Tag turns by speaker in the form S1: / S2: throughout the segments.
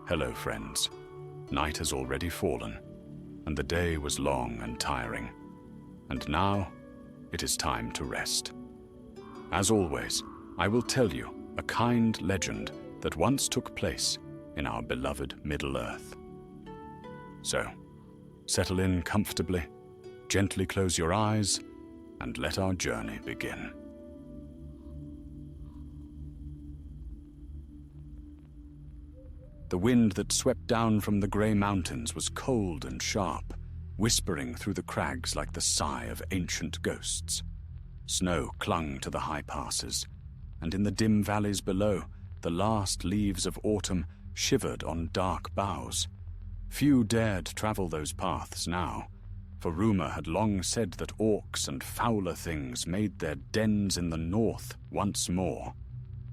S1: Hello, friends. Night has already fallen, and the day was long and tiring. And now, it is time to rest. As always, I will tell you a kind legend that once took place in our beloved Middle-earth. So, settle in comfortably, gently close your eyes, and let our journey begin. The wind that swept down from the grey mountains was cold and sharp, whispering through the crags like the sigh of ancient ghosts. Snow clung to the high passes, and in the dim valleys below, the last leaves of autumn shivered on dark boughs. Few dared travel those paths now, for rumour had long said that orcs and fouler things made their dens in the north once more,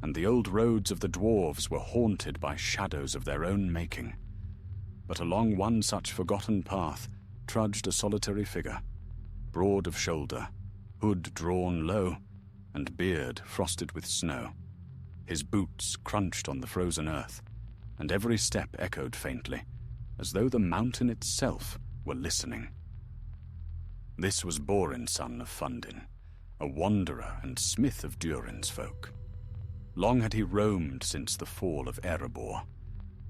S1: and the old roads of the dwarves were haunted by shadows of their own making. But along one such forgotten path trudged a solitary figure, broad of shoulder, hood drawn low, and beard frosted with snow. His boots crunched on the frozen earth, and every step echoed faintly, as though the mountain itself were listening. This was Borin, son of Fundin, a wanderer and smith of Durin's folk. Long had he roamed since the fall of Erebor,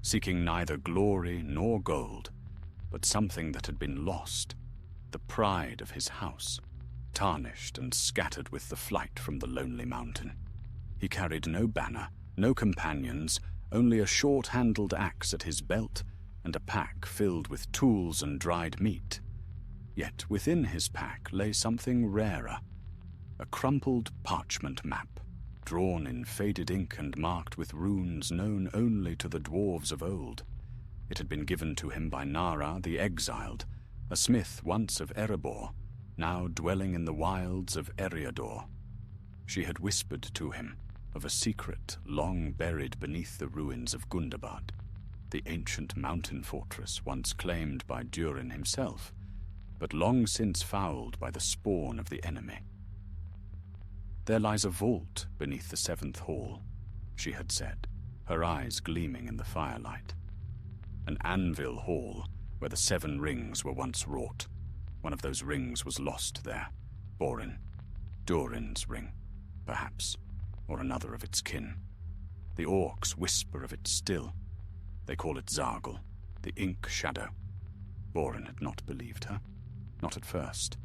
S1: seeking neither glory nor gold, but something that had been lost, the pride of his house, tarnished and scattered with the flight from the lonely mountain. He carried no banner, no companions, only a short-handled axe at his belt and a pack filled with tools and dried meat. Yet within his pack lay something rarer, a crumpled parchment map, drawn in faded ink and marked with runes known only to the dwarves of old. It had been given to him by Nara the Exiled, a smith once of Erebor, now dwelling in the wilds of Eriador. She had whispered to him of a secret long buried beneath the ruins of Gundabad, the ancient mountain fortress once claimed by Durin himself, but long since fouled by the spawn of the enemy. "There lies a vault beneath the seventh hall," she had said, her eyes gleaming in the firelight. An anvil hall where the 7 rings were once wrought. One of those rings was lost there. Durin's ring, perhaps, or another of its kin. The orcs whisper of it still. They call it Zargul, the Ink Shadow. Borin had not believed her, not at first.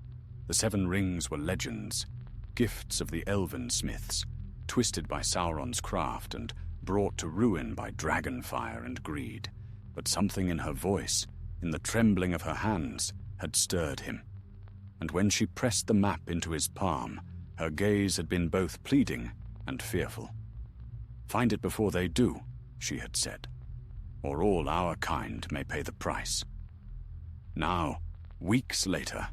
S1: The 7 rings were legends, gifts of the elven smiths, twisted by Sauron's craft and brought to ruin by dragonfire and greed. But something in her voice, in the trembling of her hands, had stirred him. And when she pressed the map into his palm, her gaze had been both pleading and fearful. "Find it before they do," she had said, "or all our kind may pay the price." Now, weeks later,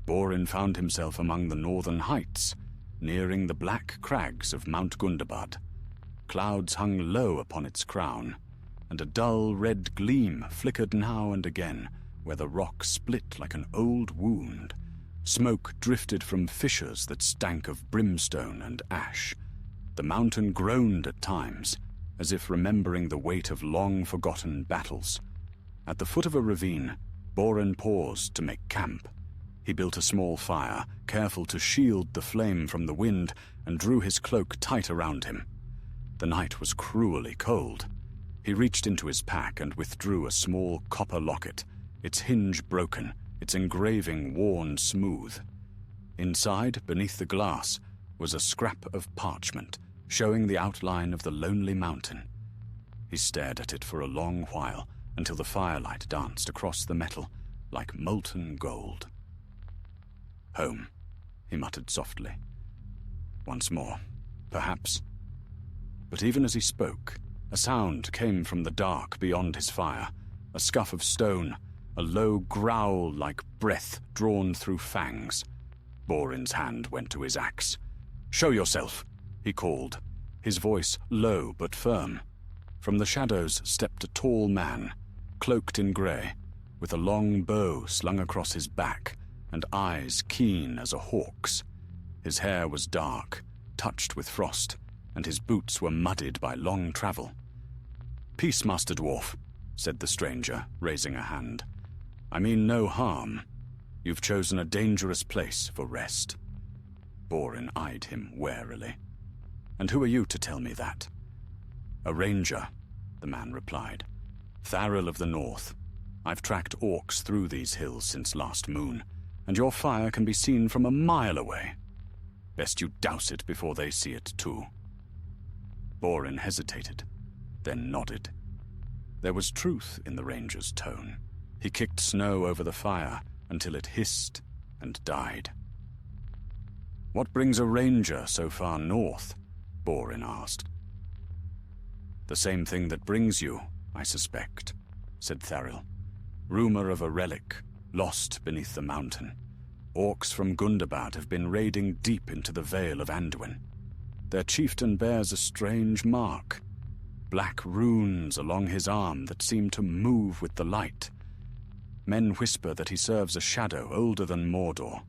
S1: Borin found himself among the northern heights, nearing the black crags of Mount Gundabad. Clouds hung low upon its crown, and a dull red gleam flickered now and again where the rock split like an old wound. Smoke drifted from fissures that stank of brimstone and ash. The mountain groaned at times, as if remembering the weight of long-forgotten battles. At the foot of a ravine, Borin paused to make camp. He built a small fire, careful to shield the flame from the wind, and drew his cloak tight around him. The night was cruelly cold. He reached into his pack and withdrew a small copper locket, its hinge broken, its engraving worn smooth. Inside, beneath the glass, was a scrap of parchment, showing the outline of the lonely mountain. He stared at it for a long while, until the firelight danced across the metal like molten gold. "Home," he muttered softly. "Once more, perhaps." But even as he spoke, a sound came from the dark beyond his fire, a scuff of stone, a low growl like breath drawn through fangs. Borin's hand went to his axe. "Show yourself," he called, his voice low but firm. From the shadows stepped a tall man, cloaked in grey, with a long bow slung across his back and eyes keen as a hawk's. His hair was dark, touched with frost, and his boots were muddied by long travel. "Peace, Master Dwarf," said the stranger, raising a hand. "I mean no harm. You've chosen a dangerous place for rest." Borin eyed him warily. "And who are you to tell me that?" "A ranger," the man replied. "Tharil of the North. I've tracked orcs through these hills since last moon, and your fire can be seen from a mile away. Best you douse it before they see it too." Borin hesitated, then nodded. There was truth in the ranger's tone. He kicked snow over the fire until it hissed and died. "What brings a ranger so far north?" Borin asked. "The same thing that brings you, I suspect," said Tharil. "Rumor of a relic, lost beneath the mountain. Orcs from Gundabad have been raiding deep into the Vale of Anduin. Their chieftain bears a strange mark, black runes along his arm that seem to move with the light. Men whisper that he serves a shadow older than Mordor."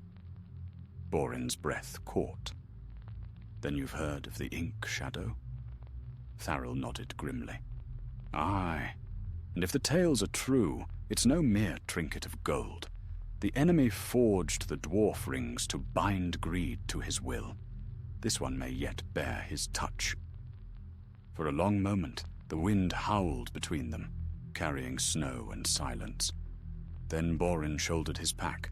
S1: Borin's breath caught. "Then you've heard of the Ink Shadow?" Tharil nodded grimly. "Aye, and if the tales are true, it's no mere trinket of gold. The enemy forged the dwarf rings to bind greed to his will. This one may yet bear his touch." For a long moment, the wind howled between them, carrying snow and silence. Then Borin shouldered his pack.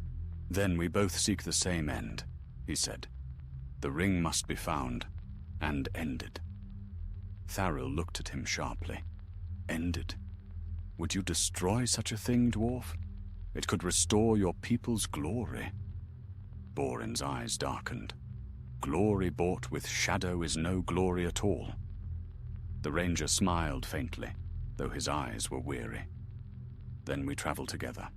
S1: "Then we both seek the same end," he said. "The ring must be found, and ended." Tharil looked at him sharply. "Ended? Would you destroy such a thing, dwarf? It could restore your people's glory." Borin's eyes darkened. "Glory bought with shadow is no glory at all." The ranger smiled faintly, though his eyes were weary. "Then we travel together.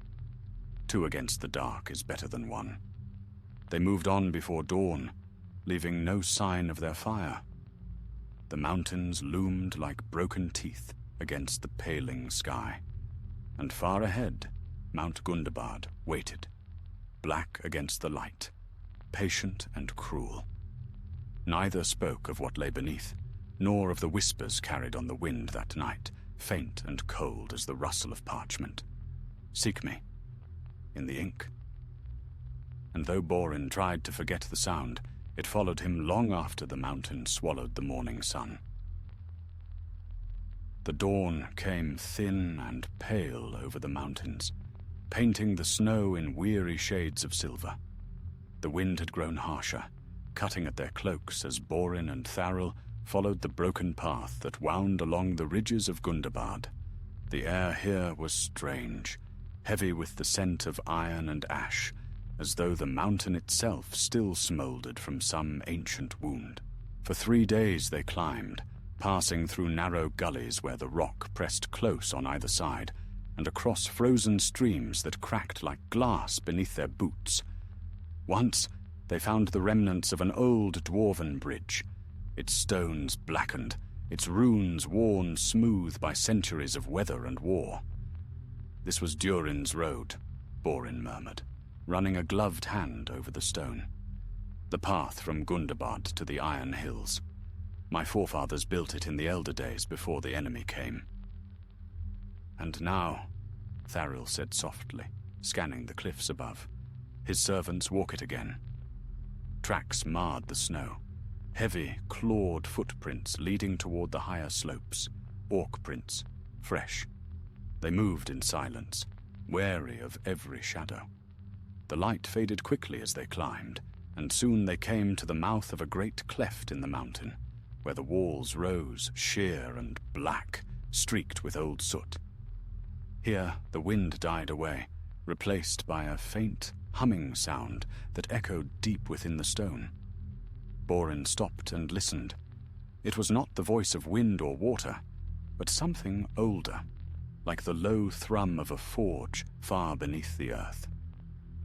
S1: 2 against the dark is better than 1. They moved on before dawn, leaving no sign of their fire. The mountains loomed like broken teeth against the paling sky, and far ahead, Mount Gundabad waited, black against the light, patient and cruel. Neither spoke of what lay beneath, nor of the whispers carried on the wind that night, faint and cold as the rustle of parchment. "Seek me, in the ink." And though Borin tried to forget the sound, it followed him long after the mountain swallowed the morning sun. The dawn came thin and pale over the mountains, painting the snow in weary shades of silver. The wind had grown harsher, cutting at their cloaks as Borin and Tharil followed the broken path that wound along the ridges of Gundabad. The air here was strange, heavy with the scent of iron and ash, as though the mountain itself still smoldered from some ancient wound. For 3 days they climbed, passing through narrow gullies where the rock pressed close on either side, and across frozen streams that cracked like glass beneath their boots. Once they found the remnants of an old dwarven bridge, its stones blackened, its runes worn smooth by centuries of weather and war. "This was Durin's road," Borin murmured, running a gloved hand over the stone. "The path from Gundabad to the Iron Hills. My forefathers built it in the elder days before the enemy came." "And now," Tharil said softly, scanning the cliffs above, "his servants walk it again." Tracks marred the snow, heavy, clawed footprints leading toward the higher slopes, orc prints, fresh. They moved in silence, wary of every shadow. The light faded quickly as they climbed, and soon they came to the mouth of a great cleft in the mountain, where the walls rose sheer and black, streaked with old soot. Here the wind died away, replaced by a faint, humming sound that echoed deep within the stone. Borin stopped and listened. It was not the voice of wind or water, but something older, like the low thrum of a forge far beneath the earth.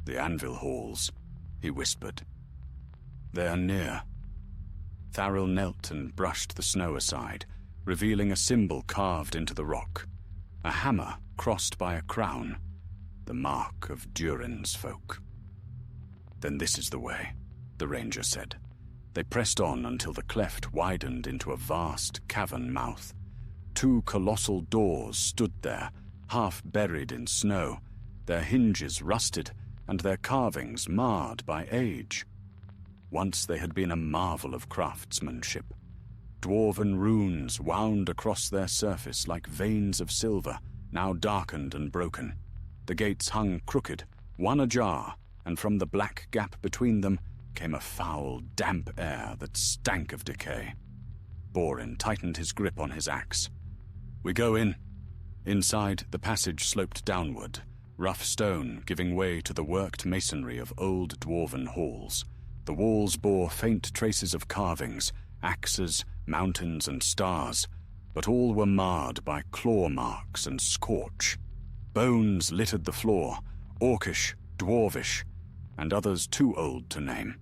S1: "The anvil halls," he whispered. "They are near." Tharil knelt and brushed the snow aside, revealing a symbol carved into the rock, a hammer crossed by a crown, the mark of Durin's folk. "Then this is the way," the ranger said. They pressed on until the cleft widened into a vast cavern mouth. 2 colossal doors stood there, half buried in snow, their hinges rusted and their carvings marred by age. Once they had been a marvel of craftsmanship. Dwarven runes wound across their surface like veins of silver, now darkened and broken. The gates hung crooked, one ajar, and from the black gap between them came a foul, damp air that stank of decay. Borin tightened his grip on his axe. "We go in." Inside, the passage sloped downward, rough stone giving way to the worked masonry of old dwarven halls. The walls bore faint traces of carvings, axes, mountains, and stars, but all were marred by claw marks and scorch. Bones littered the floor, orcish, dwarvish, and others too old to name.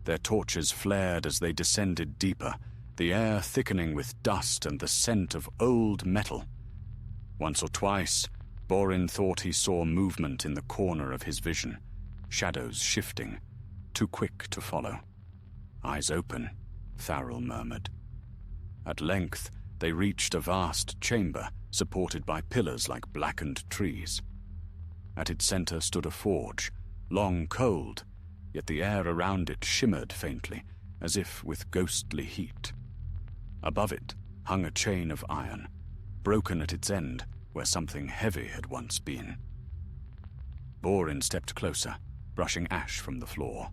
S1: Their torches flared as they descended deeper, the air thickening with dust and the scent of old metal. Once or twice, Borin thought he saw movement in the corner of his vision, shadows shifting, too quick to follow. "Eyes open," Tharil murmured. At length, they reached a vast chamber supported by pillars like blackened trees. At its center stood a forge, long cold, yet the air around it shimmered faintly, as if with ghostly heat. Above it hung a chain of iron, broken at its end where something heavy had once been. Borin stepped closer, brushing ash from the floor.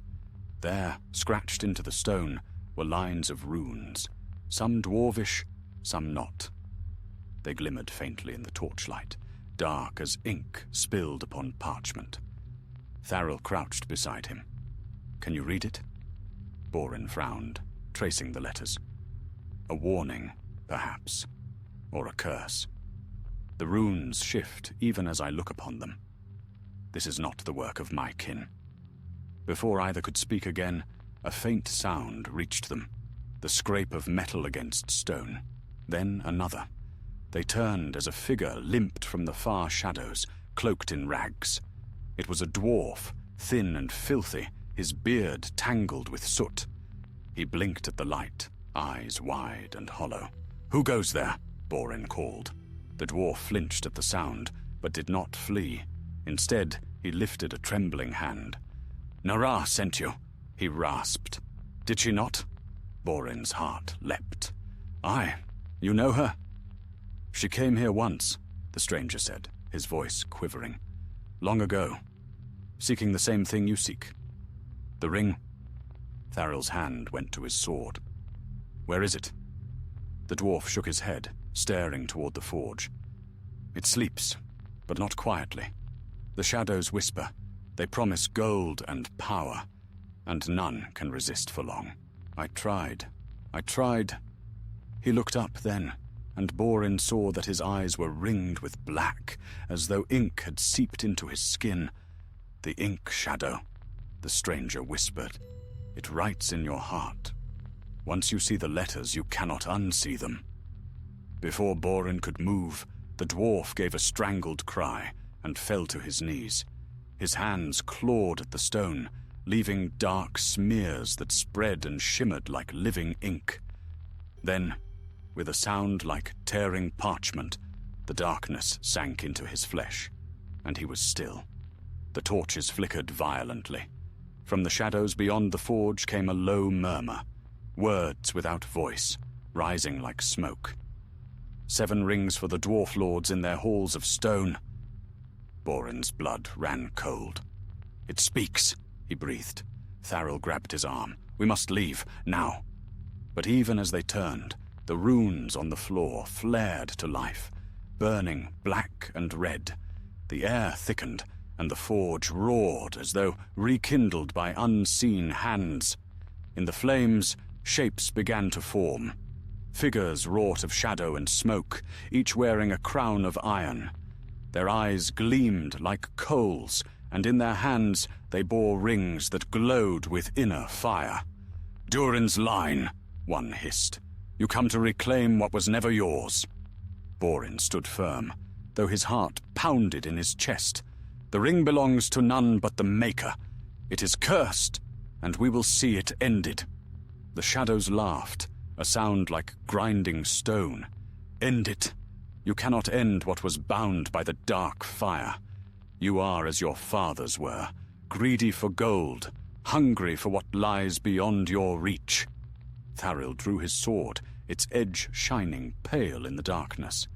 S1: There, scratched into the stone, were lines of runes, some dwarvish, some not. They glimmered faintly in the torchlight, dark as ink spilled upon parchment. Tharil crouched beside him. "Can you read it?" Borin frowned, tracing the letters. A warning, perhaps, or a curse. The runes shift even as I look upon them. This is not the work of my kin. Before either could speak again, a faint sound reached them, the scrape of metal against stone. Then another. They turned as a figure limped from the far shadows, cloaked in rags. It was a dwarf, thin and filthy, his beard tangled with soot. He blinked at the light, eyes wide and hollow. "Who goes there?" Borin called. The dwarf flinched at the sound, but did not flee. Instead, he lifted a trembling hand. "Nara sent you," he rasped. "Did she not?" Borin's heart leapt. "Aye. You know her?" "She came here once," the stranger said, his voice quivering. "Long ago. Seeking the same thing you seek. The ring?" Tharil's hand went to his sword. "Where is it?" The dwarf shook his head, staring toward the forge. "It sleeps, but not quietly. The shadows whisper. They promise gold and power, and none can resist for long. I tried. He looked up then, and Borin saw that his eyes were ringed with black, as though ink had seeped into his skin. "The ink shadow," the stranger whispered. "It writes in your heart. Once you see the letters, you cannot unsee them." Before Borin could move, the dwarf gave a strangled cry and fell to his knees. His hands clawed at the stone, leaving dark smears that spread and shimmered like living ink. Then, with a sound like tearing parchment, the darkness sank into his flesh, and he was still. The torches flickered violently. From the shadows beyond the forge came a low murmur, words without voice, rising like smoke. 7 rings for the dwarf lords in their halls of stone. Borin's blood ran cold. "It speaks," he breathed. Tharil grabbed his arm. "We must leave, now." But even as they turned, the runes on the floor flared to life, burning black and red. The air thickened, and the forge roared as though rekindled by unseen hands. In the flames, shapes began to form. Figures wrought of shadow and smoke, each wearing a crown of iron. Their eyes gleamed like coals, and in their hands they bore rings that glowed with inner fire. "Durin's line," one hissed. "You come to reclaim what was never yours." Borin stood firm, though his heart pounded in his chest. "The ring belongs to none but the Maker. It is cursed, and we will see it ended." The shadows laughed, a sound like grinding stone. "End it. You cannot end what was bound by the dark fire. You are as your fathers were, greedy for gold, hungry for what lies beyond your reach." Tharil drew his sword, its edge shining pale in the darkness.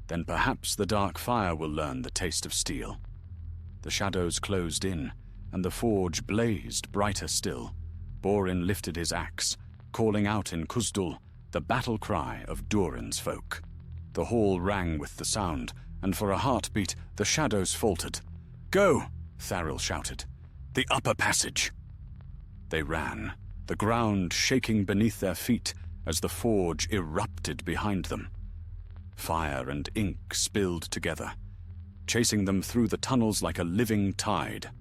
S1: "Then perhaps the dark fire will learn the taste of steel." The shadows closed in, and the forge blazed brighter still. Borin lifted his axe, calling out in Kuzdul the battle cry of Durin's folk. The hall rang with the sound, and for a heartbeat the shadows faltered. "Go!" Tharil shouted. "The upper passage!" They ran, the ground shaking beneath their feet as the forge erupted behind them. Fire and ink spilled together, chasing them through the tunnels like a living tide.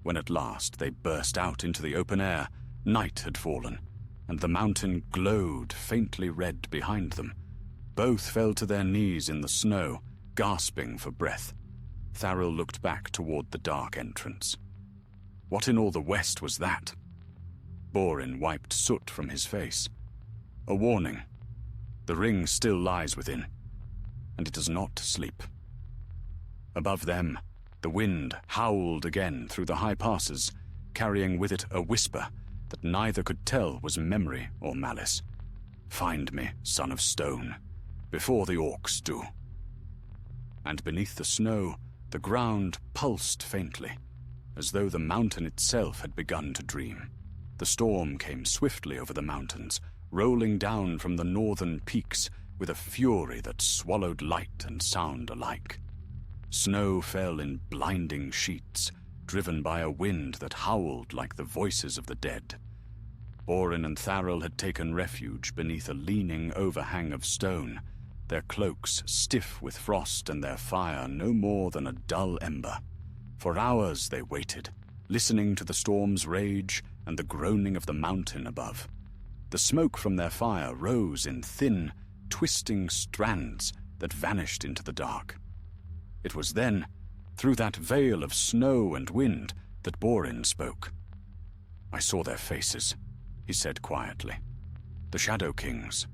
S1: When at last they burst out into the open air, night had fallen, and the mountain glowed faintly red behind them. Both fell to their knees in the snow, gasping for breath. Tharil looked back toward the dark entrance. What in all the west was that? Borin wiped soot from his face. A warning. The ring still lies within, and it does not sleep. Above them, the wind howled again through the high passes, carrying with it a whisper that neither could tell was memory or malice. "Find me, son of stone, before the orcs do." And beneath the snow, the ground pulsed faintly, as though the mountain itself had begun to dream. The storm came swiftly over the mountains, rolling down from the northern peaks with a fury that swallowed light and sound alike. Snow fell in blinding sheets, driven by a wind that howled like the voices of the dead. Borin and Tharil had taken refuge beneath a leaning overhang of stone, their cloaks stiff with frost and their fire no more than a dull ember. For hours they waited, listening to the storm's rage and the groaning of the mountain above. The smoke from their fire rose in thin, twisting strands that vanished into the dark. It was then, through that veil of snow and wind, that Borin spoke. "I saw their faces," he said quietly. "The Shadow Kings.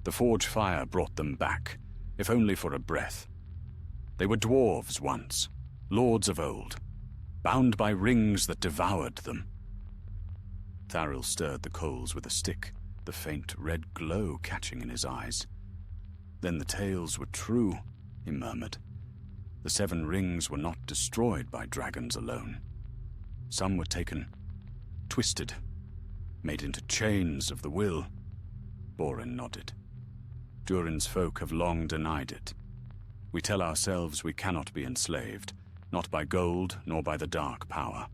S1: The forge fire brought them back, if only for a breath. They were dwarves once, lords of old, bound by rings that devoured them." Tharil stirred the coals with a stick, the faint red glow catching in his eyes. "Then the tales were true," he murmured. "The 7 rings were not destroyed by dragons alone. Some were taken, twisted, made into chains of the will." Borin nodded. "Durin's folk have long denied it. We tell ourselves we cannot be enslaved, not by gold nor by the dark power.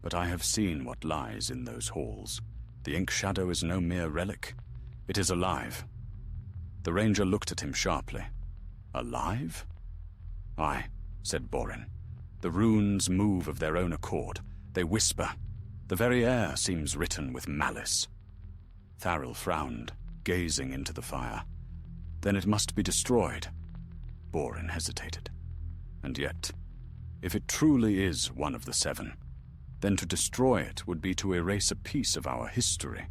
S1: But I have seen what lies in those halls. The ink shadow is no mere relic. It is alive." The ranger looked at him sharply. "Alive?" "Aye," said Borin. "The runes move of their own accord. They whisper. The very air seems written with malice." Tharil frowned, gazing into the fire. "Then it must be destroyed." Borin hesitated. "And yet, if it truly is one of the 7, then to destroy it would be to erase a piece of our history.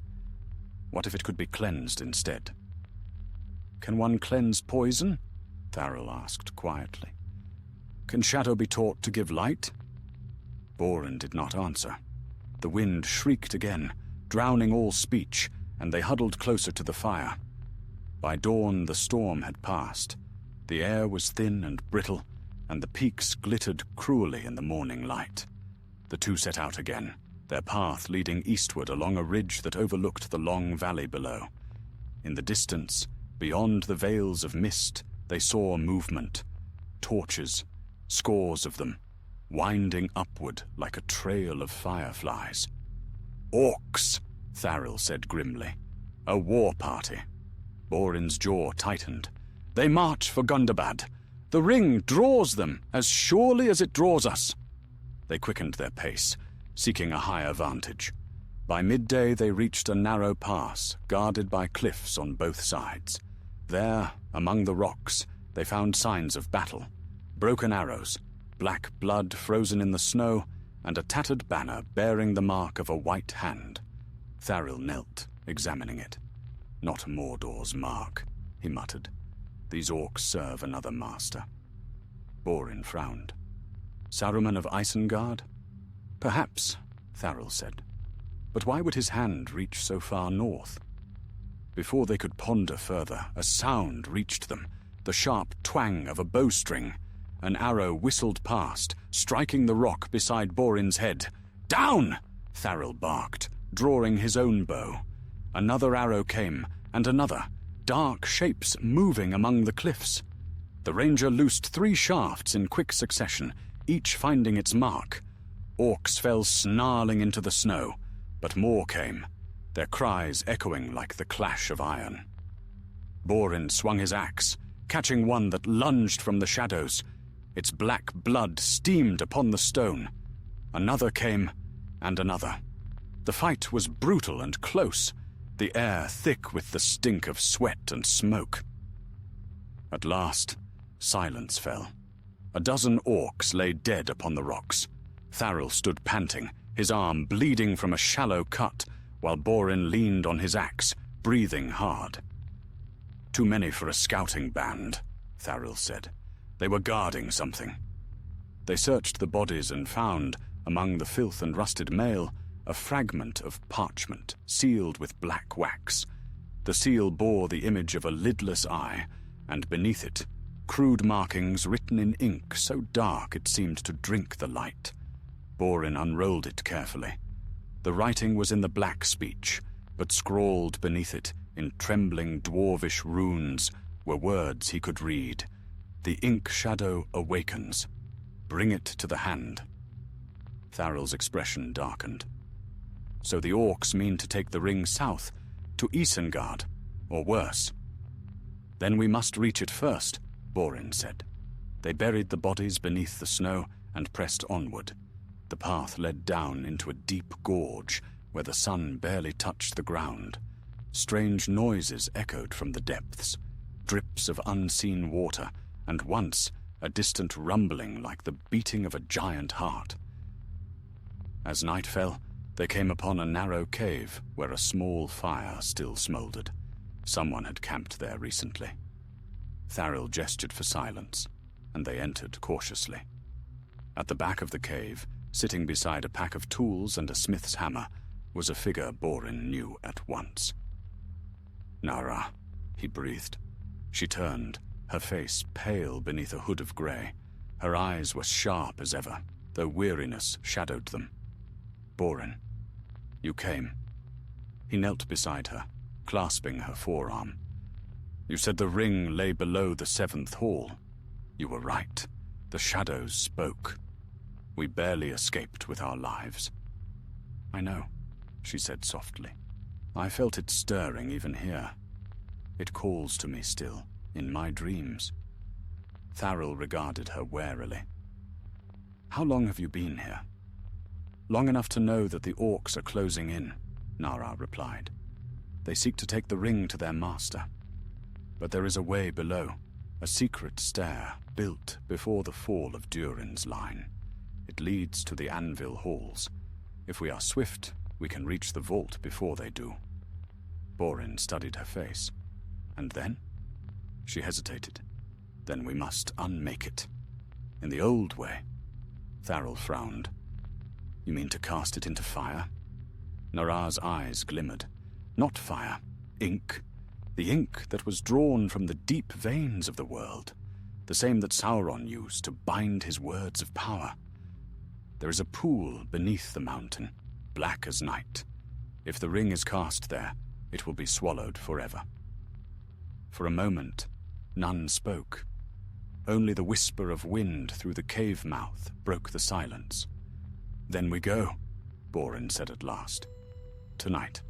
S1: What if it could be cleansed instead?" "Can one cleanse poison?" Tharil asked quietly. "Can shadow be taught to give light?" Borin did not answer. The wind shrieked again, drowning all speech, and they huddled closer to the fire. By dawn the storm had passed. The air was thin and brittle, and the peaks glittered cruelly in the morning light. The two set out again, their path leading eastward along a ridge that overlooked the long valley below. In the distance, beyond the veils of mist, they saw movement. Torches, scores of them, winding upward like a trail of fireflies. "Orcs," Tharil said grimly. "A war party." Borin's jaw tightened. "They march for Gundabad. The ring draws them as surely as it draws us." They quickened their pace, seeking a higher vantage. By midday they reached a narrow pass, guarded by cliffs on both sides. There, among the rocks, they found signs of battle. Broken arrows, black blood frozen in the snow, and a tattered banner bearing the mark of a white hand. Tharil knelt, examining it. "Not Mordor's mark," he muttered. These orcs serve another master. Borin frowned. Saruman of Isengard? Perhaps, Tharil said. But why would his hand reach so far north? Before they could ponder further, a sound reached them, the sharp twang of a bowstring. An arrow whistled past, striking the rock beside Borin's head. "Down!" Tharil barked, drawing his own bow. Another arrow came, and another, dark shapes moving among the cliffs. The ranger loosed 3 shafts in quick succession, each finding its mark. Orcs fell snarling into the snow, but more came, their cries echoing like the clash of iron. Borin swung his axe, catching one that lunged from the shadows. Its black blood steamed upon the stone. Another came, and another. The fight was brutal and close, the air thick with the stink of sweat and smoke. At last, silence fell. A dozen orcs lay dead upon the rocks. Tharil stood panting, his arm bleeding from a shallow cut, while Borin leaned on his axe, breathing hard. "Too many for a scouting band," Tharil said. "They were guarding something." They searched the bodies and found, among the filth and rusted mail, a fragment of parchment sealed with black wax. The seal bore the image of a lidless eye, and beneath it, crude markings written in ink so dark it seemed to drink the light. Borin unrolled it carefully. The writing was in the black speech, but scrawled beneath it, in trembling dwarvish runes, were words he could read. "The ink shadow awakens. Bring it to the hand." Tharil's expression darkened. "So the orcs mean to take the ring south, to Isengard, or worse." "Then we must reach it first," Borin said. They buried the bodies beneath the snow and pressed onward. The path led down into a deep gorge where the sun barely touched the ground. Strange noises echoed from the depths, drips of unseen water, and once a distant rumbling like the beating of a giant heart. As night fell, they came upon a narrow cave where a small fire still smoldered. Someone had camped there recently. Tharil gestured for silence, and they entered cautiously. At the back of the cave, sitting beside a pack of tools and a smith's hammer, was a figure Borin knew at once. "Nara," he breathed. She turned, her face pale beneath a hood of grey. Her eyes were sharp as ever, though weariness shadowed them. "Borin, you came." He knelt beside her, clasping her forearm. "You said the ring lay below the 7th hall. You were right. The shadows spoke. We barely escaped with our lives." "I know," she said softly. "I felt it stirring even here. It calls to me still, in my dreams." Tharil regarded her warily. "How long have you been here?" "Long enough to know that the orcs are closing in," Nara replied. "They seek to take the ring to their master. But there is a way below, a secret stair built before the fall of Durin's line. It leads to the anvil halls. If we are swift, we can reach the vault before they do." Borin studied her face. "And then?" She hesitated. "Then we must unmake it. In the old way." Tharil frowned. "You mean to cast it into fire?" Nara's eyes glimmered. "Not fire, ink. The ink that was drawn from the deep veins of the world, the same that Sauron used to bind his words of power. There is a pool beneath the mountain, black as night. If the ring is cast there, it will be swallowed forever." For a moment, none spoke. Only the whisper of wind through the cave mouth broke the silence. "Then we go," Borin said at last. "Tonight."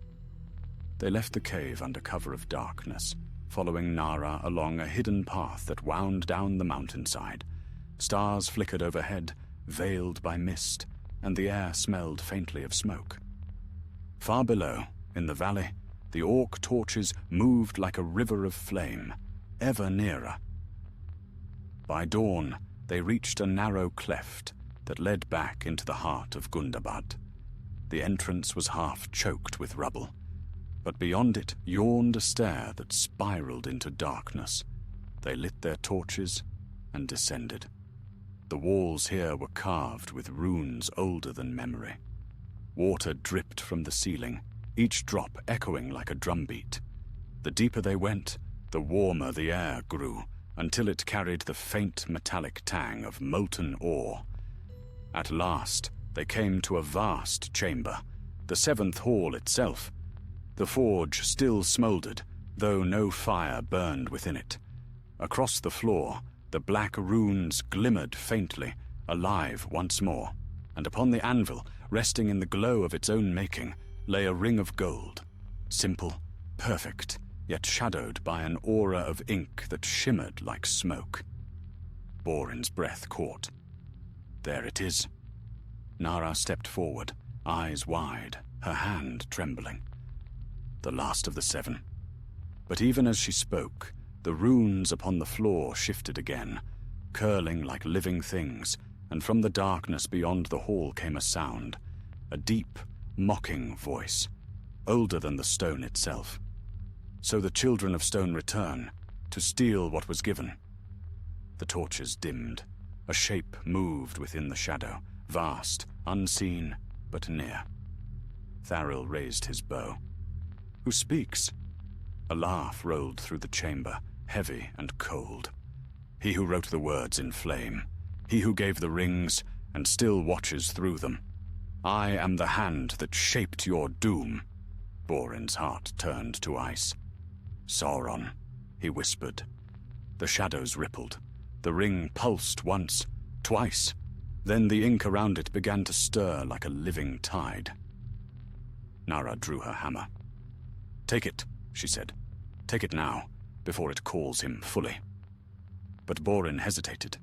S1: They left the cave under cover of darkness, following Nara along a hidden path that wound down the mountainside. Stars flickered overhead, veiled by mist, and the air smelled faintly of smoke. Far below, in the valley, the orc torches moved like a river of flame, ever nearer. By dawn, they reached a narrow cleft that led back into the heart of Gundabad. The entrance was half choked with rubble, but beyond it yawned a stair that spiraled into darkness. They lit their torches and descended. The walls here were carved with runes older than memory. Water dripped from the ceiling, each drop echoing like a drumbeat. The deeper they went, the warmer the air grew, until it carried the faint metallic tang of molten ore. At last, they came to a vast chamber, the seventh hall itself. The forge still smouldered, though no fire burned within it. Across the floor, the black runes glimmered faintly, alive once more, and upon the anvil, resting in the glow of its own making, lay a ring of gold, simple, perfect, yet shadowed by an aura of ink that shimmered like smoke. Borin's breath caught. There it is. Nara stepped forward, eyes wide, her hand trembling. The last of the seven. But even as she spoke, the runes upon the floor shifted again, curling like living things, and from the darkness beyond the hall came a sound, a deep, mocking voice, older than the stone itself. So the children of stone return, to steal what was given. The torches dimmed. A shape moved within the shadow, vast, unseen, but near. Tharil raised his bow. Who speaks? A laugh rolled through the chamber, heavy and cold. He who wrote the words in flame. He who gave the rings, and still watches through them. I am the hand that shaped your doom. Borin's heart turned to ice. Sauron, he whispered. The shadows rippled. The ring pulsed once, twice. Then the ink around it began to stir like a living tide. Nara drew her hammer. Take it, she said. Take it now, before it calls him fully. But Borin hesitated,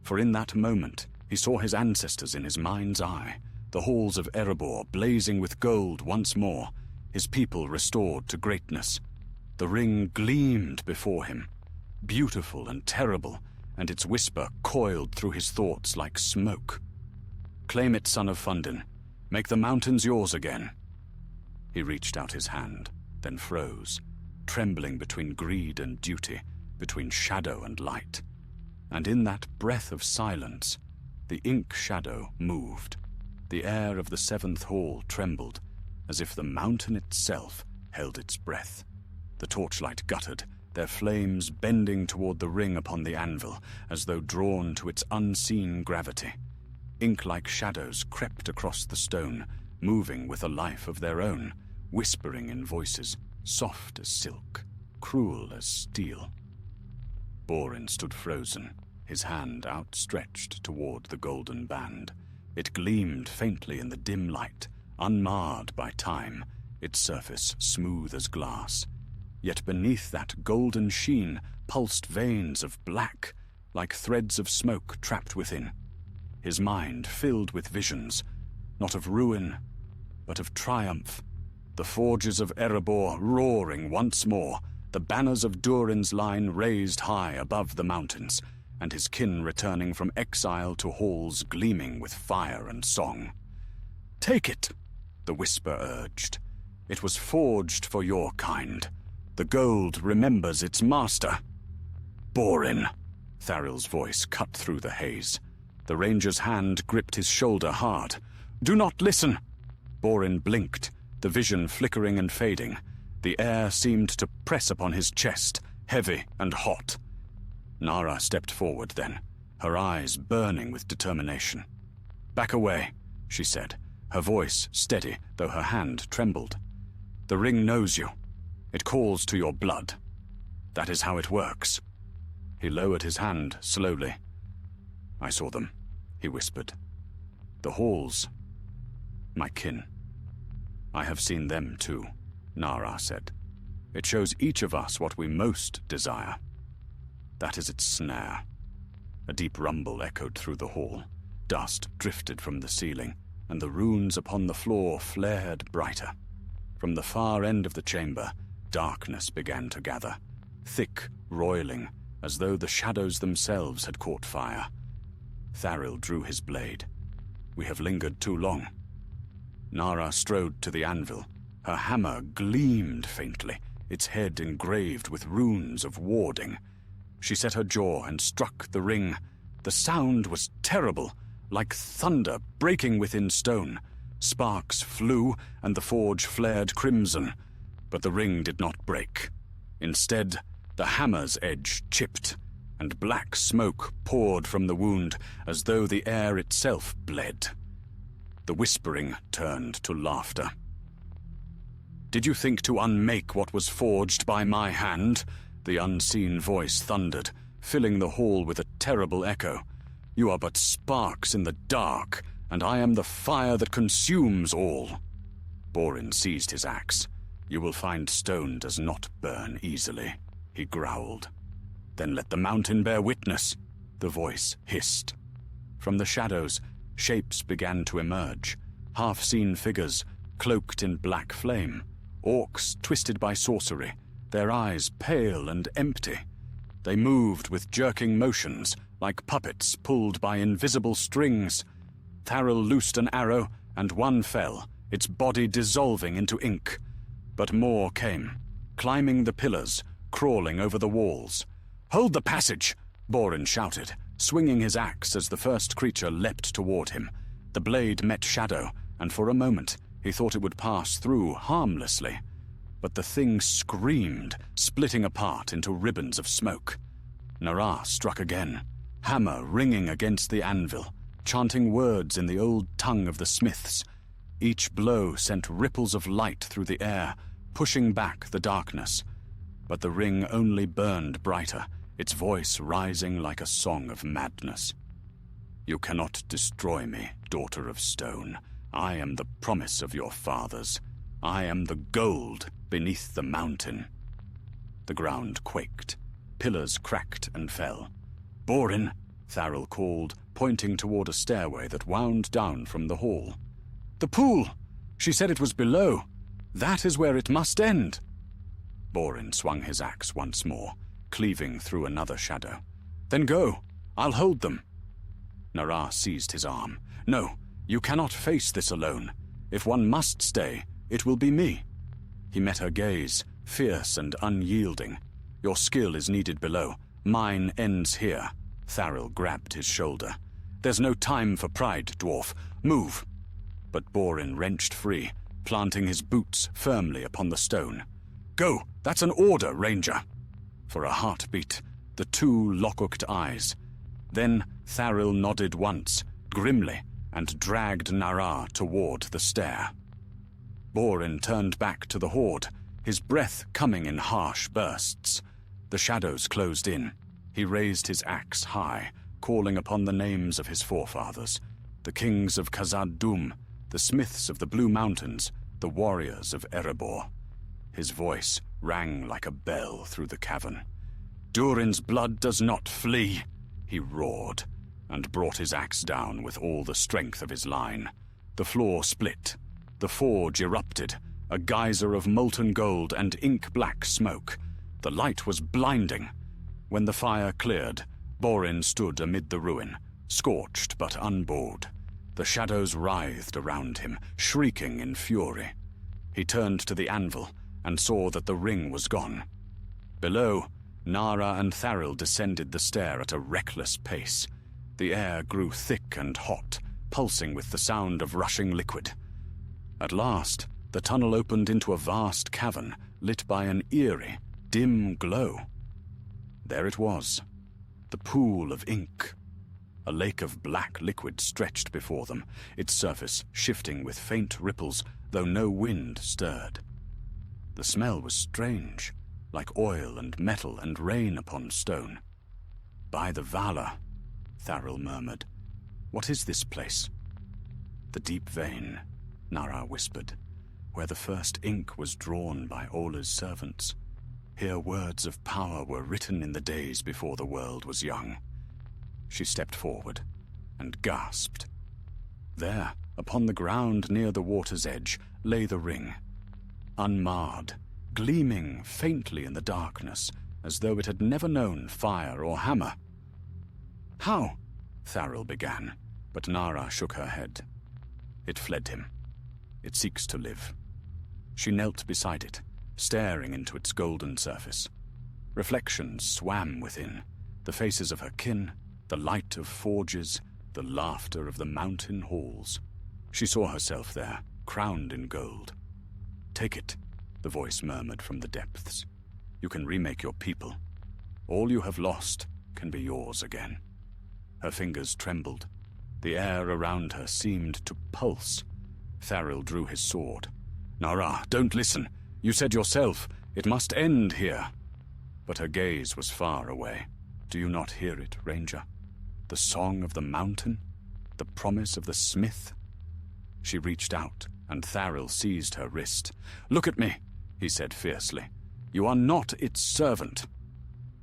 S1: for in that moment he saw his ancestors in his mind's eye, the halls of Erebor blazing with gold once more, his people restored to greatness. The ring gleamed before him, beautiful and terrible, and its whisper coiled through his thoughts like smoke. Claim it, son of Fundin. Make the mountains yours again. He reached out his hand, then froze, trembling between greed and duty, between shadow and light. And in that breath of silence, the ink shadow moved. The air of the seventh hall trembled, as if the mountain itself held its breath. The torchlight guttered, their flames bending toward the ring upon the anvil, as though drawn to its unseen gravity. Ink-like shadows crept across the stone, moving with a life of their own, whispering in voices, soft as silk, cruel as steel. Borin stood frozen, his hand outstretched toward the golden band. It gleamed faintly in the dim light, unmarred by time, its surface smooth as glass. Yet beneath that golden sheen pulsed veins of black, like threads of smoke trapped within. His mind filled with visions, not of ruin, but of triumph. The forges of Erebor roaring once more, the banners of Durin's line raised high above the mountains, and his kin returning from exile to halls gleaming with fire and song. "Take it," the whisper urged. "It was forged for your kind. The gold remembers its master." "Borin," Tharil's voice cut through the haze. The ranger's hand gripped his shoulder hard. "Do not listen!" Borin blinked, the vision flickering and fading. The air seemed to press upon his chest, heavy and hot. Nara stepped forward then, her eyes burning with determination. "Back away," she said, her voice steady, though her hand trembled. "The ring knows you. It calls to your blood. That is how it works." He lowered his hand slowly. "I saw them," he whispered. "The halls. My kin. I have seen them too," Nara said. "It shows each of us what we most desire. That is its snare." A deep rumble echoed through the hall. Dust drifted from the ceiling, and the runes upon the floor flared brighter. From the far end of the chamber, darkness began to gather, thick, roiling, as though the shadows themselves had caught fire. Tharil drew his blade. "We have lingered too long." Nara strode to the anvil. Her hammer gleamed faintly, its head engraved with runes of warding. She set her jaw and struck the ring. The sound was terrible, like thunder breaking within stone. Sparks flew, and the forge flared crimson, but the ring did not break. Instead, the hammer's edge chipped, and black smoke poured from the wound as though the air itself bled. The whispering turned to laughter. "Did you think to unmake what was forged by my hand?" The unseen voice thundered, filling the hall with a terrible echo. "You are but sparks in the dark, and I am the fire that consumes all." Borin seized his axe. "You will find stone does not burn easily," he growled. "Then let the mountain bear witness," the voice hissed. From the shadows, shapes began to emerge, half-seen figures, cloaked in black flame, orcs twisted by sorcery, their eyes pale and empty. They moved with jerking motions, like puppets pulled by invisible strings. Tharil loosed an arrow, and one fell, its body dissolving into ink. But more came, climbing the pillars, crawling over the walls. "Hold the passage!" Borin shouted, swinging his axe as the first creature leapt toward him. The blade met shadow, and for a moment he thought it would pass through harmlessly. But the thing screamed, splitting apart into ribbons of smoke. Nara struck again, hammer ringing against the anvil, chanting words in the old tongue of the smiths. Each blow sent ripples of light through the air, pushing back the darkness. But the ring only burned brighter, its voice rising like a song of madness. "You cannot destroy me, daughter of stone. I am the promise of your fathers. I am the gold beneath the mountain." The ground quaked. Pillars cracked and fell. "Borin," Tharil called, pointing toward a stairway that wound down from the hall. "The pool! She said it was below. That is where it must end." Borin swung his axe once more, cleaving through another shadow. "Then go. I'll hold them." Nara seized his arm. "No, you cannot face this alone. If one must stay, it will be me." He met her gaze, fierce and unyielding. "Your skill is needed below. Mine ends here." Tharil grabbed his shoulder. "There's no time for pride, dwarf. Move." But Borin wrenched free, planting his boots firmly upon the stone. "Go! That's an order, ranger!" For a heartbeat, the two locked eyes. Then Tharil nodded once, grimly, and dragged Nara toward the stair. Borin turned back to the horde, his breath coming in harsh bursts. The shadows closed in. He raised his axe high, calling upon the names of his forefathers, the kings of Khazad-dûm, the smiths of the Blue Mountains, the warriors of Erebor. His voice rang like a bell through the cavern. "Durin's blood does not flee," he roared, and brought his axe down with all the strength of his line. The floor split. The forge erupted, a geyser of molten gold and ink-black smoke. The light was blinding. When the fire cleared, Borin stood amid the ruin, scorched but unbored. The shadows writhed around him, shrieking in fury. He turned to the anvil and saw that the ring was gone. Below, Nara and Tharil descended the stair at a reckless pace. The air grew thick and hot, pulsing with the sound of rushing liquid. At last, the tunnel opened into a vast cavern, lit by an eerie, dim glow. There it was, the pool of ink. A lake of black liquid stretched before them, its surface shifting with faint ripples, though no wind stirred. The smell was strange, like oil and metal and rain upon stone. "By the Vala," Tharil murmured. "What is this place?" "The deep vein," Nara whispered, "where the first ink was drawn by Ola's servants. Here words of power were written in the days before the world was young." She stepped forward and gasped. There, upon the ground near the water's edge, lay the ring, unmarred, gleaming faintly in the darkness, as though it had never known fire or hammer. "How?" Tharil began, but Nara shook her head. "It fled him. It seeks to live." She knelt beside it, staring into its golden surface. Reflections swam within, the faces of her kin, the light of forges, the laughter of the mountain halls. She saw herself there, crowned in gold. "Take it," the voice murmured from the depths. "You can remake your people. All you have lost can be yours again." Her fingers trembled. The air around her seemed to pulse. Tharil drew his sword. "Nara, don't listen. You said yourself, it must end here." But her gaze was far away. "Do you not hear it, Ranger? The song of the mountain? The promise of the smith?" She reached out, and Tharil seized her wrist. "Look at me," he said fiercely. "You are not its servant."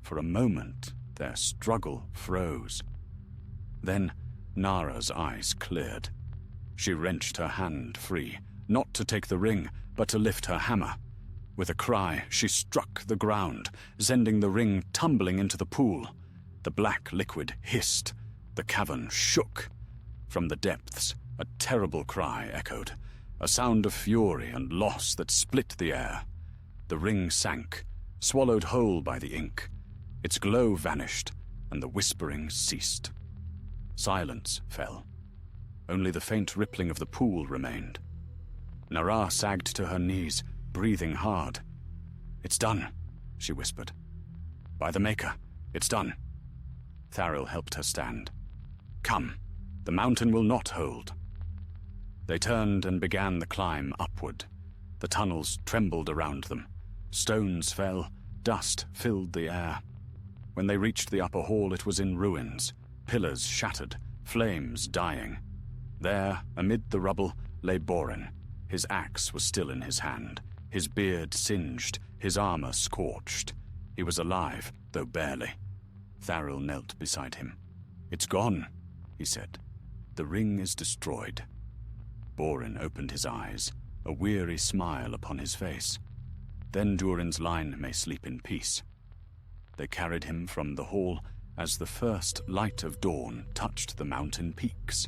S1: For a moment, their struggle froze. Then Nara's eyes cleared. She wrenched her hand free, not to take the ring, but to lift her hammer. With a cry, she struck the ground, sending the ring tumbling into the pool. The black liquid hissed. The cavern shook. From the depths, a terrible cry echoed, a sound of fury and loss that split the air. The ring sank, swallowed whole by the ink. Its glow vanished, and the whispering ceased. Silence fell. Only the faint rippling of the pool remained. Nara sagged to her knees, breathing hard. "It's done," she whispered. "By the Maker, it's done." Tharil helped her stand. "Come, the mountain will not hold." They turned and began the climb upward. The tunnels trembled around them. Stones fell, dust filled the air. When they reached the upper hall, it was in ruins, pillars shattered, flames dying. There, amid the rubble, lay Borin. His axe was still in his hand, his beard singed, his armor scorched. He was alive, though barely. Tharil knelt beside him. "It's gone," he said. "The ring is destroyed." Borin opened his eyes, a weary smile upon his face. "Then Durin's line may sleep in peace." They carried him from the hall as the first light of dawn touched the mountain peaks.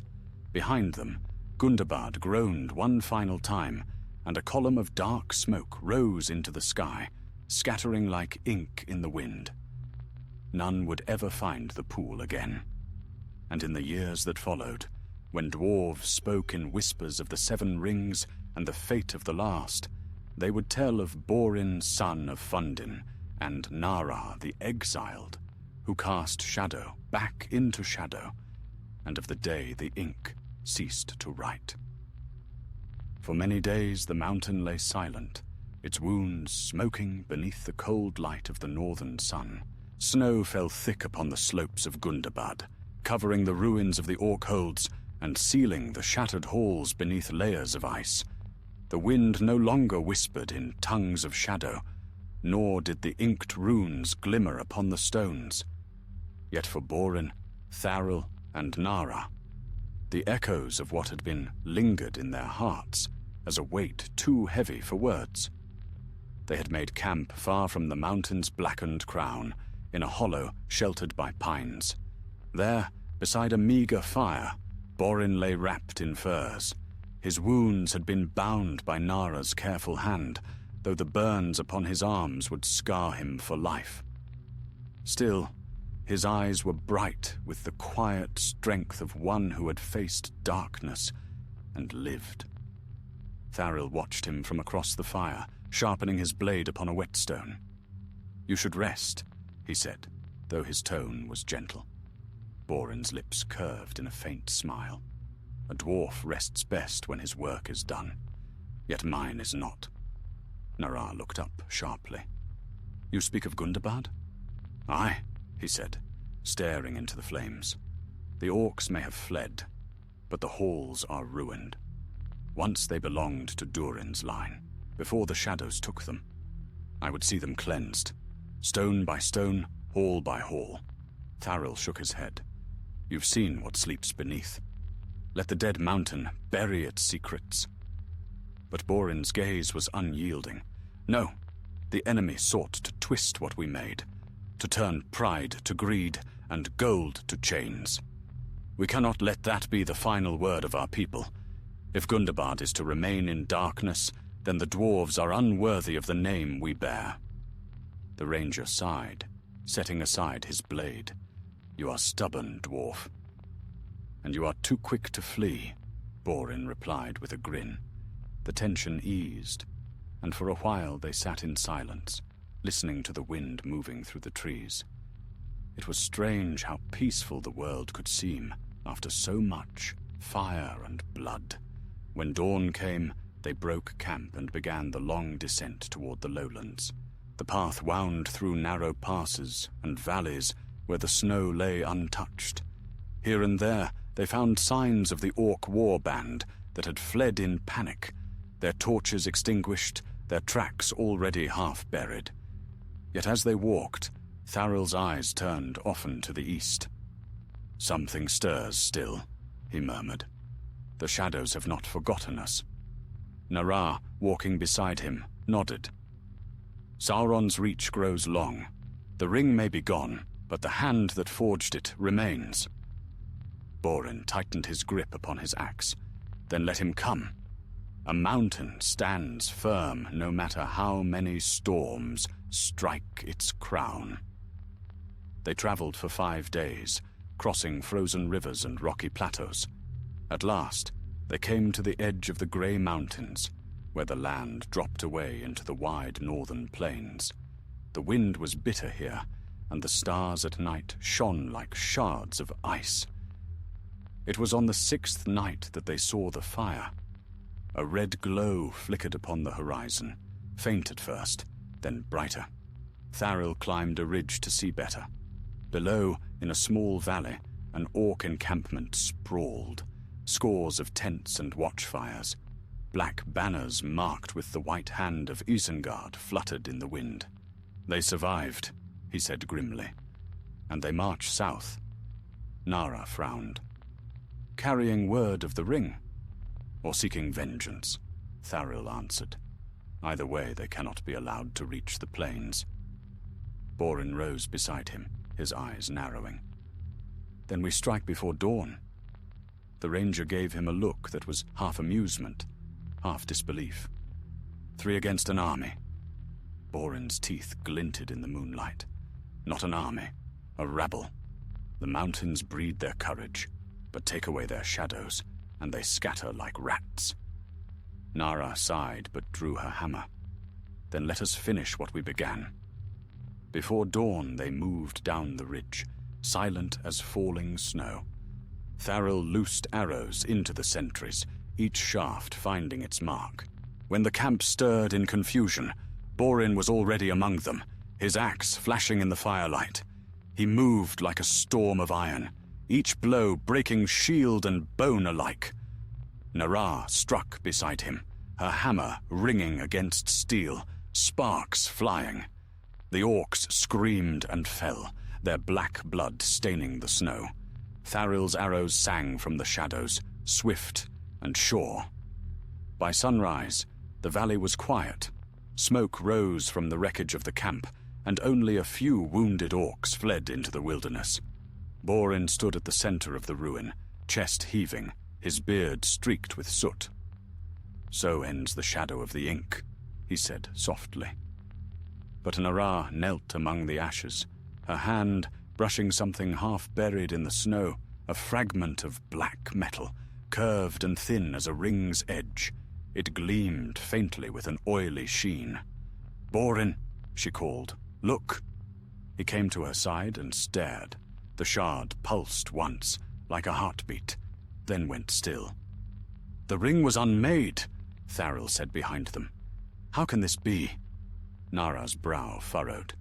S1: Behind them, Gundabad groaned one final time, and a column of dark smoke rose into the sky, scattering like ink in the wind. None would ever find the pool again. And in the years that followed, when dwarves spoke in whispers of the 7 rings and the fate of the last, they would tell of Borin, son of Fundin, and Nara, the exiled, who cast shadow back into shadow, and of the day the ink ceased to write. For many days the mountain lay silent, its wounds smoking beneath the cold light of the northern sun. Snow fell thick upon the slopes of Gundabad, covering the ruins of the orc holds and sealing the shattered halls beneath layers of ice. The wind no longer whispered in tongues of shadow, nor did the inked runes glimmer upon the stones. Yet for Borin, Tharil, and Nara, the echoes of what had been lingered in their hearts as a weight too heavy for words. They had made camp far from the mountain's blackened crown, in a hollow sheltered by pines. There, beside a meager fire, Borin lay wrapped in furs. His wounds had been bound by Nara's careful hand, though the burns upon his arms would scar him for life. Still, his eyes were bright with the quiet strength of one who had faced darkness and lived. Tharil watched him from across the fire, sharpening his blade upon a whetstone. "You should rest," he said, though his tone was gentle. Borin's lips curved in a faint smile. "A dwarf rests best when his work is done, yet mine is not." Nara looked up sharply. "You speak of Gundabad?" "Aye," he said, staring into the flames. "The orcs may have fled, but the halls are ruined. Once they belonged to Durin's line, before the shadows took them. I would see them cleansed, stone by stone, hall by hall." Tharil shook his head. "You've seen what sleeps beneath. Let the dead mountain bury its secrets." But Borin's gaze was unyielding. "No, the enemy sought to twist what we made, to turn pride to greed and gold to chains. We cannot let that be the final word of our people. If Gundabad is to remain in darkness, then the dwarves are unworthy of the name we bear." The ranger sighed, setting aside his blade. "You are stubborn, dwarf." "And you are too quick to flee," Borin replied with a grin. The tension eased, and for a while they sat in silence, listening to the wind moving through the trees. It was strange how peaceful the world could seem after so much fire and blood. When dawn came, they broke camp and began the long descent toward the lowlands. The path wound through narrow passes and valleys where the snow lay untouched. Here and there they found signs of the orc war band that had fled in panic, their torches extinguished, their tracks already half buried. Yet as they walked, Tharil's eyes turned often to the east. "Something stirs still," he murmured. "The shadows have not forgotten us." Nara, walking beside him, nodded. "Sauron's reach grows long. The ring may be gone, but the hand that forged it remains." Borin tightened his grip upon his axe, then let him come. A mountain stands firm no matter how many storms strike its crown. They traveled for 5 days, crossing frozen rivers and rocky plateaus. At last, they came to the edge of the grey mountains, where the land dropped away into the wide northern plains. The wind was bitter here, and the stars at night shone like shards of ice. It was on the 6th night that they saw the fire. A red glow flickered upon the horizon, faint at first, then brighter. Tharil climbed a ridge to see better. Below, in a small valley, an orc encampment sprawled, scores of tents and watchfires. Black banners marked with the white hand of Isengard fluttered in the wind. "They survived," he said grimly, "and they march south." Nara frowned. "Carrying word of the ring, or seeking vengeance?" Tharil answered. "Either way, they cannot be allowed to reach the plains." Borin rose beside him, his eyes narrowing. "Then we strike before dawn." The ranger gave him a look that was half amusement, half disbelief. 3 against an army. Borin's teeth glinted in the moonlight. Not an army, a rabble. The mountains breed their courage, but take away their shadows, and they scatter like rats. Nara sighed but drew her hammer. "Then let us finish what we began." Before dawn they moved down the ridge, silent as falling snow. Tharil loosed arrows into the sentries, each shaft finding its mark. When the camp stirred in confusion, Borin was already among them, his axe flashing in the firelight. He moved like a storm of iron, each blow breaking shield and bone alike. Nara struck beside him, her hammer ringing against steel, sparks flying. The orcs screamed and fell, their black blood staining the snow. Tharil's arrows sang from the shadows, swift and sure. By sunrise, the valley was quiet. Smoke rose from the wreckage of the camp, and only a few wounded orcs fled into the wilderness. Borin stood at the center of the ruin, chest heaving, his beard streaked with soot. "So ends the shadow of the ink," he said softly. But Nara knelt among the ashes, her hand brushing something half buried in the snow, a fragment of black metal, curved and thin as a ring's edge. It gleamed faintly with an oily sheen. "Borin," she called, "look." He came to her side and stared. The shard pulsed once, like a heartbeat, then went still. "The ring was unmade," Tharil said behind them. "How can this be?" Nara's brow furrowed.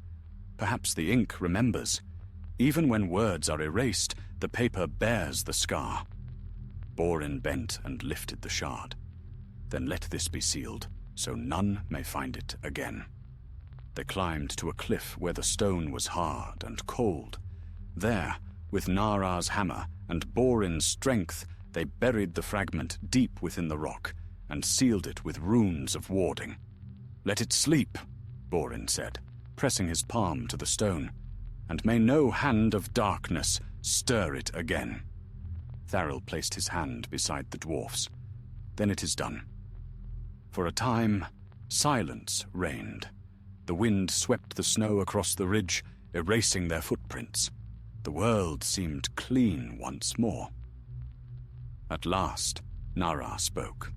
S1: "Perhaps the ink remembers. Even when words are erased, the paper bears the scar." Borin bent and lifted the shard. "Then let this be sealed, so none may find it again." They climbed to a cliff where the stone was hard and cold. There, with Nara's hammer and Borin's strength, they buried the fragment deep within the rock and sealed it with runes of warding. "Let it sleep," Borin said, pressing his palm to the stone, "and may no hand of darkness stir it again." Tharil placed his hand beside the dwarf's. "Then it is done." For a time, silence reigned. The wind swept the snow across the ridge, erasing their footprints. The world seemed clean once more. At last, Nara spoke.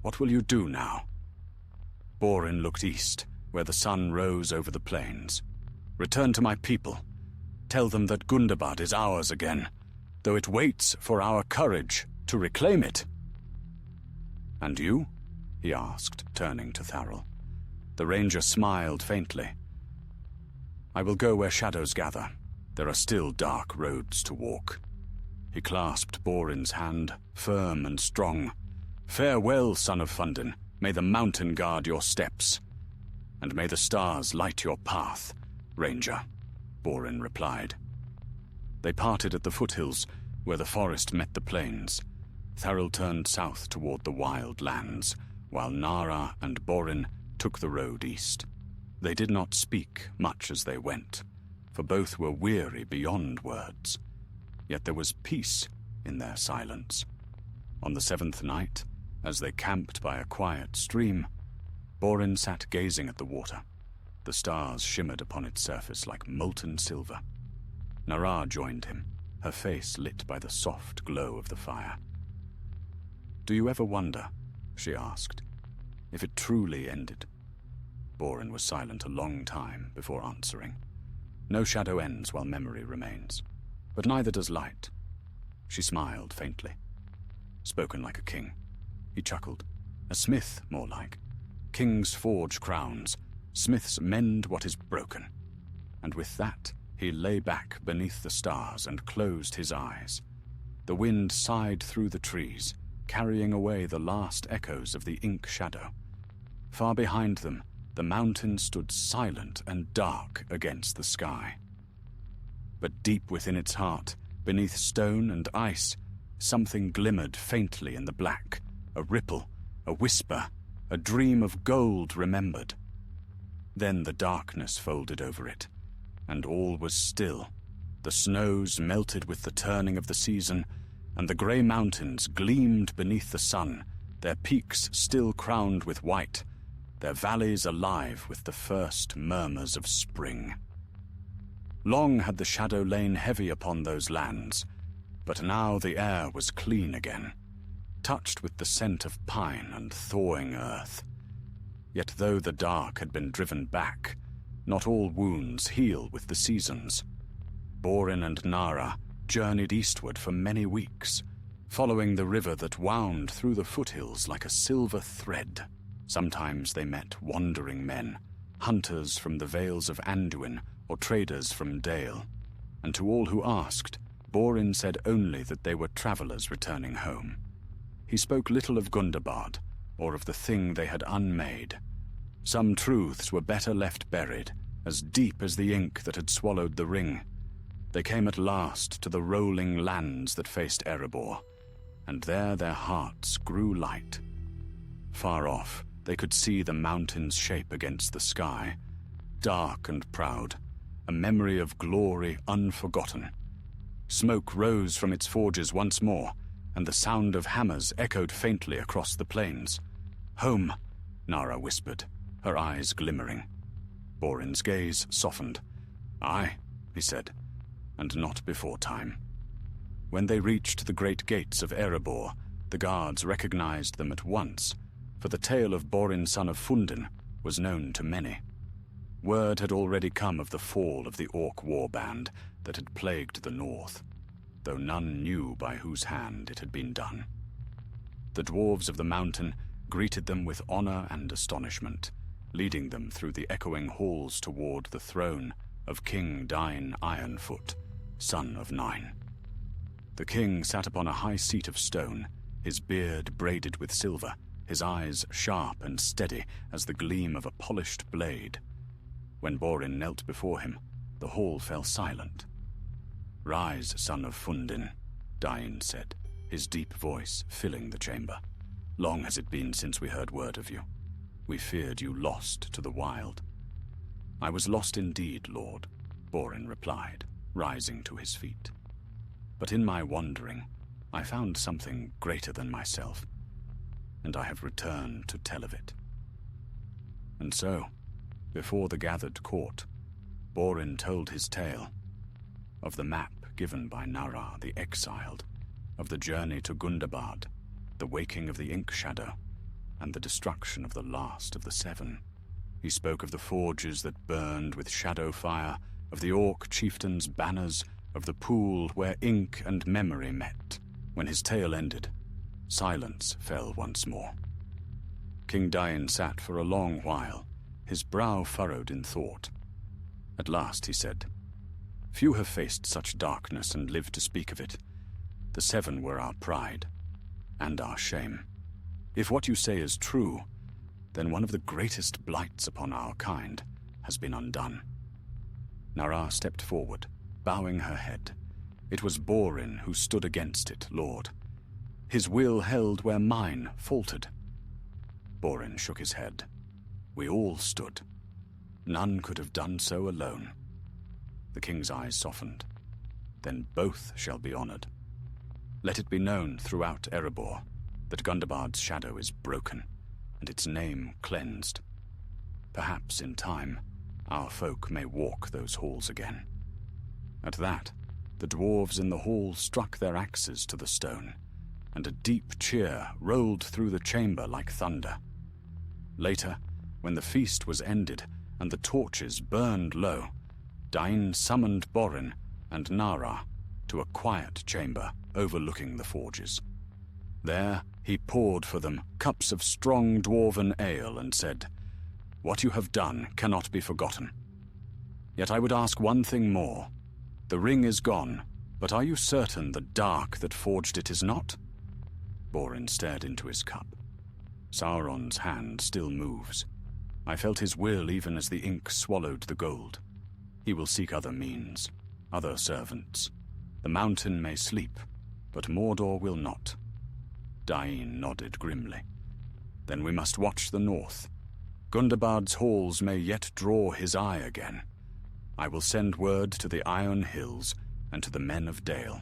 S1: "What will you do now?" Borin looked east, where the sun rose over the plains. "Return to my people. Tell them that Gundabad is ours again, though it waits for our courage to reclaim it." "And you?" he asked, turning to Tharil. The ranger smiled faintly. "I will go where shadows gather. There are still dark roads to walk." He clasped Borin's hand, firm and strong. "Farewell, son of Fundin. May the mountain guard your steps. And may the stars light your path, ranger," Borin replied. They parted at the foothills, where the forest met the plains. Tharil turned south toward the wild lands, while Nara and Borin took the road east. They did not speak much as they went, for both were weary beyond words. Yet there was peace in their silence. On the 7th night, as they camped by a quiet stream, Borin sat gazing at the water. The stars shimmered upon its surface like molten silver. Nara joined him, her face lit by the soft glow of the fire. "Do you ever wonder," she asked, "if it truly ended?" Borin was silent a long time before answering. No shadow ends while memory remains, but neither does light. She smiled faintly. Spoken like a king. He chuckled. A smith, more like. Kings forge crowns. Smiths mend what is broken. And with that, he lay back beneath the stars and closed his eyes. The wind sighed through the trees, carrying away the last echoes of the ink shadow. Far behind them, the mountain stood silent and dark against the sky. But deep within its heart, beneath stone and ice, something glimmered faintly in the black, a ripple, a whisper, a dream of gold remembered. Then the darkness folded over it, and all was still. The snows melted with the turning of the season, and the grey mountains gleamed beneath the sun, their peaks still crowned with white, their valleys alive with the first murmurs of spring. Long had the shadow lain heavy upon those lands, but now the air was clean again, touched with the scent of pine and thawing earth. Yet though the dark had been driven back, not all wounds heal with the seasons. Borin and Nara journeyed eastward for many weeks, following the river that wound through the foothills like a silver thread. Sometimes they met wandering men, hunters from the vales of Anduin or traders from Dale, and to all who asked, Borin said only that they were travelers returning home. He spoke little of Gundabad, or of the thing they had unmade. Some truths were better left buried, as deep as the ink that had swallowed the ring. They came at last to the rolling lands that faced Erebor, and there their hearts grew light. Far off, they could see the mountains shape against the sky, dark and proud, a memory of glory unforgotten. Smoke rose from its forges once more, and the sound of hammers echoed faintly across the plains. "Home," Nara whispered, her eyes glimmering. Borin's gaze softened. "Aye," he said, "and not before time." When they reached the great gates of Erebor, the guards recognized them at once, for the tale of Borin son of Fundin was known to many. Word had already come of the fall of the Orc warband that had plagued the north, though none knew by whose hand it had been done. The dwarves of the mountain greeted them with honor and astonishment, leading them through the echoing halls toward the throne of King Dain Ironfoot, son of Nine. The king sat upon a high seat of stone, his beard braided with silver, his eyes sharp and steady as the gleam of a polished blade. When Borin knelt before him, the hall fell silent. "Rise, son of Fundin," Dain said, his deep voice filling the chamber. "Long has it been since we heard word of you. We feared you lost to the wild." "I was lost indeed, Lord," Borin replied, rising to his feet. "But in my wandering, I found something greater than myself, and I have returned to tell of it." And so, before the gathered court, Borin told his tale of the map given by Nara the Exiled, of the journey to Gundabad, the waking of the Ink Shadow, and the destruction of the last of the seven. He spoke of the forges that burned with shadow fire, of the Orc chieftain's banners, of the pool where ink and memory met. When his tale ended, silence fell once more. King Dain sat for a long while, his brow furrowed in thought. At last he said, "Few have faced such darkness and lived to speak of it. The seven were our pride, and our shame. If what you say is true, then one of the greatest blights upon our kind has been undone." Nara stepped forward, bowing her head. "It was Borin who stood against it, Lord. His will held where mine faltered." Borin shook his head. "We all stood. None could have done so alone." The king's eyes softened. "Then both shall be honored. Let it be known throughout Erebor that Gundabad's shadow is broken and its name cleansed. Perhaps in time, our folk may walk those halls again." At that, the dwarves in the hall struck their axes to the stone, and a deep cheer rolled through the chamber like thunder. Later, when the feast was ended and the torches burned low, Dain summoned Borin and Nara to a quiet chamber overlooking the forges. There he poured for them cups of strong dwarven ale and said, "What you have done cannot be forgotten. Yet I would ask one thing more. The ring is gone, but are you certain the dark that forged it is not?" Borin stared into his cup. "Sauron's hand still moves. I felt his will even as the ink swallowed the gold. He will seek other means, other servants. The mountain may sleep, but Mordor will not." Dain nodded grimly. "Then we must watch the north. Gundabad's halls may yet draw his eye again. I will send word to the Iron Hills and to the men of Dale.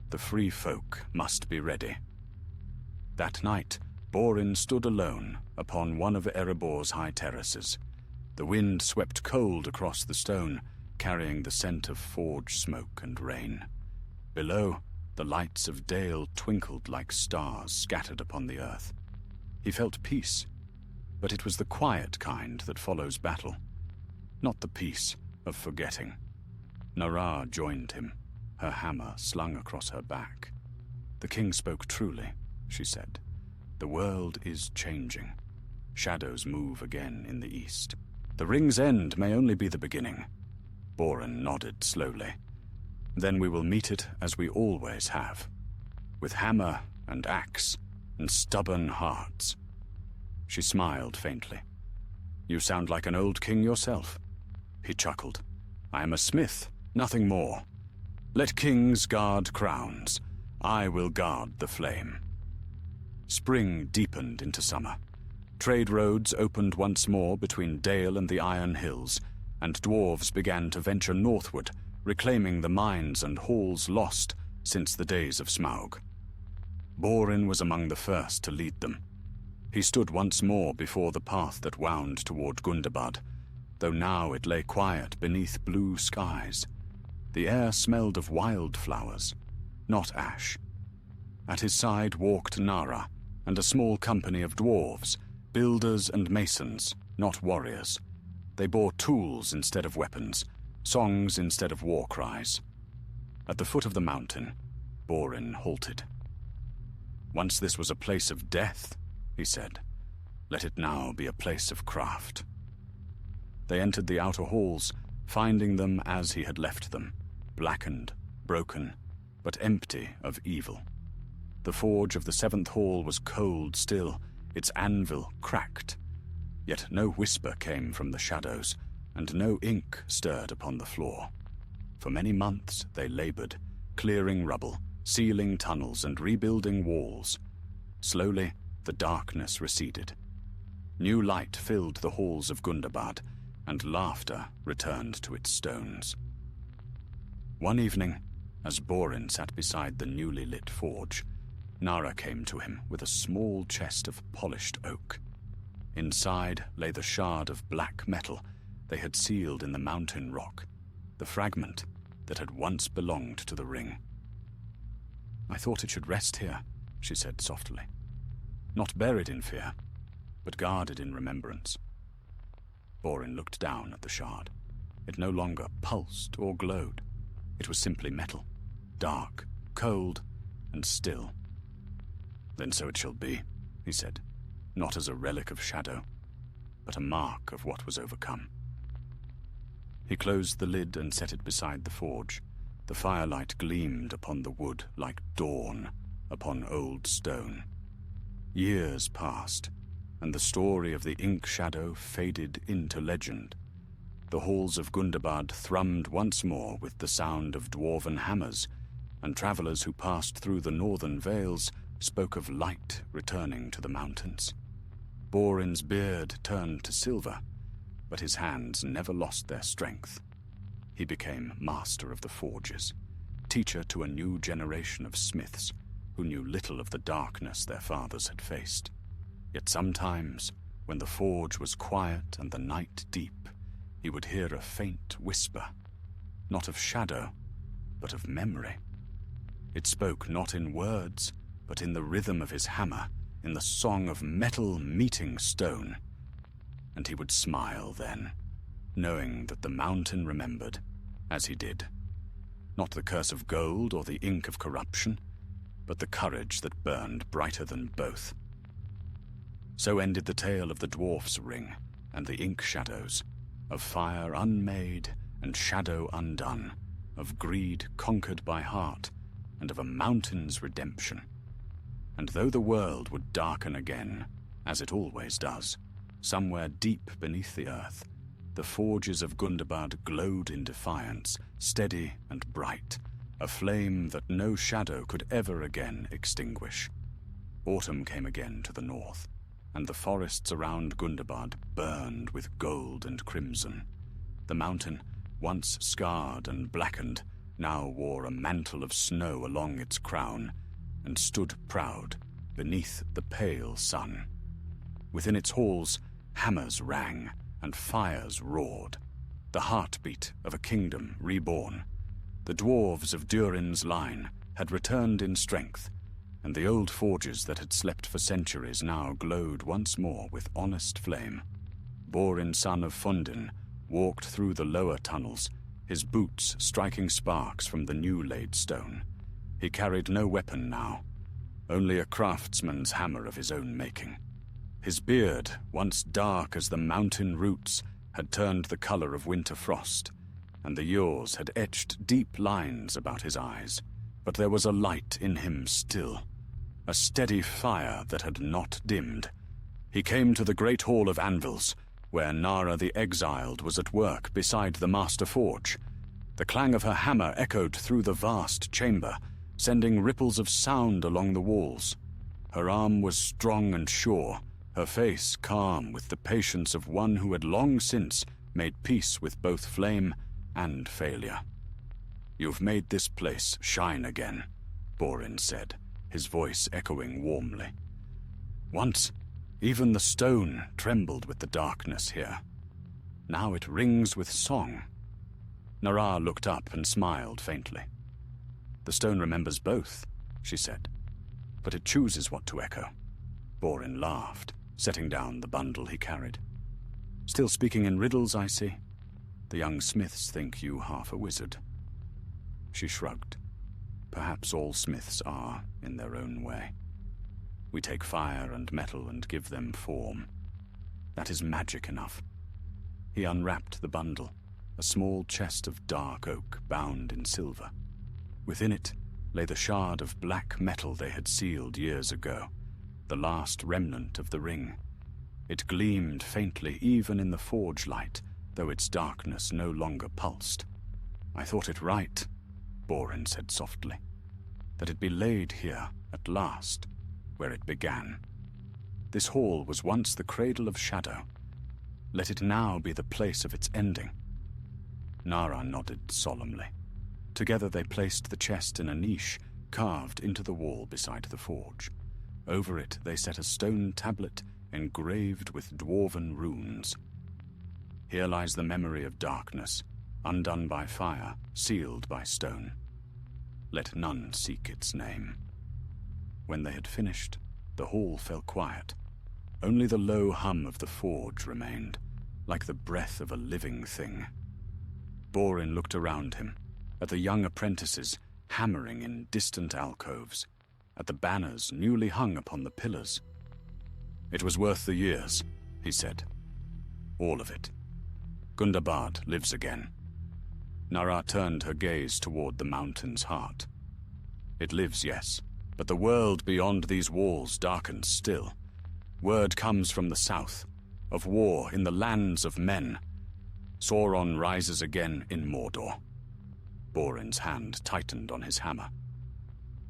S1: The free folk must be ready." That night, Borin stood alone upon one of Erebor's high terraces. The wind swept cold across the stone, carrying the scent of forge smoke and rain. Below, the lights of Dale twinkled like stars scattered upon the earth. He felt peace, but it was the quiet kind that follows battle, not the peace of forgetting. Nara joined him, her hammer slung across her back. "The king spoke truly," she said. "The world is changing. Shadows move again in the east. The ring's end may only be the beginning." Borin nodded slowly. "Then we will meet it as we always have, with hammer and axe and stubborn hearts." She smiled faintly. "You sound like an old king yourself." He chuckled. "I am a smith, nothing more. Let kings guard crowns. I will guard the flame." Spring deepened into summer. Trade roads opened once more between Dale and the Iron Hills, and dwarves began to venture northward, reclaiming the mines and halls lost since the days of Smaug. Borin was among the first to lead them. He stood once more before the path that wound toward Gundabad, though now it lay quiet beneath blue skies. The air smelled of wildflowers, not ash. At his side walked Nara and a small company of dwarves, builders and masons, not warriors. They bore tools instead of weapons, songs instead of war cries. At the foot of the mountain, Borin halted. "Once this was a place of death," he said. "Let it now be a place of craft." They entered the outer halls, finding them as he had left them, blackened, broken, but empty of evil. The forge of the seventh hall was cold still, its anvil cracked. Yet no whisper came from the shadows, and no ink stirred upon the floor. For many months they labored, clearing rubble, sealing tunnels and rebuilding walls. Slowly, the darkness receded. New light filled the halls of Gundabad, and laughter returned to its stones. One evening, as Borin sat beside the newly lit forge, Nara came to him with a small chest of polished oak. Inside lay the shard of black metal they had sealed in the mountain rock, the fragment that had once belonged to the ring. "I thought it should rest here," she said softly. "Not buried in fear, but guarded in remembrance." Borin looked down at the shard. It no longer pulsed or glowed. It was simply metal, dark, cold, and still. "Then so it shall be," he said, "not as a relic of shadow, but a mark of what was overcome." He closed the lid and set it beside the forge. The firelight gleamed upon the wood like dawn upon old stone. Years passed, and the story of the ink shadow faded into legend. The halls of Gundabad thrummed once more with the sound of dwarven hammers, and travelers who passed through the northern vales spoke of light returning to the mountains. Borin's beard turned to silver, but his hands never lost their strength. He became master of the forges, teacher to a new generation of smiths who knew little of the darkness their fathers had faced. Yet sometimes, when the forge was quiet and the night deep, he would hear a faint whisper, not of shadow, but of memory. It spoke not in words, but in the rhythm of his hammer, in the song of metal meeting stone. And he would smile then, knowing that the mountain remembered, as he did. Not the curse of gold or the ink of corruption, but the courage that burned brighter than both. So ended the tale of the dwarf's ring and the ink shadows, of fire unmade and shadow undone, of greed conquered by heart, and of a mountain's redemption. And though the world would darken again, as it always does, somewhere deep beneath the earth, the forges of Gundabad glowed in defiance, steady and bright, a flame that no shadow could ever again extinguish. Autumn came again to the north, and the forests around Gundabad burned with gold and crimson. The mountain, once scarred and blackened, now wore a mantle of snow along its crown, and stood proud beneath the pale sun. Within its halls, hammers rang and fires roared, the heartbeat of a kingdom reborn. The dwarves of Durin's line had returned in strength, and the old forges that had slept for centuries now glowed once more with honest flame. Borin, son of Fundin, walked through the lower tunnels, his boots striking sparks from the new-laid stone. He carried no weapon now, only a craftsman's hammer of his own making. His beard, once dark as the mountain roots, had turned the color of winter frost, and the yaws had etched deep lines about his eyes. But there was a light in him still, a steady fire that had not dimmed. He came to the great hall of anvils, where Nara the Exiled was at work beside the master forge. The clang of her hammer echoed through the vast chamber, sending ripples of sound along the walls. Her arm was strong and sure, her face calm with the patience of one who had long since made peace with both flame and failure. "You've made this place shine again," Borin said, his voice echoing warmly. "Once, even the stone trembled with the darkness here. Now it rings with song." Nara looked up and smiled faintly. "The stone remembers both," she said, "but it chooses what to echo." Borin laughed, setting down the bundle he carried. "Still speaking in riddles, I see. The young smiths think you half a wizard." She shrugged. "Perhaps all smiths are, in their own way. We take fire and metal and give them form. That is magic enough." He unwrapped the bundle, a small chest of dark oak bound in silver. Within it lay the shard of black metal they had sealed years ago, the last remnant of the ring. It gleamed faintly even in the forge light, though its darkness no longer pulsed. "I thought it right," Borin said softly, "that it be laid here at last, where it began. This hall was once the cradle of shadow. Let it now be the place of its ending." Nara nodded solemnly. Together they placed the chest in a niche carved into the wall beside the forge. Over it they set a stone tablet engraved with dwarven runes. Here lies the memory of darkness, undone by fire, sealed by stone. Let none seek its name. When they had finished, the hall fell quiet. Only the low hum of the forge remained, like the breath of a living thing. Borin looked around him, at the young apprentices hammering in distant alcoves, at the banners newly hung upon the pillars. "It was worth the years," he said. "All of it. Gundabad lives again." Nara turned her gaze toward the mountain's heart. "It lives, yes, but the world beyond these walls darkens still. Word comes from the south, of war in the lands of men. Sauron rises again in Mordor." Borin's hand tightened on his hammer.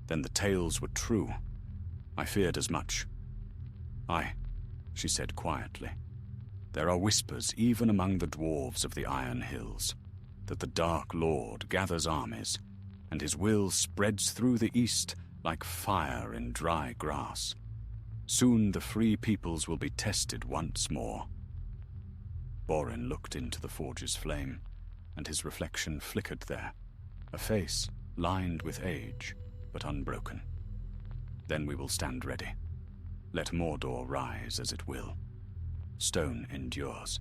S1: "Then the tales were true. I feared as much." "Aye," she said quietly. "There are whispers even among the dwarves of the Iron Hills, that the Dark Lord gathers armies, and his will spreads through the east like fire in dry grass. Soon the free peoples will be tested once more." Borin looked into the forge's flame, and his reflection flickered there, a face lined with age, but unbroken. "Then we will stand ready. Let Mordor rise as it will. Stone endures."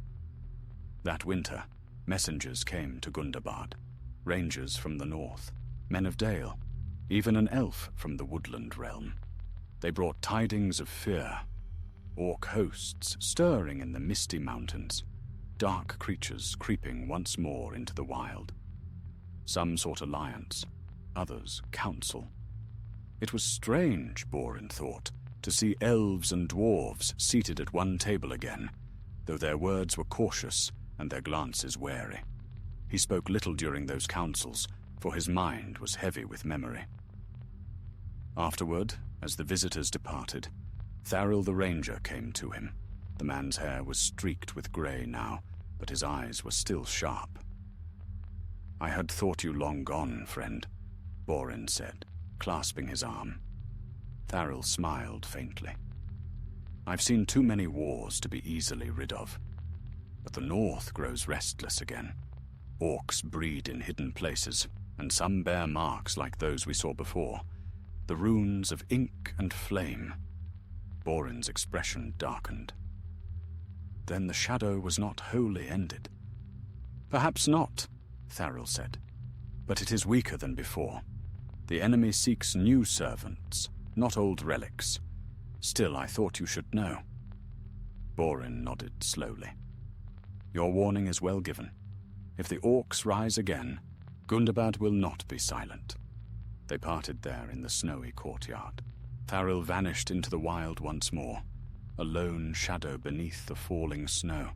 S1: That winter, messengers came to Gundabad, rangers from the north, men of Dale, even an elf from the woodland realm. They brought tidings of fear, orc hosts stirring in the misty mountains, dark creatures creeping once more into the wild. Some sought alliance, others counsel. It was strange, Borin thought, to see elves and dwarves seated at one table again, though their words were cautious and their glances wary. He spoke little during those councils, for his mind was heavy with memory. Afterward, as the visitors departed, Tharil the ranger came to him. The man's hair was streaked with grey now, but his eyes were still sharp. "I had thought you long gone, friend," Borin said, clasping his arm. Tharil smiled faintly. "I've seen too many wars to be easily rid of. But the north grows restless again. Orcs breed in hidden places, and some bear marks like those we saw before, the runes of ink and flame." Borin's expression darkened. "Then the shadow was not wholly ended." "Perhaps not," Tharil said, "but it is weaker than before. The enemy seeks new servants, not old relics. Still, I thought you should know." Borin nodded slowly. "Your warning is well given. If the orcs rise again, Gundabad will not be silent." They parted there in the snowy courtyard. Tharil vanished into the wild once more, a lone shadow beneath the falling snow,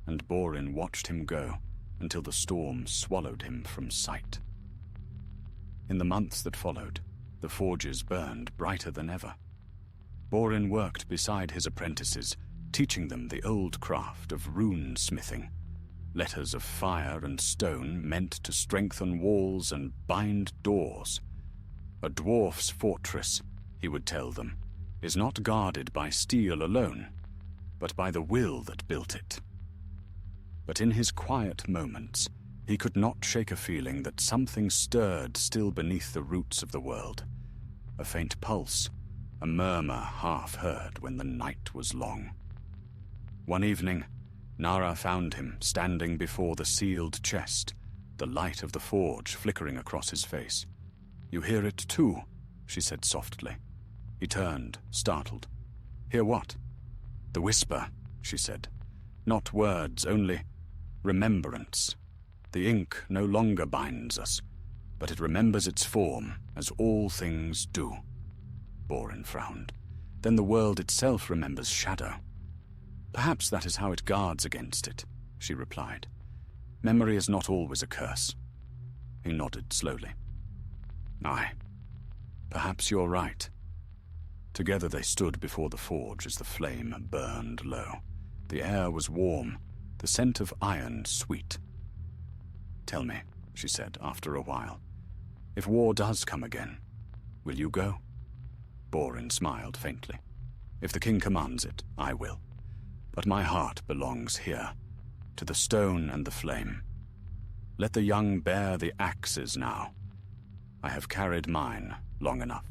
S1: and Borin watched him go until the storm swallowed him from sight. In the months that followed, the forges burned brighter than ever. Borin worked beside his apprentices, teaching them the old craft of rune smithing, letters of fire and stone meant to strengthen walls and bind doors. A dwarf's fortress, he would tell them, is not guarded by steel alone, but by the will that built it. But in his quiet moments, he could not shake a feeling that something stirred still beneath the roots of the world. A faint pulse, a murmur half heard when the night was long. One evening, Nara found him standing before the sealed chest, the light of the forge flickering across his face. "You hear it too," she said softly. He turned, startled. "Hear what?" "The whisper," she said. "Not words, only remembrance. The ink no longer binds us, but it remembers its form, as all things do." Borin frowned. "Then the world itself remembers shadow." "Perhaps that is how it guards against it," she replied. "Memory is not always a curse." He nodded slowly. "Aye, perhaps you're right." Together they stood before the forge as the flame burned low. The air was warm, the scent of iron sweet. "Tell me," she said after a while, "if war does come again, will you go?" Borin smiled faintly. If the king commands it, I will. But my heart belongs here, to the stone and the flame. Let the young bear the axes now. I have carried mine long enough."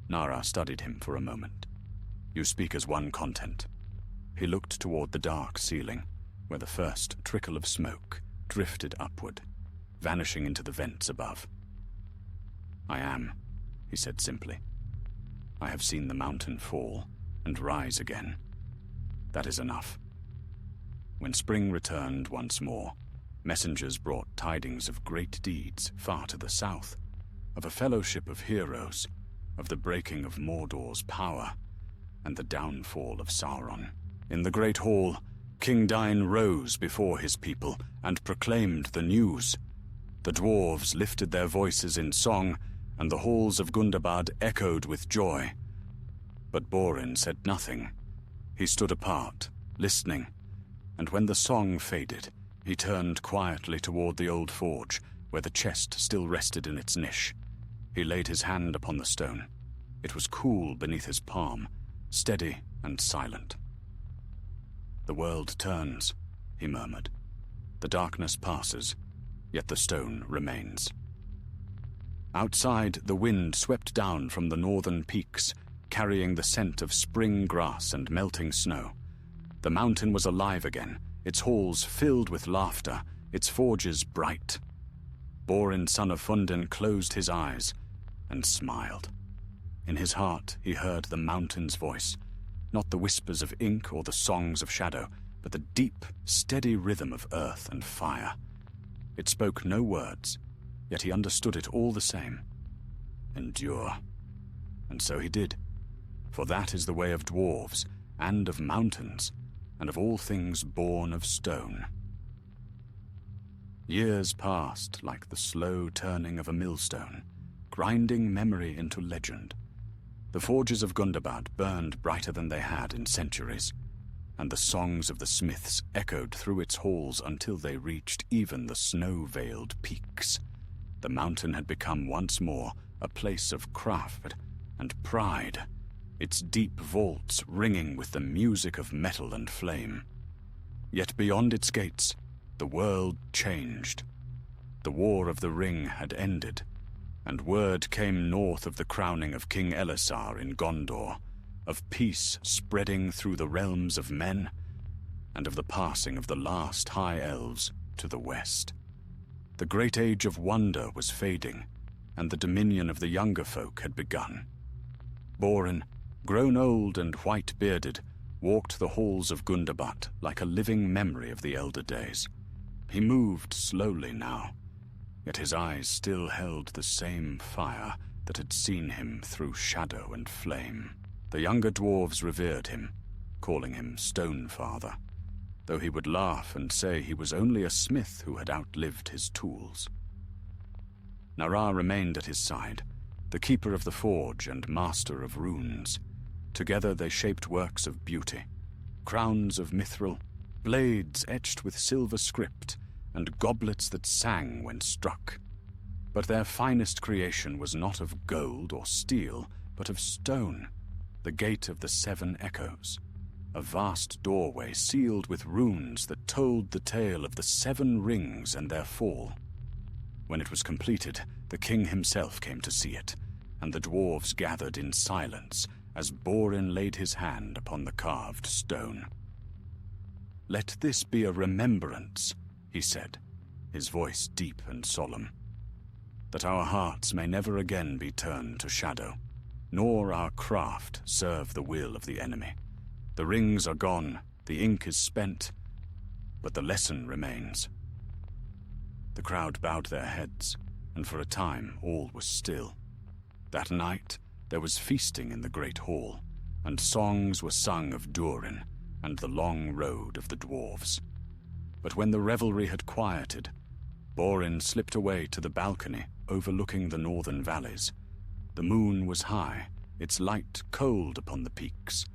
S1: Nara studied him for a moment. "You speak as one content." He looked toward the dark ceiling, where the first trickle of smoke drifted upward, vanishing into the vents above. "I am," he said simply. "I have seen the mountain fall and rise again. That is enough." When spring returned once more, messengers brought tidings of great deeds far to the south, of a fellowship of heroes, of the breaking of Mordor's power, and the downfall of Sauron. In the great hall, King Dain rose before his people and proclaimed the news. The dwarves lifted their voices in song, and the halls of Gundabad echoed with joy. But Borin said nothing. He stood apart, listening, and when the song faded, he turned quietly toward the old forge, where the chest still rested in its niche. He laid his hand upon the stone. It was cool beneath his palm, steady and silent. "The world turns," he murmured. "The darkness passes, yet the stone remains." Outside, the wind swept down from the northern peaks, carrying the scent of spring grass and melting snow. The mountain was alive again, its halls filled with laughter, its forges bright. Borin, son of Fundin, closed his eyes and smiled. In his heart, he heard the mountain's voice, not the whispers of ink or the songs of shadow, but the deep, steady rhythm of earth and fire. It spoke no words, yet he understood it all the same. Endure. And so he did, for that is the way of dwarves, and of mountains, and of all things born of stone. Years passed like the slow turning of a millstone, grinding memory into legend. The forges of Gundabad burned brighter than they had in centuries, and the songs of the smiths echoed through its halls until they reached even the snow-veiled peaks. The mountain had become once more a place of craft and pride, its deep vaults ringing with the music of metal and flame. Yet beyond its gates, the world changed. The War of the Ring had ended, and word came north of the crowning of King Elisar in Gondor, of peace spreading through the realms of men, and of the passing of the last high elves to the west. The great age of wonder was fading, and the dominion of the younger folk had begun. Borin, grown old and white-bearded, walked the halls of Gundabad like a living memory of the elder days. He moved slowly now, yet his eyes still held the same fire that had seen him through shadow and flame. The younger dwarves revered him, calling him Stonefather, though he would laugh and say he was only a smith who had outlived his tools. Nara remained at his side, the keeper of the forge and master of runes. Together they shaped works of beauty, crowns of mithril, blades etched with silver script, and goblets that sang when struck. But their finest creation was not of gold or steel, but of stone, the gate of the seven echoes, a vast doorway sealed with runes that told the tale of the 7 rings and their fall. When it was completed, the king himself came to see it, and the dwarves gathered in silence as Borin laid his hand upon the carved stone. "Let this be a remembrance," he said, his voice deep and solemn, "that our hearts may never again be turned to shadow, nor our craft serve the will of the enemy. The rings are gone, the ink is spent, but the lesson remains." The crowd bowed their heads, and for a time all was still. That night there was feasting in the great hall, and songs were sung of Durin and the long road of the dwarves. But when the revelry had quieted, Borin slipped away to the balcony overlooking the northern valleys. The moon was high, its light cold upon the peaks.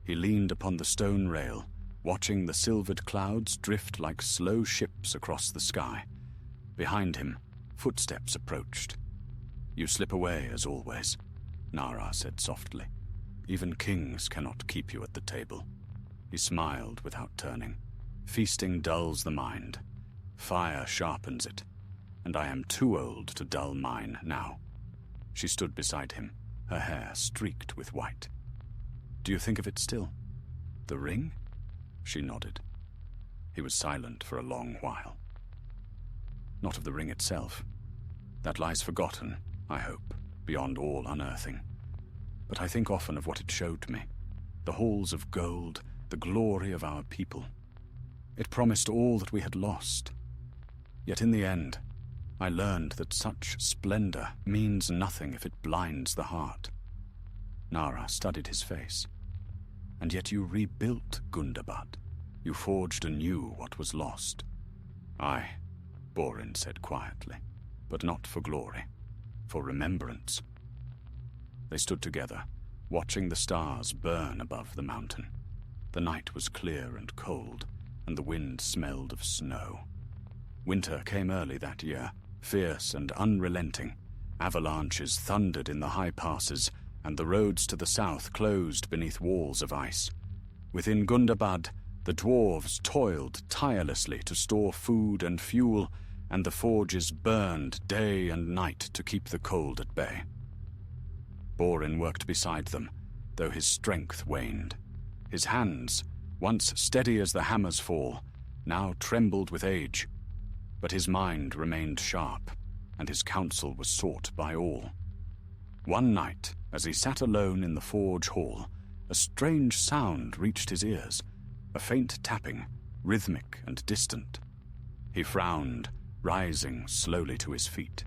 S1: He leaned upon the stone rail, watching the silvered clouds drift like slow ships across the sky. Behind him, footsteps approached. "You slip away, as always," Nara said softly. Even kings cannot keep you at the table." He smiled without turning. "Feasting dulls the mind. Fire sharpens it, and I am too old to dull mine now." She stood beside him, her hair streaked with white. "Do you think of it still? The ring?" She nodded. He was silent for a long while. "Not of the ring itself. That lies forgotten, I hope, beyond all unearthing. But I think often of what it showed me. The halls of gold, the glory of our people. It promised all that we had lost. Yet in the end, I learned that such splendor means nothing if it blinds the heart." Nara studied his face. "And yet you rebuilt Gundabad. You forged anew what was lost." "Aye," Borin said quietly, "but not for glory, for remembrance." They stood together, watching the stars burn above the mountain. The night was clear and cold, and the wind smelled of snow. Winter came early that year, fierce and unrelenting. Avalanches thundered in the high passes, and the roads to the south closed beneath walls of ice. Within Gundabad, the dwarves toiled tirelessly to store food and fuel, and the forges burned day and night to keep the cold at bay. Borin worked beside them, though his strength waned. His hands, once steady as the hammer's fall, now trembled with age. But his mind remained sharp, and his counsel was sought by all. One night, as he sat alone in the forge hall, a strange sound reached his ears, a faint tapping, rhythmic and distant. He frowned, rising slowly to his feet.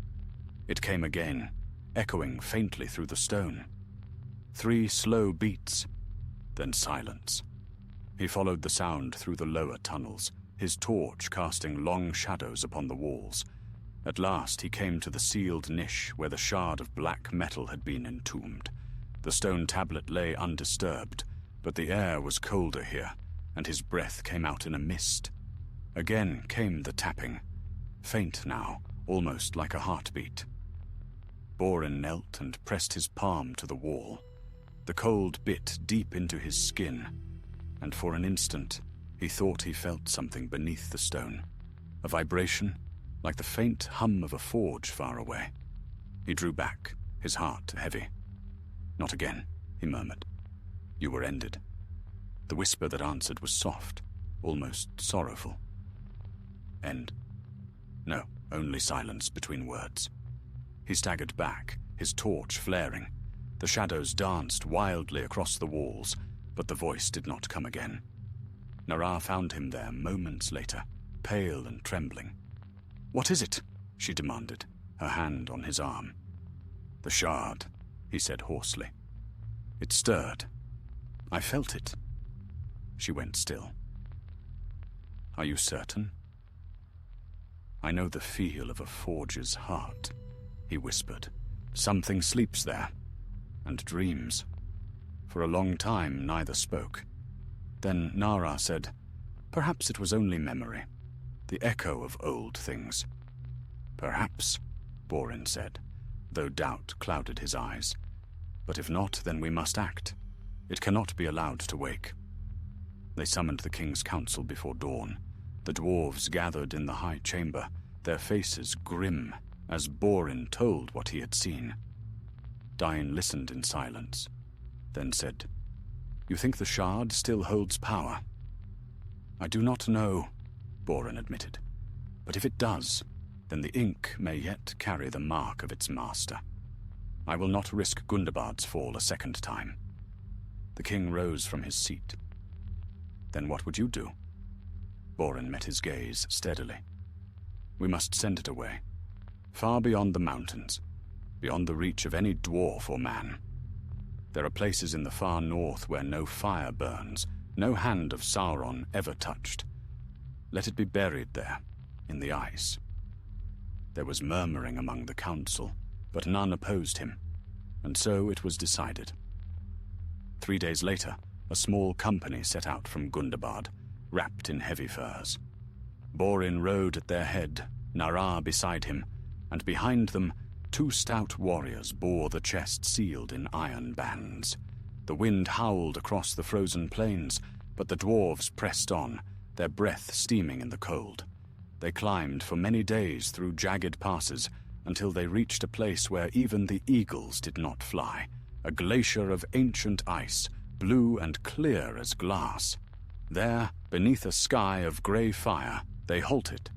S1: It came again, echoing faintly through the stone. 3 slow beats, then silence. He followed the sound through the lower tunnels, his torch casting long shadows upon the walls. At last he came to the sealed niche where the shard of black metal had been entombed. The stone tablet lay undisturbed, but the air was colder here, and his breath came out in a mist. Again came the tapping, faint now, almost like a heartbeat. Borin knelt and pressed his palm to the wall. The cold bit deep into his skin, and for an instant he thought he felt something beneath the stone. A vibration, like the faint hum of a forge far away. He drew back, his heart heavy. "Not again," he murmured. "You were ended." The whisper that answered was soft, almost sorrowful. "End?" No, only silence between words. He staggered back, his torch flaring. The shadows danced wildly across the walls, but the voice did not come again. Nara found him there moments later, pale and trembling. "What is it?" she demanded, her hand on his arm. "The shard," he said hoarsely. "It stirred. I felt it." She went still. "Are you certain?" "I know the feel of a forger's heart," he whispered. "Something sleeps there, and dreams." For a long time neither spoke. Then Nara said, "Perhaps it was only memory, the echo of old things." "Perhaps," Borin said, though doubt clouded his eyes. "But if not, then we must act. It cannot be allowed to wake." They summoned the king's council before dawn. The dwarves gathered in the high chamber, their faces grim, as Borin told what he had seen. Dain listened in silence, then said, "You think the shard still holds power?" "I do not know," Borin admitted. "But if it does, then the ink may yet carry the mark of its master. I will not risk Gundabad's fall a second time." The king rose from his seat. "Then what would you do?" Borin met his gaze steadily. "We must send it away, far beyond the mountains, beyond the reach of any dwarf or man. There are places in the far north where no fire burns, no hand of Sauron ever touched. Let it be buried there, in the ice." There was murmuring among the council, but none opposed him, and so it was decided. 3 days later, a small company set out from Gundabad, wrapped in heavy furs. Borin rode at their head, Nara beside him, and behind them 2 stout warriors bore the chest sealed in iron bands. The wind howled across the frozen plains, but the dwarves pressed on, their breath steaming in the cold. They climbed for many days through jagged passes until they reached a place where even the eagles did not fly, a glacier of ancient ice, blue and clear as glass. There, beneath a sky of grey fire, they halted.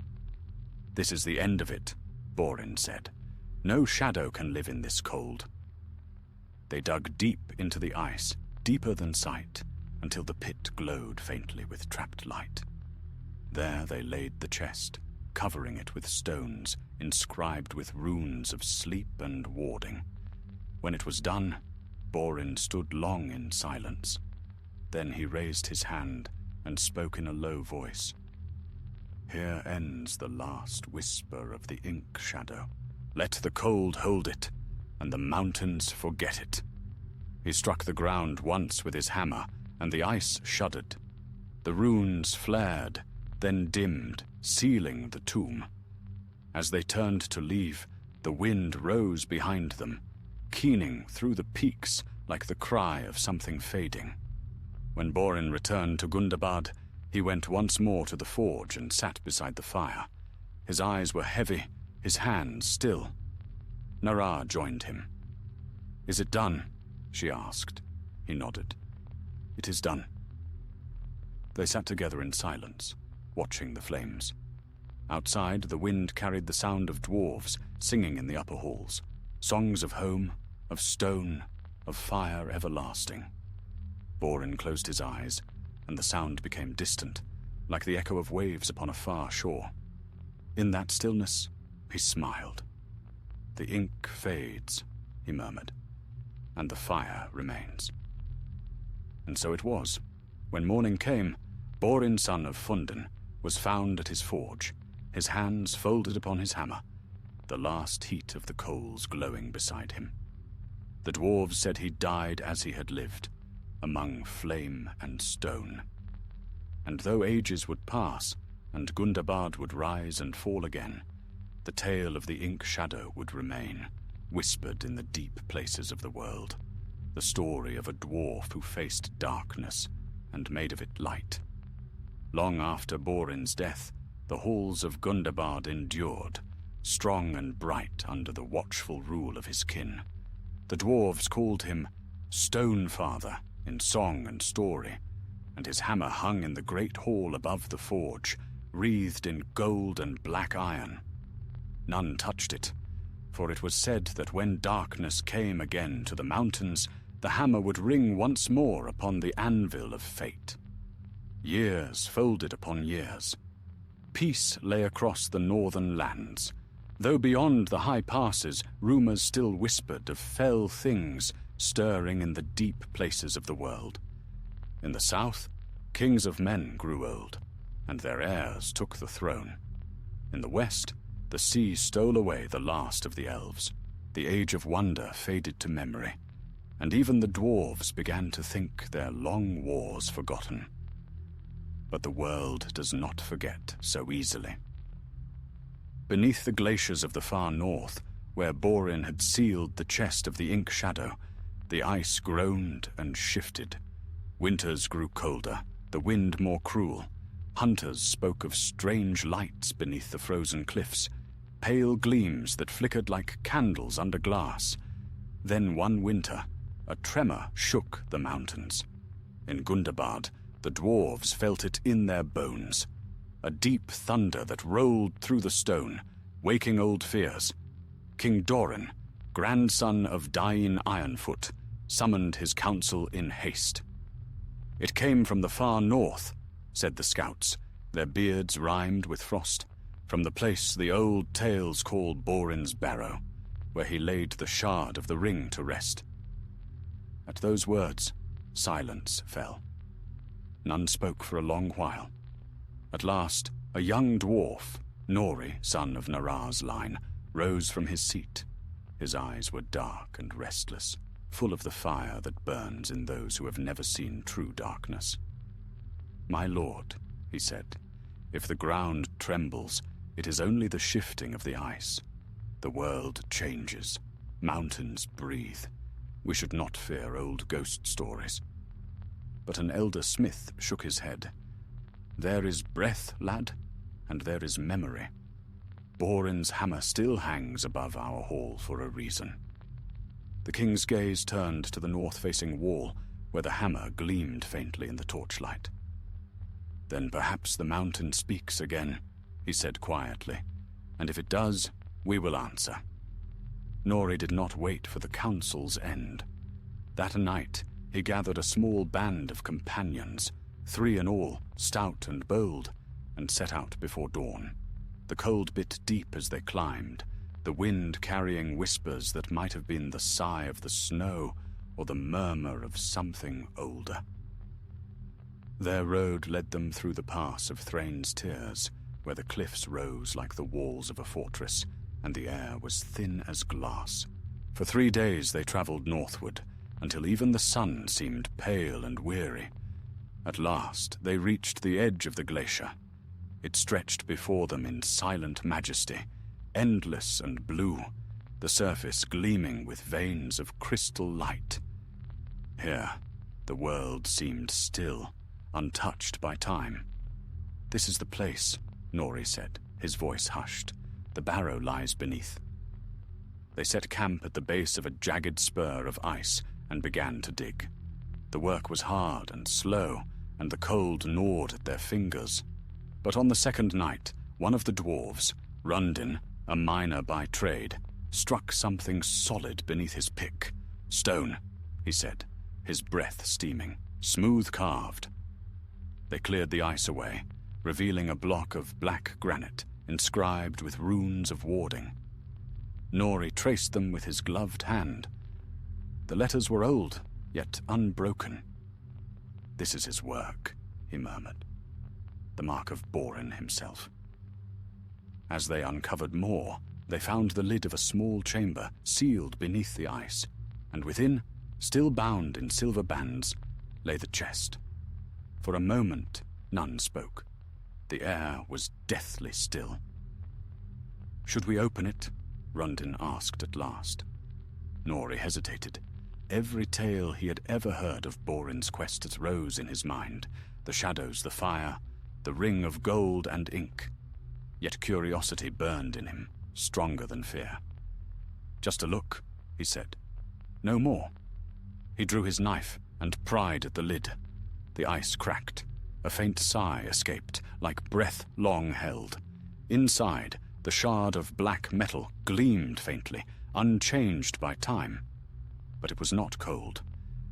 S1: "This is the end of it," Borin said. "No shadow can live in this cold." They dug deep into the ice, deeper than sight, until the pit glowed faintly with trapped light. There they laid the chest, covering it with stones inscribed with runes of sleep and warding. When it was done, Borin stood long in silence. Then he raised his hand and spoke in a low voice. "Here ends the last whisper of the ink shadow. Let the cold hold it, and the mountains forget it." He struck the ground once with his hammer, and the ice shuddered. The runes flared, then dimmed, sealing the tomb. As they turned to leave, the wind rose behind them, keening through the peaks like the cry of something fading. When Borin returned to Gundabad, he went once more to the forge and sat beside the fire. His eyes were heavy, his hands still. Nara joined him. "Is it done?" she asked. He nodded. "It is done." They sat together in silence, watching the flames. Outside, the wind carried the sound of dwarves singing in the upper halls, songs of home, of stone, of fire everlasting. Borin closed his eyes, and the sound became distant, like the echo of waves upon a far shore. In that stillness, he smiled. "The ink fades," he murmured, "and the fire remains." And so it was. When morning came, Borin, son of Fundin, was found at his forge, his hands folded upon his hammer, the last heat of the coals glowing beside him. The dwarves said he died as he had lived, among flame and stone. And though ages would pass, and Gundabad would rise and fall again, the tale of the ink shadow would remain, whispered in the deep places of the world, the story of a dwarf who faced darkness and made of it light. Long after Borin's death, the halls of Gundabad endured, strong and bright under the watchful rule of his kin. The dwarves called him Stone Father in song and story, and his hammer hung in the great hall above the forge, wreathed in gold and black iron. None touched it, for it was said that when darkness came again to the mountains, the hammer would ring once more upon the anvil of fate. Years folded upon years. Peace lay across the northern lands, though beyond the high passes rumors still whispered of fell things stirring in the deep places of the world. In the south, kings of men grew old, and their heirs took the throne. In the west, the sea stole away the last of the elves. The age of wonder faded to memory, and even the dwarves began to think their long wars forgotten. But the world does not forget so easily. Beneath the glaciers of the far north, where Borin had sealed the chest of the ink shadow, the ice groaned and shifted. Winters grew colder, the wind more cruel. Hunters spoke of strange lights beneath the frozen cliffs, pale gleams that flickered like candles under glass. Then one winter, a tremor shook the mountains. In Gundabad, the dwarves felt it in their bones. A deep thunder that rolled through the stone, waking old fears. King Doran, grandson of Dain Ironfoot, summoned his council in haste. "It came from the far north," said the scouts, their beards rimed with frost, "from the place the old tales call Borin's Barrow, where he laid the shard of the ring to rest." At those words, silence fell. None spoke for a long while. At last, a young dwarf, Nori, son of Nara's line, rose from his seat. His eyes were dark and restless, full of the fire that burns in those who have never seen true darkness. "My lord," he said, "if the ground trembles, it is only the shifting of the ice. The world changes, mountains breathe. We should not fear old ghost stories. But an elder smith shook his head. There is breath, lad, and there is memory. Borin's hammer still hangs above our hall for a reason. The king's gaze turned to the north-facing wall, where the hammer gleamed faintly in the torchlight. Then perhaps the mountain speaks again, he said quietly, and if it does, we will answer. Nori did not wait for the council's end. That night, he gathered a small band of companions, 3 in all, stout and bold, and set out before dawn. The cold bit deep as they climbed, the wind carrying whispers that might have been the sigh of the snow or the murmur of something older. Their road led them through the pass of Thrain's Tears, where the cliffs rose like the walls of a fortress, and the air was thin as glass. For 3 days they traveled northward, until even the sun seemed pale and weary. At last they reached the edge of the glacier. It stretched before them in silent majesty, endless and blue, the surface gleaming with veins of crystal light. Here, the world seemed still, untouched by time. "This is the place," Nori said, his voice hushed. "The barrow lies beneath." They set camp at the base of a jagged spur of ice and began to dig. The work was hard and slow, and the cold gnawed at their fingers. But on the second night, one of the dwarves, Rundin, a miner by trade, struck something solid beneath his pick. "Stone," he said, his breath steaming, "smooth carved." They cleared the ice away, revealing a block of black granite inscribed with runes of warding. Nori traced them with his gloved hand. The letters were old, yet unbroken. "This is his work," he murmured. "The mark of Borin himself." As they uncovered more, they found the lid of a small chamber sealed beneath the ice, and within, still bound in silver bands, lay the chest. For a moment, none spoke. The air was deathly still. "Should we open it?" Rundin asked at last. Nori hesitated. Every tale he had ever heard of Borin's quests rose in his mind, the shadows, the fire, the ring of gold and ink. Yet curiosity burned in him, stronger than fear. "Just a look," he said. "No more." He drew his knife and pried at the lid. The ice cracked. A faint sigh escaped, like breath long held. Inside, the shard of black metal gleamed faintly, unchanged by time. But it was not cold.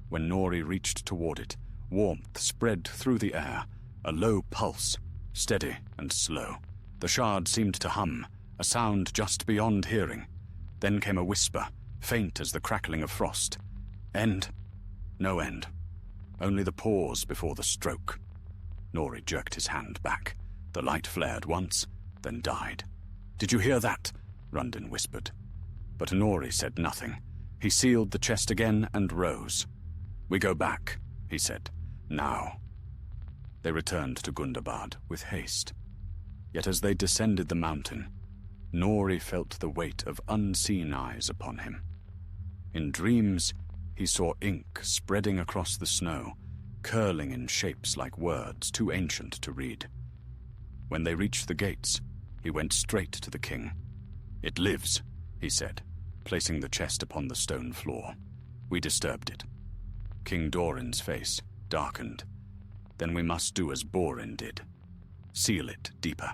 S1: When Nori reached toward it, warmth spread through the air, a low pulse, steady and slow. The shard seemed to hum, a sound just beyond hearing. Then came a whisper, faint as the crackling of frost. End? No end. Only the pause before the stroke. Nori jerked his hand back. The light flared once, then died. "Did you hear that?" Rundin whispered. But Nori said nothing. He sealed the chest again and rose. "We go back," he said. "Now." They returned to Gundabad with haste. Yet as they descended the mountain, Nori felt the weight of unseen eyes upon him. In dreams, he saw ink spreading across the snow, curling in shapes like words too ancient to read. When they reached the gates, he went straight to the king. "It lives," he said, placing the chest upon the stone floor. "We disturbed it." King Doran's face darkened. "Then we must do as Borin did. Seal it deeper."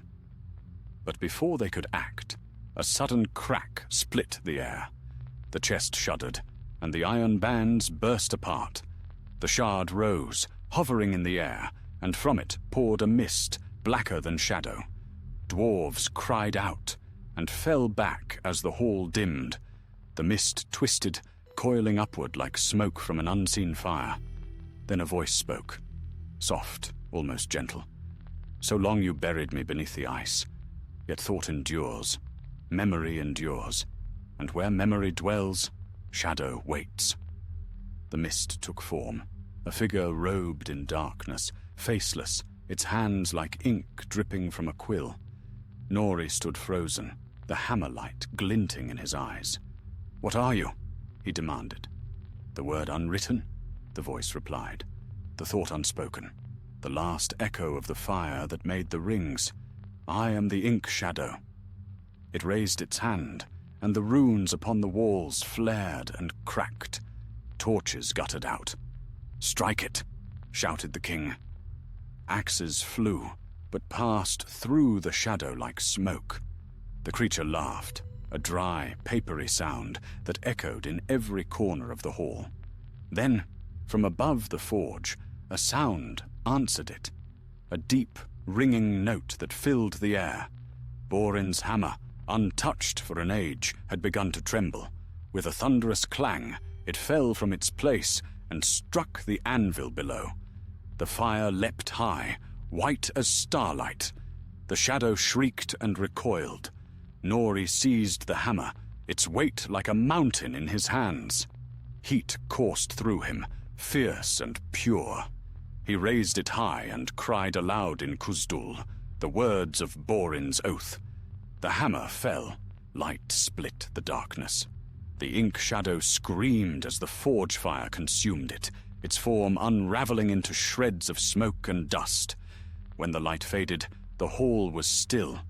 S1: But before they could act, a sudden crack split the air. The chest shuddered, and the iron bands burst apart. The shard rose, hovering in the air, and from it poured a mist, blacker than shadow. Dwarves cried out, and fell back as the hall dimmed. The mist twisted, coiling upward like smoke from an unseen fire. Then a voice spoke, soft, almost gentle. "So long you buried me beneath the ice. Yet thought endures, memory endures, and where memory dwells, shadow waits." The mist took form, a figure robed in darkness, faceless, its hands like ink dripping from a quill. Nori stood frozen, the hammer light glinting in his eyes. "What are you?" he demanded. "The word unwritten?" the voice replied, the thought unspoken, the last echo of the fire that made the rings. "I am the ink shadow." It raised its hand, and the runes upon the walls flared and cracked. Torches guttered out. "Strike it!" shouted the king. Axes flew, but passed through the shadow like smoke. The creature laughed, a dry, papery sound that echoed in every corner of the hall. Then, from above the forge, a sound answered it, a deep, ringing note that filled the air. Borin's hammer, untouched for an age, had begun to tremble. With a thunderous clang, it fell from its place and struck the anvil below. The fire leapt high, white as starlight. The shadow shrieked and recoiled. Nori seized the hammer, its weight like a mountain in his hands. Heat coursed through him, fierce and pure. He raised it high and cried aloud in Khuzdul, the words of Borin's oath. The hammer fell. Light split the darkness. The ink shadow screamed as the forge fire consumed it, its form unraveling into shreds of smoke and dust. When the light faded, the hall was still.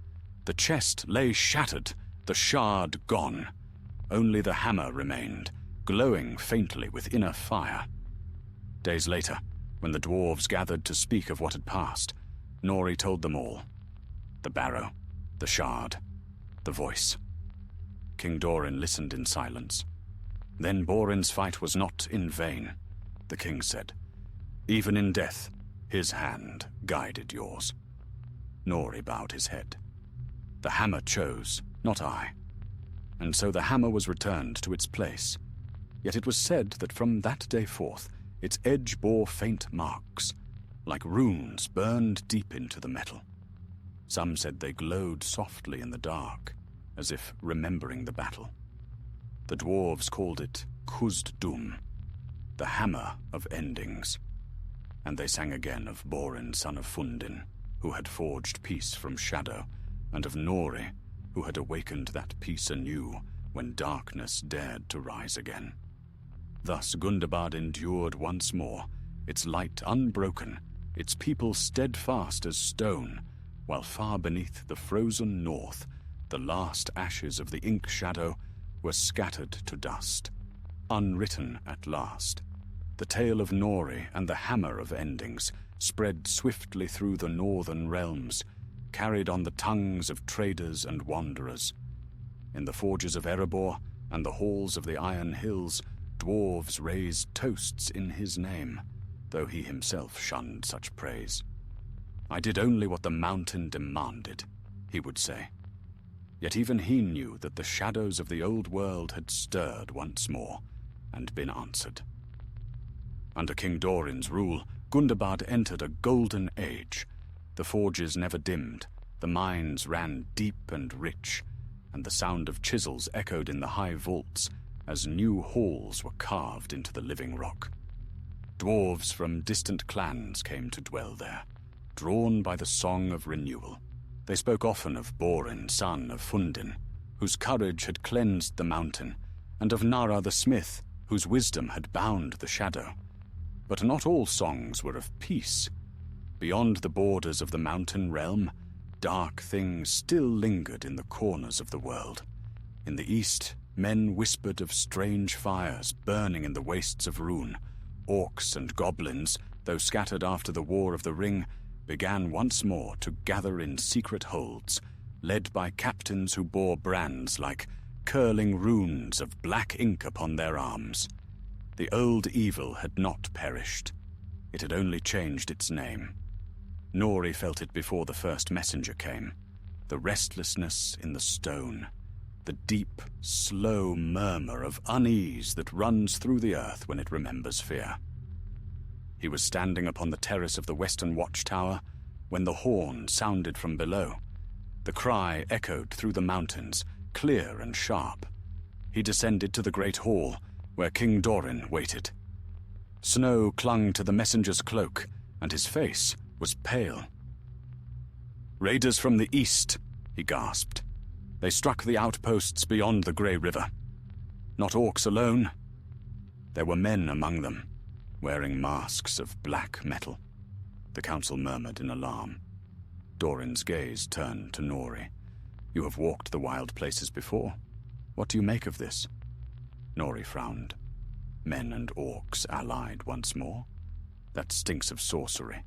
S1: The chest lay shattered, the shard gone. Only the hammer remained, glowing faintly with inner fire. Days later, when the dwarves gathered to speak of what had passed, Nori told them all. The barrow, the shard, the voice. King Dorin listened in silence. "Then Borin's fight was not in vain," the king said. "Even in death, his hand guided yours." Nori bowed his head. "The hammer chose, not I." And so the hammer was returned to its place. Yet it was said that from that day forth, its edge bore faint marks, like runes burned deep into the metal. Some said they glowed softly in the dark, as if remembering the battle. The dwarves called it Khuzd-dum, the hammer of endings. And they sang again of Borin, son of Fundin, who had forged peace from shadow, and of Nori, who had awakened that peace anew when darkness dared to rise again. Thus Gundabad endured once more, its light unbroken, its people steadfast as stone, while far beneath the frozen north, the last ashes of the ink shadow were scattered to dust. Unwritten at last, the tale of Nori and the hammer of endings spread swiftly through the northern realms, carried on the tongues of traders and wanderers. In the forges of Erebor and the halls of the Iron Hills, dwarves raised toasts in his name, though he himself shunned such praise. "I did only what the mountain demanded," he would say. Yet even he knew that the shadows of the old world had stirred once more and been answered. Under King Dorin's rule, Gundabad entered a golden age. The forges never dimmed, the mines ran deep and rich, and the sound of chisels echoed in the high vaults as new halls were carved into the living rock. Dwarves from distant clans came to dwell there, drawn by the song of renewal. They spoke often of Borin, son of Fundin, whose courage had cleansed the mountain, and of Nara the smith, whose wisdom had bound the shadow. But not all songs were of peace. Beyond the borders of the mountain realm, dark things still lingered in the corners of the world. In the east, men whispered of strange fires burning in the wastes of Rhûn. Orcs and goblins, though scattered after the War of the Ring, began once more to gather in secret holds, led by captains who bore brands like curling runes of black ink upon their arms. The old evil had not perished. It had only changed its name. Nori felt it before the first messenger came. The restlessness in the stone, the deep, slow murmur of unease that runs through the earth when it remembers fear. He was standing upon the terrace of the western watchtower when the horn sounded from below. The cry echoed through the mountains, clear and sharp. He descended to the great hall, where King Dorin waited. Snow clung to the messenger's cloak, and his face was pale. "Raiders from the east," he gasped. "They struck the outposts beyond the Grey River. Not orcs alone." There were men among them, wearing masks of black metal. The council murmured in alarm. Doran's gaze turned to Nori. "You have walked the wild places before. What do you make of this?" Nori frowned. Men and orcs allied once more? That stinks of sorcery.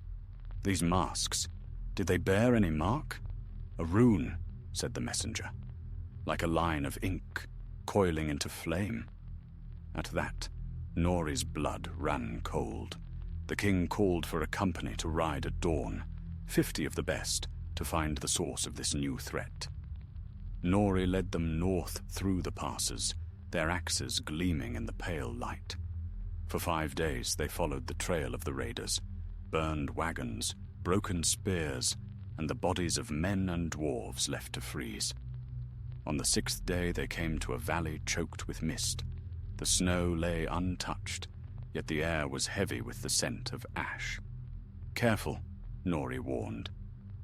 S1: These masks, did they bear any mark? "A rune," said the messenger, "like a line of ink, coiling into flame." At that, Nori's blood ran cold. The king called for a company to ride at dawn, 50 of the best, to find the source of this new threat. Nori led them north through the passes, their axes gleaming in the pale light. For 5 days they followed the trail of the raiders, burned wagons, broken spears, and the bodies of men and dwarves left to freeze. On the 6th day they came to a valley choked with mist. The snow lay untouched, yet the air was heavy with the scent of ash. "Careful," Nori warned.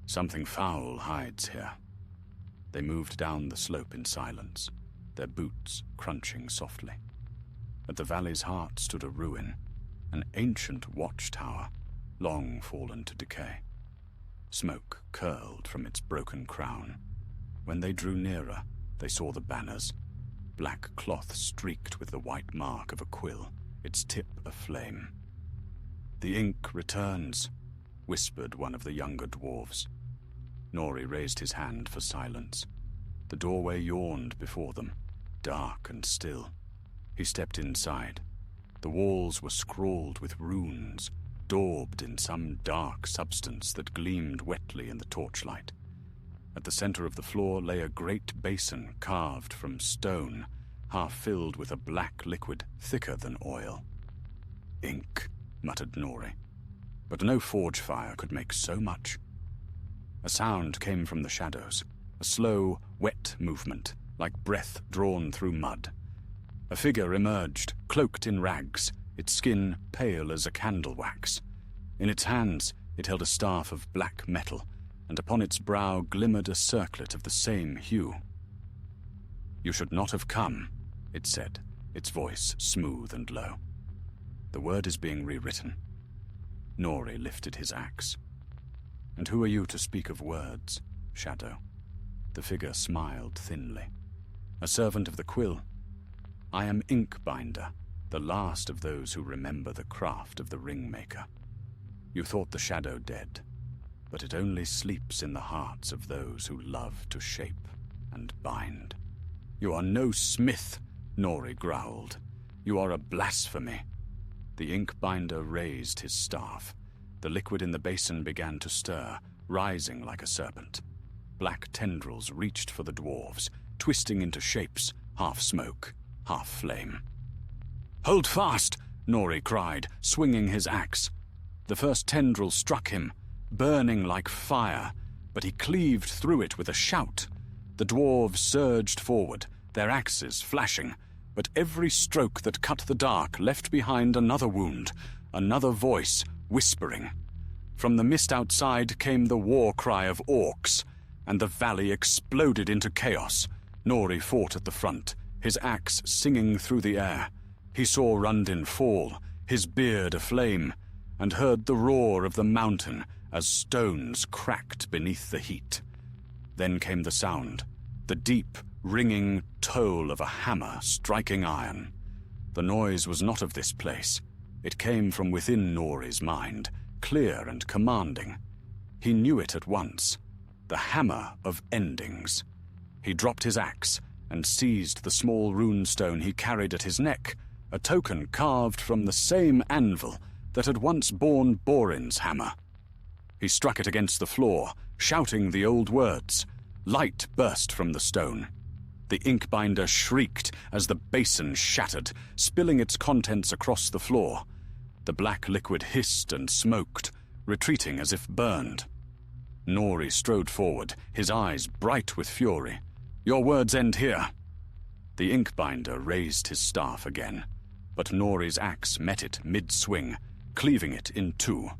S1: "Something foul hides here." They moved down the slope in silence, their boots crunching softly. At the valley's heart stood a ruin, an ancient watchtower, long fallen to decay. Smoke curled from its broken crown. When they drew nearer, they saw the banners, black cloth streaked with the white mark of a quill, its tip aflame. "The ink returns," whispered one of the younger dwarves. Nori raised his hand for silence. The doorway yawned before them, dark and still. He stepped inside. The walls were scrawled with runes, daubed in some dark substance that gleamed wetly in the torchlight. At the center of the floor lay a great basin carved from stone, half filled with a black liquid thicker than oil. "Ink," muttered Nori. But no forge fire could make so much. A sound came from the shadows, a slow, wet movement, like breath drawn through mud. A figure emerged, cloaked in rags, its skin pale as a candle wax. In its hands it held a staff of black metal, and upon its brow glimmered a circlet of the same hue. "You should not have come," it said, its voice smooth and low. "The word is being rewritten." Nori lifted his axe. "And who are you to speak of words, Shadow?" The figure smiled thinly. "A servant of the quill. I am Inkbinder, the last of those who remember the craft of the ringmaker. You thought the shadow dead, but it only sleeps in the hearts of those who love to shape and bind." "You are no smith," Nori growled. "You are a blasphemy." The Inkbinder raised his staff. The liquid in the basin began to stir, rising like a serpent. Black tendrils reached for the dwarves, twisting into shapes, half smoke, half flame. "Hold fast!" Nori cried, swinging his axe. The first tendril struck him, burning like fire, but he cleaved through it with a shout. The dwarves surged forward, their axes flashing, but every stroke that cut the dark left behind another wound, another voice whispering. From the mist outside came the war cry of orcs, and the valley exploded into chaos. Nori fought at the front, his axe singing through the air. He saw Rundin fall, his beard aflame, and heard the roar of the mountain as stones cracked beneath the heat. Then came the sound, the deep, ringing toll of a hammer striking iron. The noise was not of this place. It came from within Nori's mind, clear and commanding. He knew it at once, the hammer of endings. He dropped his axe and seized the small runestone he carried at his neck, a token carved from the same anvil that had once borne Borin's hammer. He struck it against the floor, shouting the old words. Light burst from the stone. The Inkbinder shrieked as the basin shattered, spilling its contents across the floor. The black liquid hissed and smoked, retreating as if burned. Nori strode forward, his eyes bright with fury. "Your words end here." The Inkbinder raised his staff again, but Nori's axe met it mid-swing, cleaving it in two.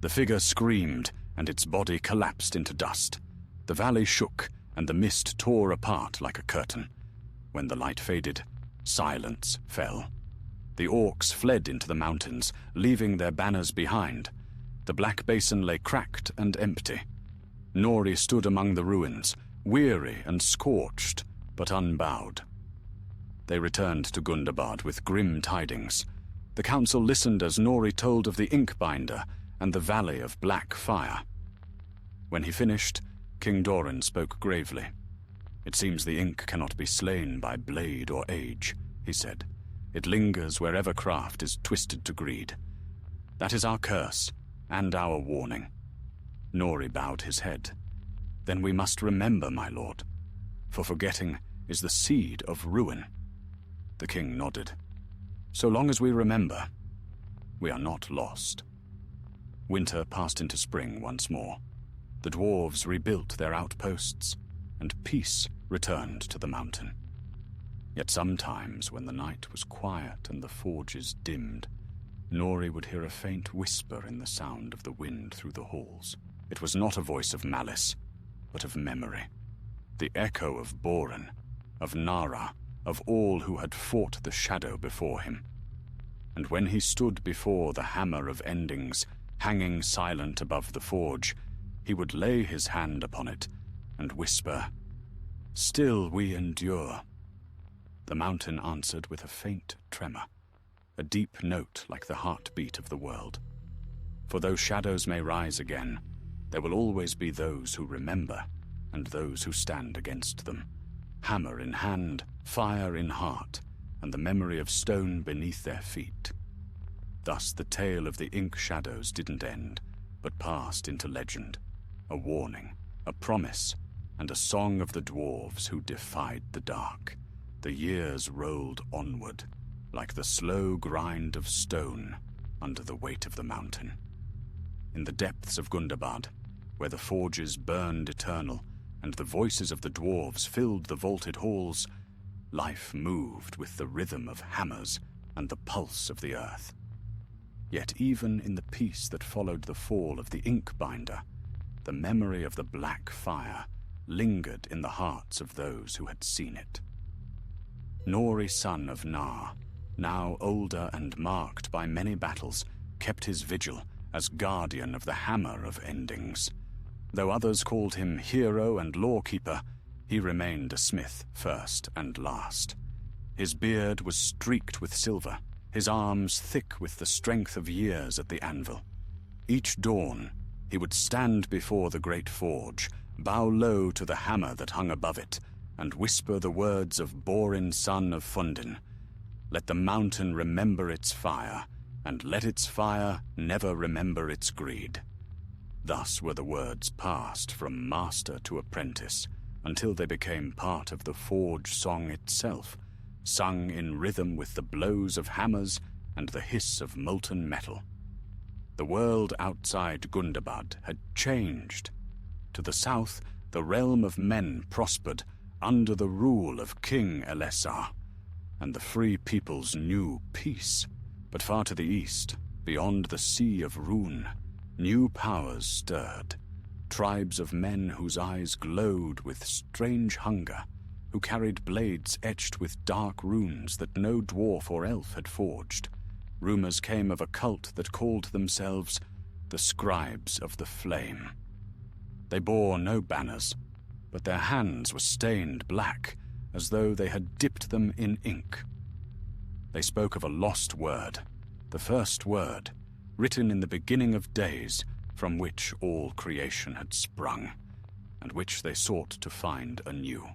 S1: The figure screamed, and its body collapsed into dust. The valley shook, and the mist tore apart like a curtain. When the light faded, silence fell. The orcs fled into the mountains, leaving their banners behind. The black basin lay cracked and empty. Nori stood among the ruins, weary and scorched, but unbowed. They returned to Gundabad with grim tidings. The council listened as Nori told of the Inkbinder and the Valley of Black Fire. When he finished, King Doran spoke gravely. "It seems the ink cannot be slain by blade or age," he said. "It lingers wherever craft is twisted to greed. That is our curse, and our warning." Nori bowed his head. "Then we must remember, my lord, for forgetting is the seed of ruin." The king nodded. "So long as we remember, we are not lost." Winter passed into spring once more. The dwarves rebuilt their outposts, and peace returned to the mountain. Yet sometimes, when the night was quiet and the forges dimmed, Nori would hear a faint whisper in the sound of the wind through the halls. It was not a voice of malice, but of memory. The echo of Boren, of Nara, of all who had fought the shadow before him. And when he stood before the hammer of endings, hanging silent above the forge, he would lay his hand upon it and whisper, "Still we endure." The mountain answered with a faint tremor, a deep note like the heartbeat of the world. For though shadows may rise again, there will always be those who remember and those who stand against them, hammer in hand, fire in heart, and the memory of stone beneath their feet. Thus the tale of the ink shadows didn't end, but passed into legend, a warning, a promise, and a song of the dwarves who defied the dark. The years rolled onward, like the slow grind of stone under the weight of the mountain. In the depths of Gundabad, where the forges burned eternal, and the voices of the dwarves filled the vaulted halls, life moved with the rhythm of hammers and the pulse of the earth. Yet even in the peace that followed the fall of the Inkbinder, the memory of the black fire lingered in the hearts of those who had seen it. Nori, son of Nar, now older and marked by many battles, kept his vigil as guardian of the hammer of endings. Though others called him hero and lawkeeper, he remained a smith first and last. His beard was streaked with silver, his arms thick with the strength of years at the anvil. Each dawn, he would stand before the great forge, bow low to the hammer that hung above it, and whisper the words of Borin, son of Fundin. "Let the mountain remember its fire, and let its fire never remember its greed." Thus were the words passed from master to apprentice, until they became part of the forge song itself, sung in rhythm with the blows of hammers and the hiss of molten metal. The world outside Gundabad had changed. To the south, the realm of men prospered under the rule of King Elessar, and the free peoples knew peace. But far to the east, beyond the Sea of Rune, new powers stirred, tribes of men whose eyes glowed with strange hunger, who carried blades etched with dark runes that no dwarf or elf had forged. Rumors came of a cult that called themselves the Scribes of the Flame. They bore no banners, but their hands were stained black, as though they had dipped them in ink. They spoke of a lost word, the first word, written in the beginning of days, from which all creation had sprung, and which they sought to find anew.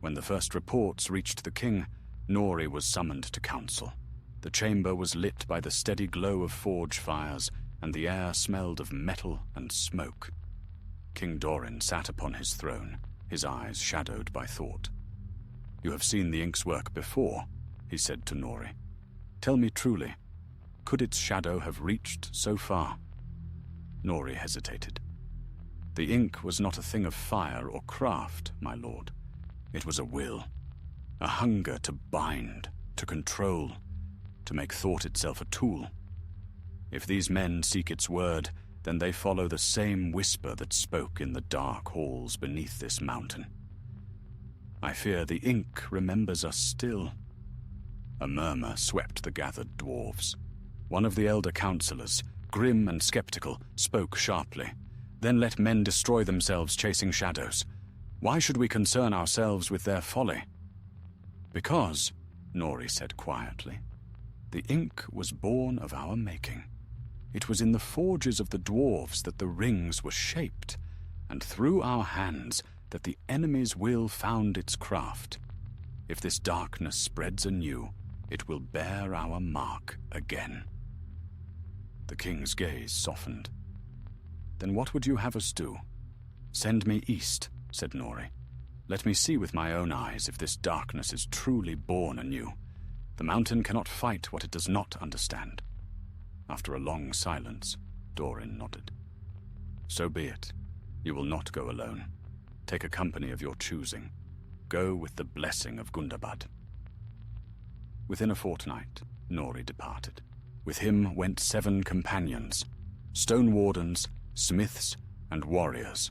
S1: When the first reports reached the king, Nori was summoned to council. The chamber was lit by the steady glow of forge fires, and the air smelled of metal and smoke. King Doran sat upon his throne, his eyes shadowed by thought. "You have seen the ink's work before," he said to Nori. "Tell me truly, could its shadow have reached so far?" Nori hesitated. "The ink was not a thing of fire or craft, my lord. It was a will, a hunger to bind, to control, to make thought itself a tool. If these men seek its word, then they follow the same whisper that spoke in the dark halls beneath this mountain. I fear the ink remembers us still. A murmur swept the gathered dwarves. One of the elder councillors, grim and skeptical, spoke sharply. Then let men destroy themselves chasing shadows. Why should we concern ourselves with their folly? Because, Nori said quietly, the ink was born of our making. It was in the forges of the dwarves that the rings were shaped, and through our hands that the enemy's will found its craft. If this darkness spreads anew, it will bear our mark again. The king's gaze softened. Then what would you have us do? Send me east, said Nori. Let me see with my own eyes if this darkness is truly born anew. The mountain cannot fight what it does not understand. After a long silence, Dorin nodded. So be it. You will not go alone. Take a company of your choosing. Go with the blessing of Gundabad. Within a fortnight, Nori departed. With him went 7 companions, stone wardens, smiths, and warriors,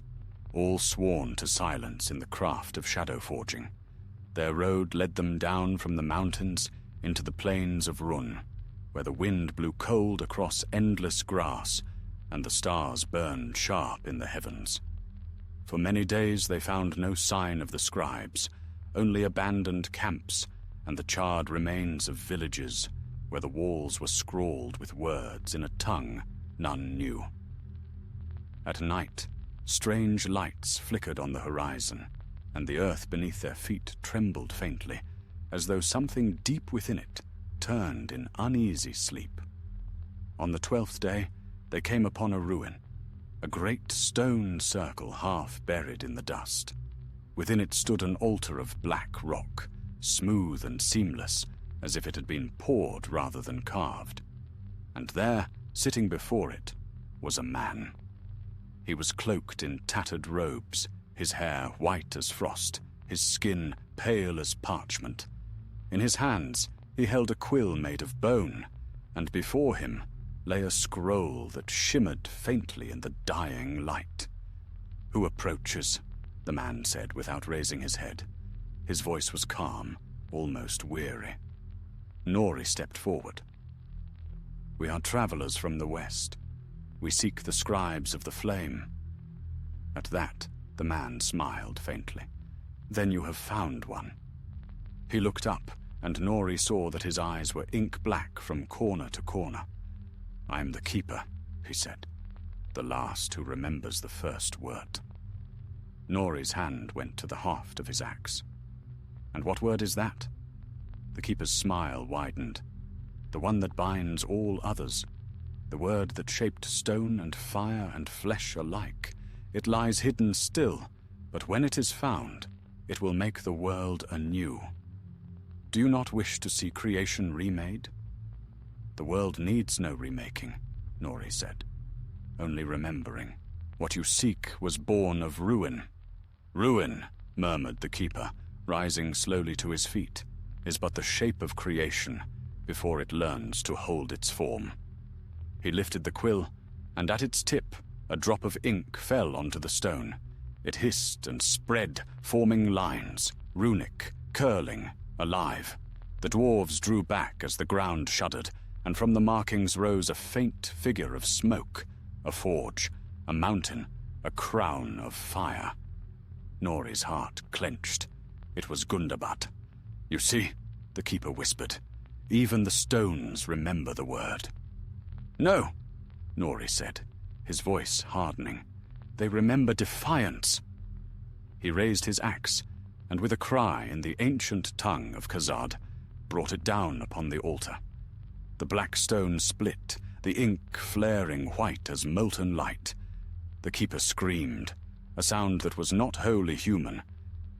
S1: all sworn to silence in the craft of shadow forging. Their road led them down from the mountains into the plains of Run, where the wind blew cold across endless grass, and the stars burned sharp in the heavens. For many days they found no sign of the scribes, only abandoned camps and the charred remains of villages, where the walls were scrawled with words in a tongue none knew. At night, strange lights flickered on the horizon, and the earth beneath their feet trembled faintly, as though something deep within it turned in uneasy sleep. On the 12th day, they came upon a ruin, a great stone circle half buried in the dust. Within it stood an altar of black rock, smooth and seamless, as if it had been poured rather than carved. And there, sitting before it, was a man. He was cloaked in tattered robes, his hair white as frost, his skin pale as parchment. In his hands he held a quill made of bone, and before him lay a scroll that shimmered faintly in the dying light. "Who approaches?" the man said without raising his head. His voice was calm, almost weary. Nori stepped forward. "We are travelers from the west. We seek the scribes of the flame." At that, the man smiled faintly. "Then you have found one." He looked up, and Nori saw that his eyes were ink black from corner to corner. "I am the keeper," he said, "the last who remembers the first word." Nori's hand went to the haft of his axe. "And what word is that?" The keeper's smile widened. "The one that binds all others. The word that shaped stone and fire and flesh alike. It lies hidden still, but when it is found, it will make the world anew. Do you not wish to see creation remade?" "The world needs no remaking," Nori said. "Only remembering. What you seek was born of ruin." "Ruin," murmured the keeper, rising slowly to his feet, "is but the shape of creation before it learns to hold its form." He lifted the quill, and at its tip a drop of ink fell onto the stone. It hissed and spread, forming lines, runic, curling, alive. The dwarves drew back as the ground shuddered, and from the markings rose a faint figure of smoke, a forge, a mountain, a crown of fire. Nori's heart clenched. It was Gundabad. "You see," the keeper whispered, "even the stones remember the word." "No," Nori said, his voice hardening. "They remember defiance." He raised his axe, and with a cry in the ancient tongue of Khazad, brought it down upon the altar. The black stone split, the ink flaring white as molten light. The keeper screamed, a sound that was not wholly human,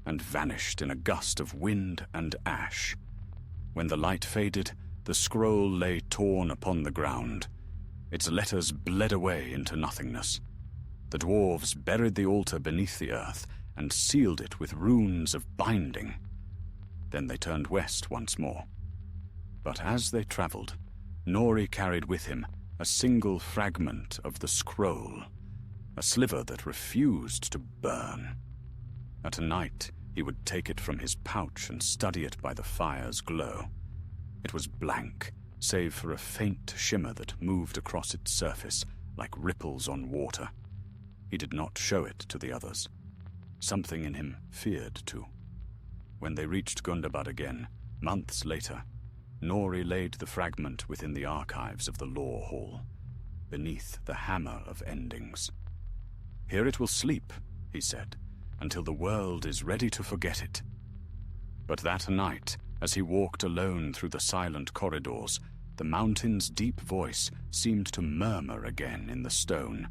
S1: and vanished in a gust of wind and ash. When the light faded, the scroll lay torn upon the ground. Its letters bled away into nothingness. The dwarves buried the altar beneath the earth and sealed it with runes of binding. Then they turned west once more. But as they traveled, Nori carried with him a single fragment of the scroll, a sliver that refused to burn. At night, he would take it from his pouch and study it by the fire's glow. It was blank, save for a faint shimmer that moved across its surface like ripples on water. He did not show it to the others. Something in him feared to. When they reached Gundabad again, months later, Nori laid the fragment within the archives of the Law Hall, beneath the hammer of endings. "Here it will sleep," he said, "until the world is ready to forget it." But that night, as he walked alone through the silent corridors, the mountain's deep voice seemed to murmur again in the stone,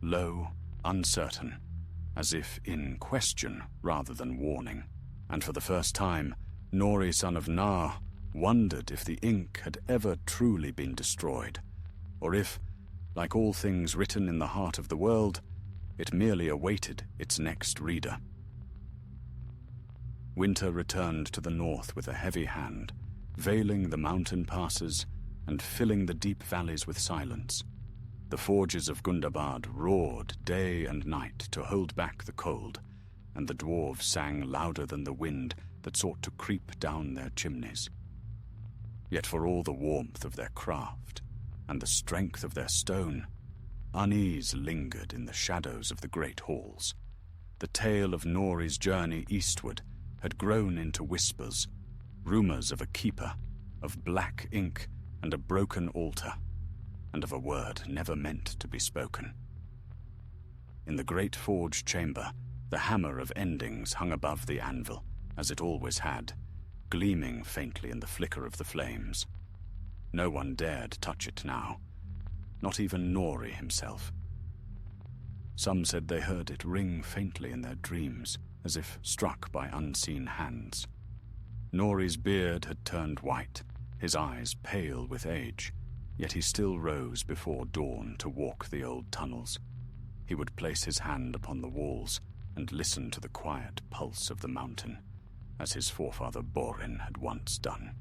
S1: low, uncertain, as if in question rather than warning. And for the first time, Nori, son of Nar, wondered if the ink had ever truly been destroyed, or if, like all things written in the heart of the world, it merely awaited its next reader. Winter returned to the north with a heavy hand, veiling the mountain passes and filling the deep valleys with silence. The forges of Gundabad roared day and night to hold back the cold, and the dwarves sang louder than the wind that sought to creep down their chimneys. Yet for all the warmth of their craft and the strength of their stone, unease lingered in the shadows of the great halls. The tale of Nori's journey eastward had grown into whispers, rumors of a keeper, of black ink and a broken altar, and of a word never meant to be spoken. In the great forge chamber, the hammer of endings hung above the anvil, as it always had, gleaming faintly in the flicker of the flames. No one dared touch it now, not even Nori himself. Some said they heard it ring faintly in their dreams, as if struck by unseen hands. Nori's beard had turned white, his eyes pale with age, yet he still rose before dawn to walk the old tunnels. He would place his hand upon the walls and listen to the quiet pulse of the mountain, as his forefather Borin had once done.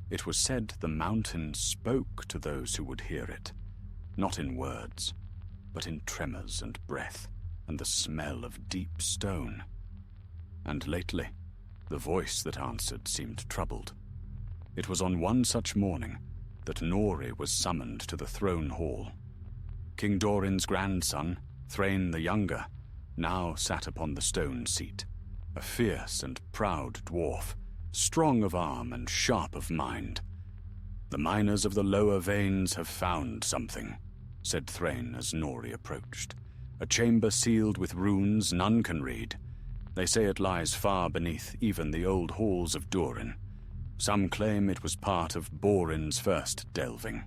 S1: It was said the mountain spoke to those who would hear it, not in words, but in tremors and breath and the smell of deep stone. And lately, the voice that answered seemed troubled. It was on one such morning that Nori was summoned to the throne hall. King Dorin's grandson, Thrain the Younger, now sat upon the stone seat, a fierce and proud dwarf, strong of arm and sharp of mind. "The miners of the lower veins have found something," said Thrain as Nori approached. "A chamber sealed with runes none can read. They say it lies far beneath even the old halls of Durin. Some claim it was part of Borin's first delving."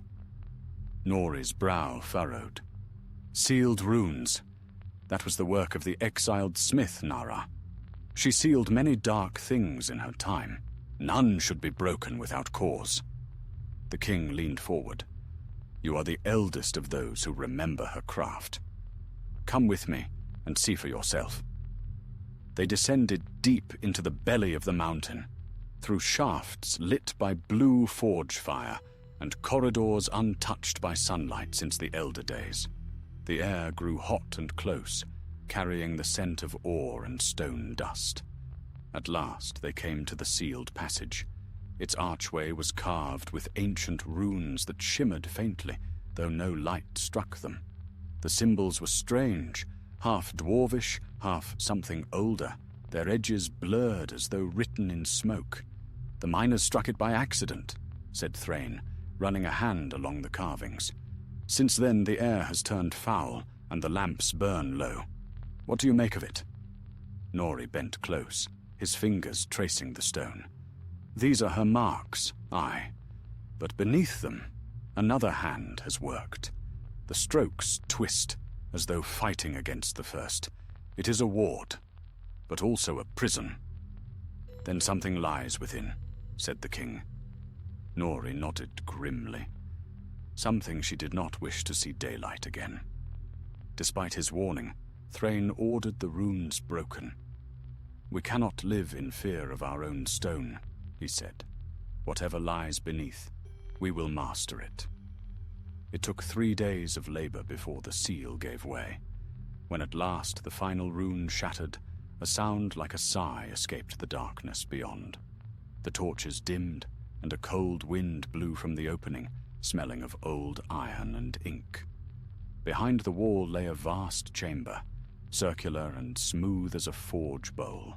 S1: Nori's brow furrowed. Sealed runes. That was the work of the exiled smith Nara. She sealed many dark things in her time. None should be broken without cause. The king leaned forward. "You are the eldest of those who remember her craft. Come with me and see for yourself." They descended deep into the belly of the mountain, through shafts lit by blue forge fire and corridors untouched by sunlight since the elder days. The air grew hot and close, carrying the scent of ore and stone dust. At last they came to the sealed passage. Its archway was carved with ancient runes that shimmered faintly, though no light struck them. The symbols were strange, half dwarvish, half something older, their edges blurred as though written in smoke. "The miners struck it by accident," said Thrain, running a hand along the carvings. "Since then the air has turned foul, and the lamps burn low. What do you make of it?" Nori bent close, his fingers tracing the stone. "These are her marks, aye, but beneath them another hand has worked. The strokes twist, as though fighting against the first. It is a ward, but also a prison." "Then something lies within," said the king. Nori nodded grimly. Something she did not wish to see daylight again. Despite his warning, Thrain ordered the runes broken. "We cannot live in fear of our own stone," he said. "Whatever lies beneath, we will master it." It took 3 days of labor before the seal gave way. When at last the final rune shattered, a sound like a sigh escaped the darkness beyond. The torches dimmed, and a cold wind blew from the opening, smelling of old iron and ink. Behind the wall lay a vast chamber, circular and smooth as a forge bowl.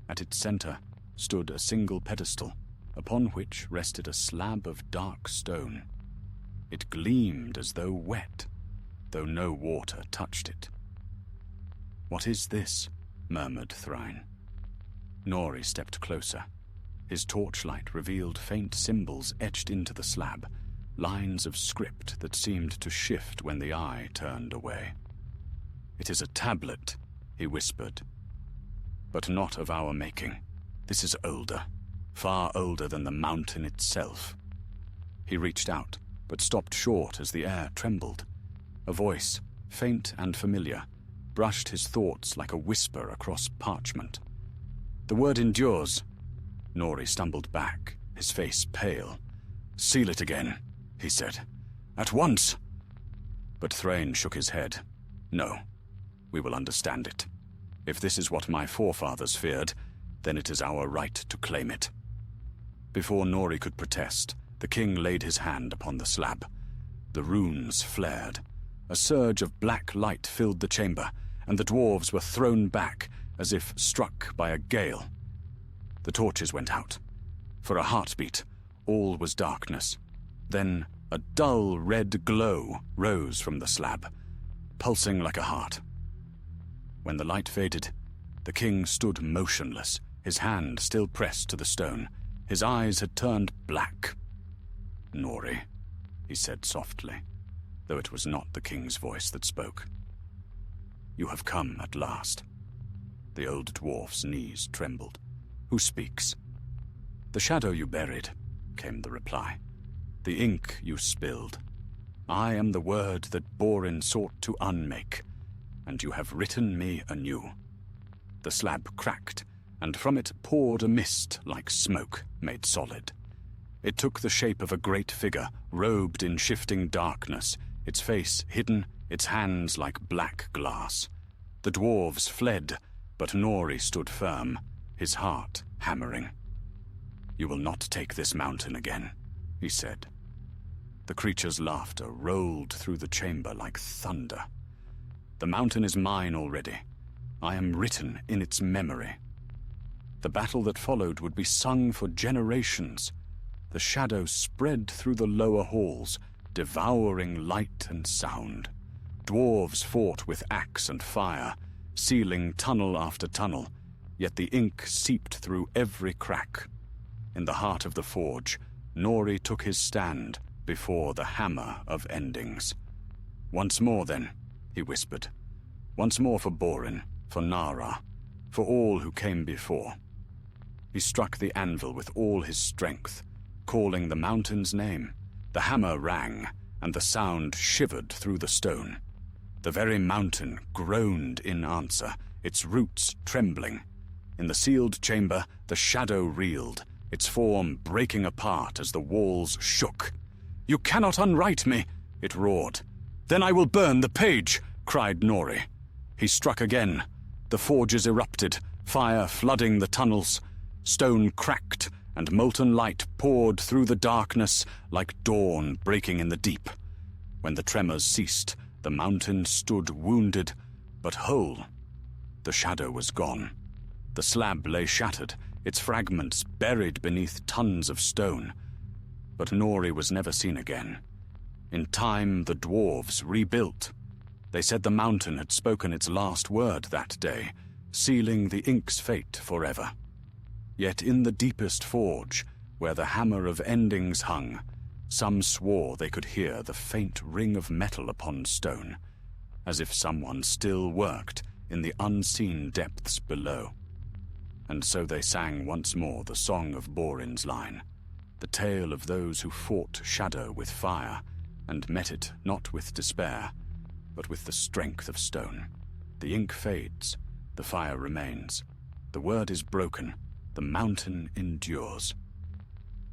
S1: At its center stood a single pedestal, upon which rested a slab of dark stone. It gleamed as though wet, though no water touched it. "What is this?" murmured Thrain. Nori stepped closer. His torchlight revealed faint symbols etched into the slab, lines of script that seemed to shift when the eye turned away. "It is a tablet," he whispered. "But not of our making. This is older, far older than the mountain itself." He reached out, but stopped short as the air trembled. A voice, faint and familiar, brushed his thoughts like a whisper across parchment. "The word endures." Nori stumbled back, his face pale. "Seal it again," he said. "At once!" But Thrain shook his head. "No, we will understand it. If this is what my forefathers feared, then it is our right to claim it." Before Nori could protest, the king laid his hand upon the slab. The runes flared. A surge of black light filled the chamber, and the dwarves were thrown back as if struck by a gale. The torches went out. For a heartbeat, all was darkness. Then a dull red glow rose from the slab, pulsing like a heart. When the light faded, the king stood motionless, his hand still pressed to the stone. His eyes had turned black. "Nori," he said softly, though it was not the king's voice that spoke. "You have come at last." The old dwarf's knees trembled. "Who speaks?" "The shadow you buried," came the reply. "The ink you spilled. I am the word that Borin sought to unmake, and you have written me anew." The slab cracked, and from it poured a mist like smoke made solid. It took the shape of a great figure, robed in shifting darkness, its face hidden, its hands like black glass. The dwarves fled, but Nori stood firm, his heart hammering. "You will not take this mountain again," he said. The creature's laughter rolled through the chamber like thunder. "The mountain is mine already. I am written in its memory." The battle that followed would be sung for generations. The shadow spread through the lower halls, devouring light and sound. Dwarves fought with axe and fire, sealing tunnel after tunnel, yet the ink seeped through every crack. In the heart of the forge, Nori took his stand before the hammer of endings. "Once more, then," he whispered. "Once more for Borin, for Nara, for all who came before." He struck the anvil with all his strength, calling the mountain's name. The hammer rang, and the sound shivered through the stone. The very mountain groaned in answer, its roots trembling. In the sealed chamber, the shadow reeled, its form breaking apart as the walls shook. "You cannot unwrite me!" it roared. "Then I will burn the page!" cried Nori. He struck again. The forges erupted, fire flooding the tunnels. Stone cracked, and molten light poured through the darkness like dawn breaking in the deep. When the tremors ceased, the mountain stood wounded, but whole. The shadow was gone. The slab lay shattered, its fragments buried beneath tons of stone. But Nori was never seen again. In time, the dwarves rebuilt. They said the mountain had spoken its last word that day, sealing the ink's fate forever. Yet in the deepest forge, where the hammer of endings hung, some swore they could hear the faint ring of metal upon stone, as if someone still worked in the unseen depths below. And so they sang once more the song of Borin's line, the tale of those who fought shadow with fire, and met it not with despair, but with the strength of stone. The ink fades, the fire remains, the word is broken, the mountain endures.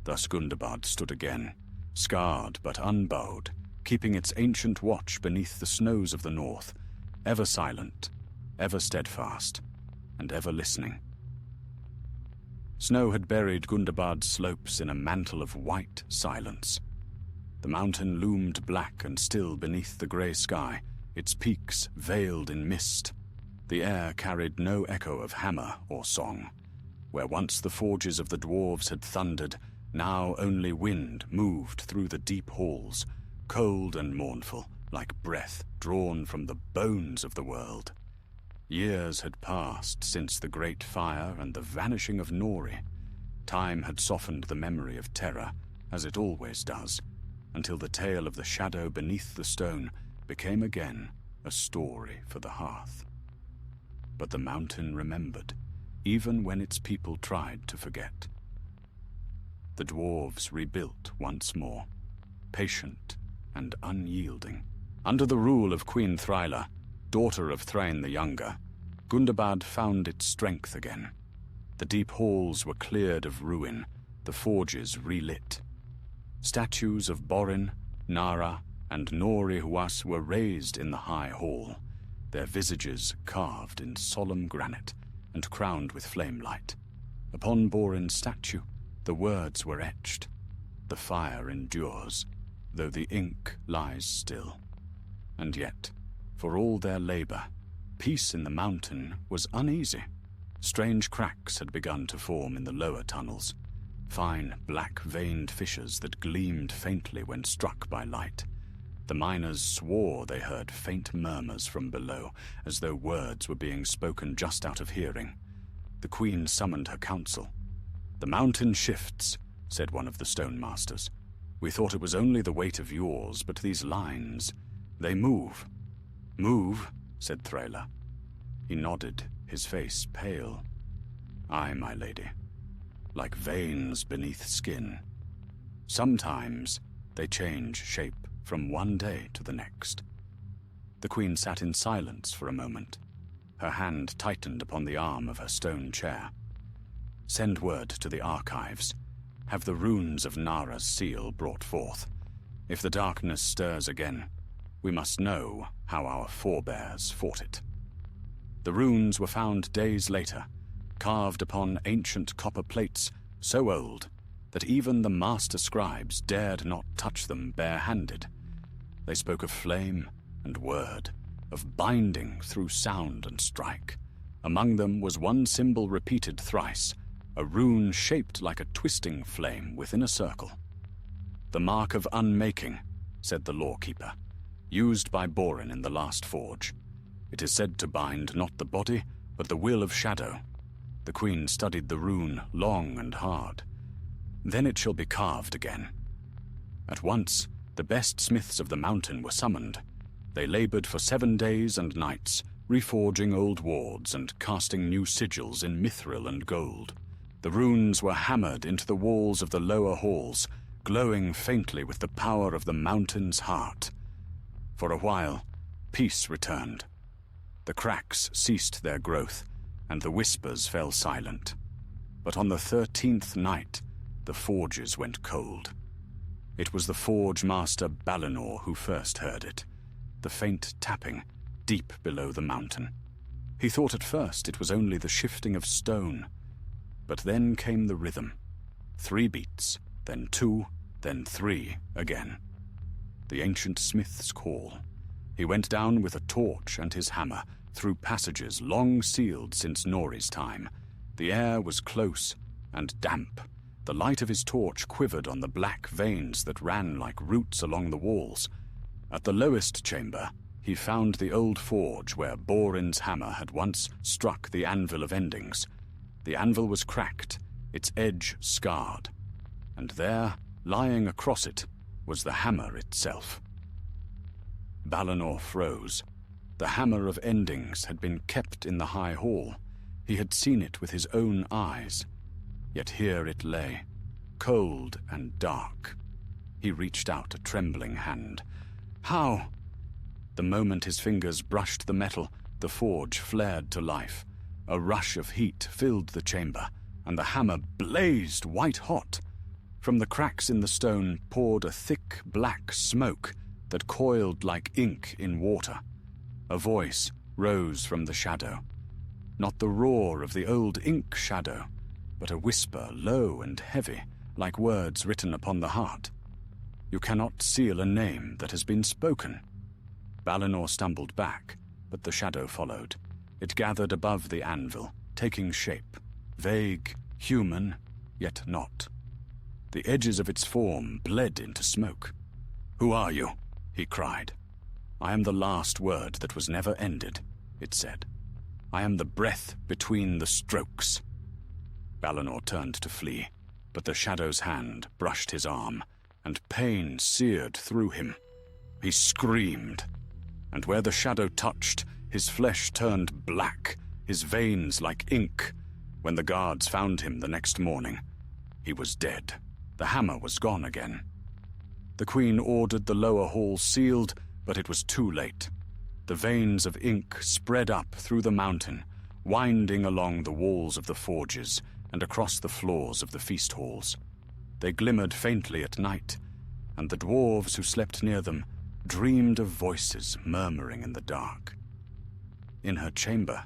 S1: Thus Gundabad stood again, scarred but unbowed, keeping its ancient watch beneath the snows of the north, ever silent, ever steadfast, and ever listening. Snow had buried Gundabad's slopes in a mantle of white silence. The mountain loomed black and still beneath the grey sky, its peaks veiled in mist. The air carried no echo of hammer or song. Where once the forges of the dwarves had thundered, now only wind moved through the deep halls, cold and mournful, like breath drawn from the bones of the world. Years had passed since the great fire and the vanishing of Nori. Time had softened the memory of terror, as it always does, until the tale of the shadow beneath the stone became again a story for the hearth. But the mountain remembered, even when its people tried to forget. The dwarves rebuilt once more, patient and unyielding. Under the rule of Queen Thryla, daughter of Thrain the Younger, Gundabad found its strength again. The deep halls were cleared of ruin, the forges relit. Statues of Borin, Nara, and Nori Huas were raised in the high hall, their visages carved in solemn granite and crowned with flame light. Upon Borin's statue, the words were etched. The fire endures, though the ink lies still. And yet, for all their labor, peace in the mountain was uneasy. Strange cracks had begun to form in the lower tunnels, fine black-veined fissures that gleamed faintly when struck by light. The miners swore they heard faint murmurs from below, as though words were being spoken just out of hearing. The queen summoned her council. "The mountain shifts," said one of the stonemasters. "We thought it was only the weight of yours, but these lines, they move." "Move?" said Thryla. He nodded, his face pale. "Aye, my lady, like veins beneath skin. Sometimes they change shape from one day to the next." The queen sat in silence for a moment. Her hand tightened upon the arm of her stone chair. "Send word to the archives. Have the runes of Nara's seal brought forth. If the darkness stirs again, we must know how our forebears fought it." The runes were found days later, carved upon ancient copper plates so old that even the master scribes dared not touch them bare-handed. They spoke of flame and word, of binding through sound and strike. Among them was one symbol repeated thrice, a rune shaped like a twisting flame within a circle. "The mark of unmaking," said the lawkeeper, "used by Borin in the last forge. It is said to bind not the body, but the will of shadow." The queen studied the rune long and hard. "Then it shall be carved again." At once, the best smiths of the mountain were summoned. They labored for 7 days and nights, reforging old wards and casting new sigils in mithril and gold. The runes were hammered into the walls of the lower halls, glowing faintly with the power of the mountain's heart. For a while, peace returned. The cracks ceased their growth, and the whispers fell silent. But on the 13th night, the forges went cold. It was the forge master Balinor who first heard it, the faint tapping deep below the mountain. He thought at first it was only the shifting of stone, but then came the rhythm. 3 beats, then 2, then 3 again. The ancient smith's call. He went down with a torch and his hammer, through passages long sealed since Nori's time. The air was close and damp. The light of his torch quivered on the black veins that ran like roots along the walls. At the lowest chamber, he found the old forge where Borin's hammer had once struck the anvil of endings. The anvil was cracked, its edge scarred, and there, lying across it, was the hammer itself. Balinor froze. The hammer of endings had been kept in the high hall. He had seen it with his own eyes. Yet here it lay, cold and dark. He reached out a trembling hand. "How?" The moment his fingers brushed the metal, the forge flared to life. A rush of heat filled the chamber, and the hammer blazed white-hot. From the cracks in the stone poured a thick black smoke that coiled like ink in water. A voice rose from the shadow. Not the roar of the old ink shadow, but a whisper low and heavy, like words written upon the heart. You cannot seal a name that has been spoken. Balinor stumbled back, but the shadow followed. It gathered above the anvil, taking shape, vague, human, yet not. The edges of its form bled into smoke. "Who are you?" he cried. "I am the last word that was never ended," it said. "I am the breath between the strokes." Balinor turned to flee, but the shadow's hand brushed his arm, and pain seared through him. He screamed, and where the shadow touched, his flesh turned black, his veins like ink. When the guards found him the next morning, he was dead. The hammer was gone again. The queen ordered the lower hall sealed, but it was too late. The veins of ink spread up through the mountain, winding along the walls of the forges and across the floors of the feast halls. They glimmered faintly at night, and the dwarves who slept near them dreamed of voices murmuring in the dark. In her chamber,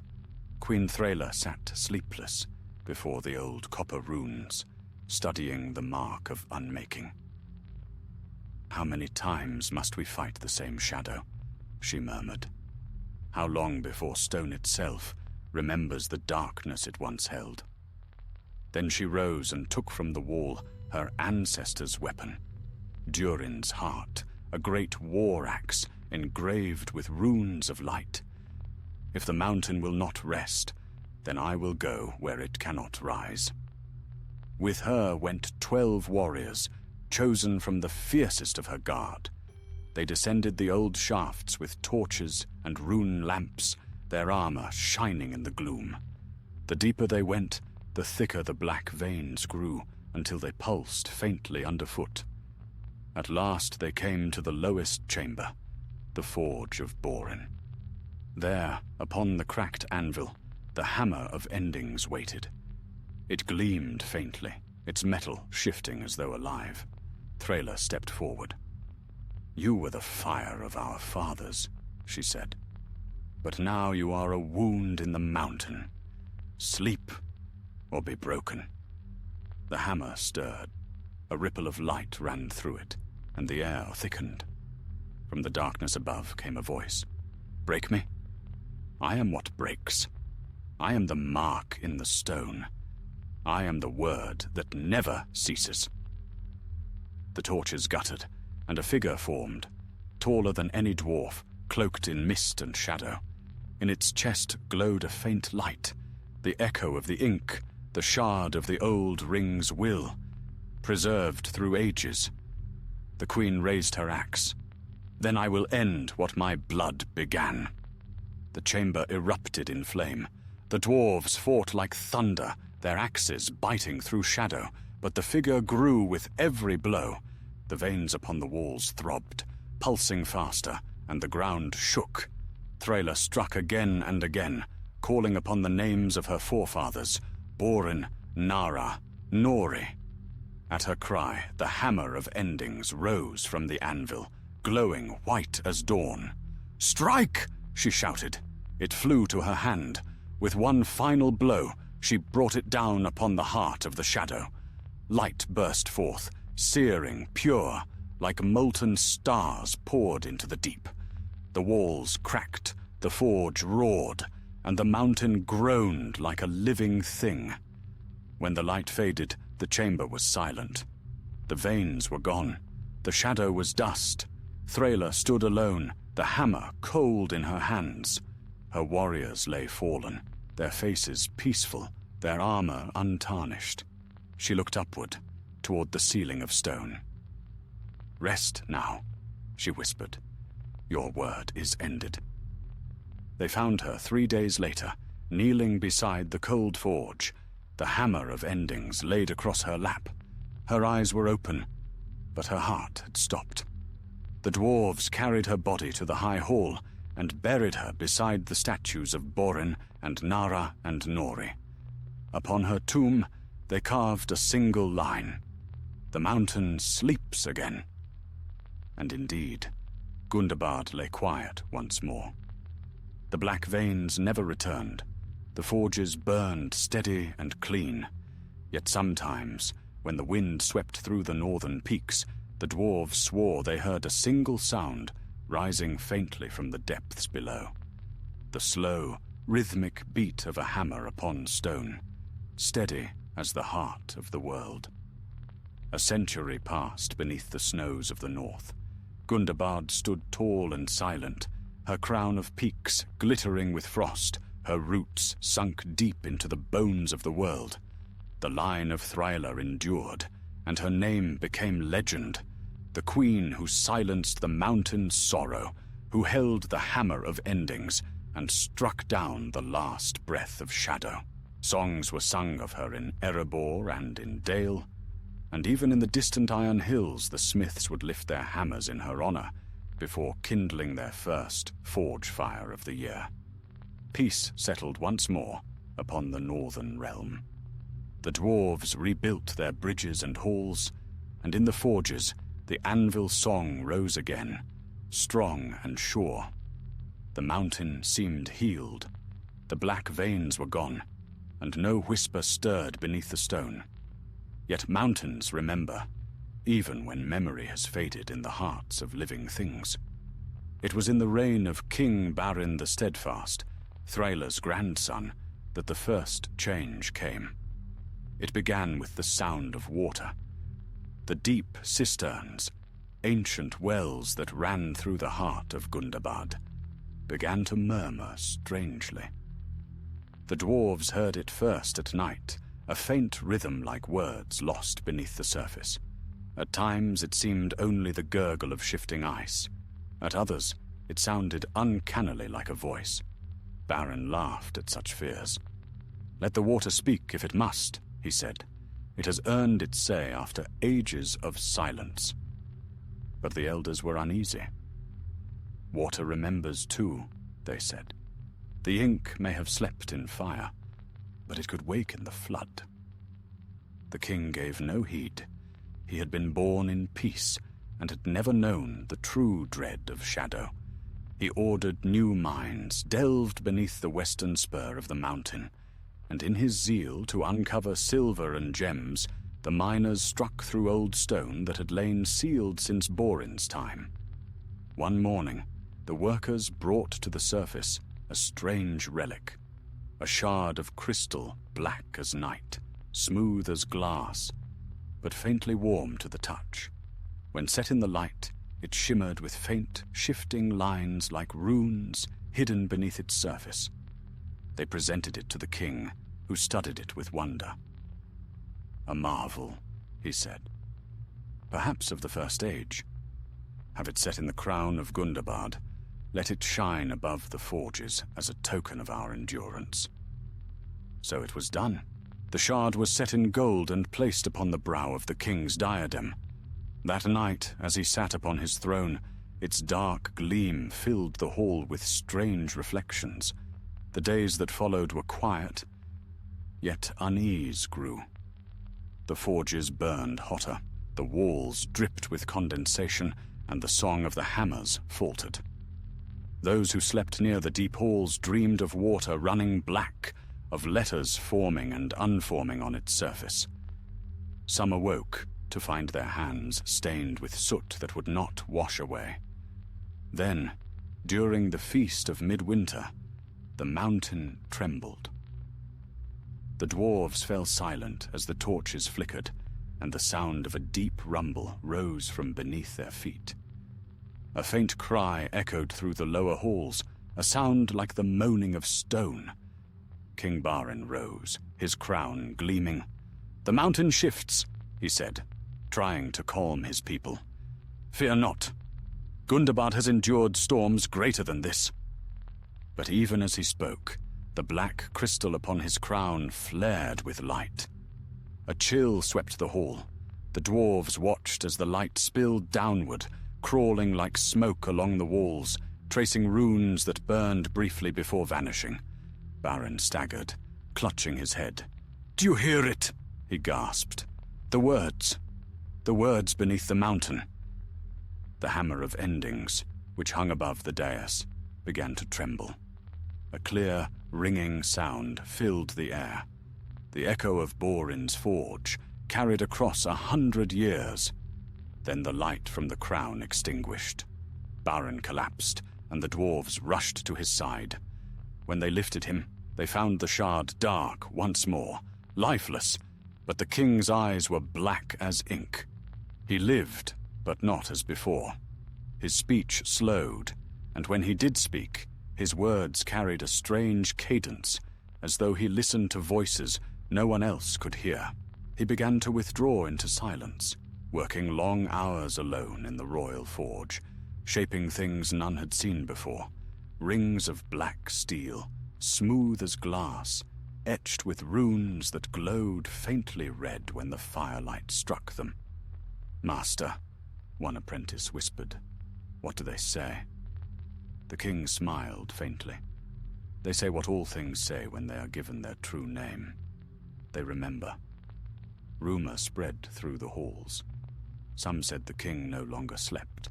S1: Queen Threla sat sleepless before the old copper runes, studying the mark of unmaking. "How many times must we fight the same shadow?" she murmured. "How long before stone itself remembers the darkness it once held?" Then she rose and took from the wall her ancestor's weapon, Durin's heart, a great war axe engraved with runes of light. "If the mountain will not rest, then I will go where it cannot rise." With her went 12 warriors, chosen from the fiercest of her guard. They descended the old shafts with torches and rune lamps, their armor shining in the gloom. The deeper they went, the thicker the black veins grew, until they pulsed faintly underfoot. At last they came to the lowest chamber, the forge of Borin. There, upon the cracked anvil, the hammer of endings waited. It gleamed faintly, its metal shifting as though alive. Threla stepped forward. "You were the fire of our fathers," she said. "But now you are a wound in the mountain. Sleep, or be broken." The hammer stirred. A ripple of light ran through it, and the air thickened. From the darkness above came a voice. "Break me? I am what breaks. I am the mark in the stone. I am the word that never ceases." The torches guttered, and a figure formed, taller than any dwarf, cloaked in mist and shadow. In its chest glowed a faint light, the echo of the ink, the shard of the old ring's will, preserved through ages. The queen raised her axe. "Then I will end what my blood began." The chamber erupted in flame. The dwarves fought like thunder, their axes biting through shadow, but the figure grew with every blow. The veins upon the walls throbbed, pulsing faster, and the ground shook. Threla struck again and again, calling upon the names of her forefathers, Borin, Nara, Nori. At her cry, the hammer of endings rose from the anvil, glowing white as dawn. "Strike!" she shouted. It flew to her hand. With one final blow, she brought it down upon the heart of the shadow. Light burst forth, searing, pure, like molten stars poured into the deep. The walls cracked, the forge roared, and the mountain groaned like a living thing. When the light faded, the chamber was silent. The veins were gone. The shadow was dust. Threla stood alone, the hammer cold in her hands. Her warriors lay fallen, their faces peaceful, their armor untarnished. She looked upward, toward the ceiling of stone. "Rest now," she whispered. "Your word is ended." They found her 3 days later, kneeling beside the cold forge, the hammer of endings laid across her lap. Her eyes were open, but her heart had stopped. The dwarves carried her body to the high hall and buried her beside the statues of Borin and Nara and Nori. Upon her tomb, they carved a single line: "The mountain sleeps again." And indeed, Gundabad lay quiet once more. The black veins never returned. The forges burned steady and clean. Yet sometimes, when the wind swept through the northern peaks, the dwarves swore they heard a single sound rising faintly from the depths below. The slow, rhythmic beat of a hammer upon stone, steady as the heart of the world. A century passed beneath the snows of the north. Gundabad stood tall and silent, her crown of peaks glittering with frost, her roots sunk deep into the bones of the world. The line of Thryla endured, and her name became legend, the queen who silenced the mountain's sorrow, who held the hammer of endings and struck down the last breath of shadow. Songs were sung of her in Erebor and in Dale, and even in the distant Iron Hills the smiths would lift their hammers in her honor before kindling their first forge fire of the year. Peace settled once more upon the northern realm. The dwarves rebuilt their bridges and halls, and in the forges the anvil song rose again, strong and sure. The mountain seemed healed. The black veins were gone, and no whisper stirred beneath the stone. Yet mountains remember, even when memory has faded in the hearts of living things. It was in the reign of King Barin the Steadfast, Thryla's grandson, that the first change came. It began with the sound of water. The deep cisterns, ancient wells that ran through the heart of Gundabad, began to murmur strangely. The dwarves heard it first at night, a faint rhythm like words lost beneath the surface. At times it seemed only the gurgle of shifting ice. At others, it sounded uncannily like a voice. Barin laughed at such fears. "Let the water speak if it must," he said. "It has earned its say after ages of silence." But the elders were uneasy. "Water remembers too," they said. "The ink may have slept in fire, but it could wake in the flood." The king gave no heed. He had been born in peace and had never known the true dread of shadow. He ordered new mines, delved beneath the western spur of the mountain, and in his zeal to uncover silver and gems, the miners struck through old stone that had lain sealed since Borin's time. One morning, the workers brought to the surface a strange relic, a shard of crystal black as night, smooth as glass, but faintly warm to the touch. When set in the light, it shimmered with faint, shifting lines like runes hidden beneath its surface. They presented it to the king, who studied it with wonder. "A marvel," he said. "Perhaps of the first age. Have it set in the crown of Gundabad. Let it shine above the forges as a token of our endurance." So it was done. The shard was set in gold and placed upon the brow of the king's diadem. That night, as he sat upon his throne, its dark gleam filled the hall with strange reflections. The days that followed were quiet, yet unease grew. The forges burned hotter, the walls dripped with condensation, and the song of the hammers faltered. Those who slept near the deep halls dreamed of water running black, of letters forming and unforming on its surface. Some awoke to find their hands stained with soot that would not wash away. Then, during the feast of midwinter, the mountain trembled. The dwarves fell silent as the torches flickered, and the sound of a deep rumble rose from beneath their feet. A faint cry echoed through the lower halls, a sound like the moaning of stone. King Barin rose, his crown gleaming. "The mountain shifts," he said, trying to calm his people. "Fear not. Gundabad has endured storms greater than this." But even as he spoke, the black crystal upon his crown flared with light. A chill swept the hall. The dwarves watched as the light spilled downward, crawling like smoke along the walls, tracing runes that burned briefly before vanishing. Barin staggered, clutching his head. "Do you hear it?" he gasped. The words beneath the mountain." The hammer of endings, which hung above the dais, began to tremble. A clear, ringing sound filled the air. The echo of Borin's forge carried across 100 years. Then the light from the crown extinguished. Barin collapsed, and the dwarves rushed to his side. When they lifted him, they found the shard dark once more, lifeless, but the king's eyes were black as ink. He lived, but not as before. His speech slowed, and when he did speak, his words carried a strange cadence, as though he listened to voices no one else could hear. He began to withdraw into silence, working long hours alone in the royal forge, shaping things none had seen before, rings of black steel, smooth as glass, etched with runes that glowed faintly red when the firelight struck them. "Master," one apprentice whispered, "what do they say?" The king smiled faintly. "They say what all things say when they are given their true name. They remember." Rumor spread through the halls. Some said the king no longer slept,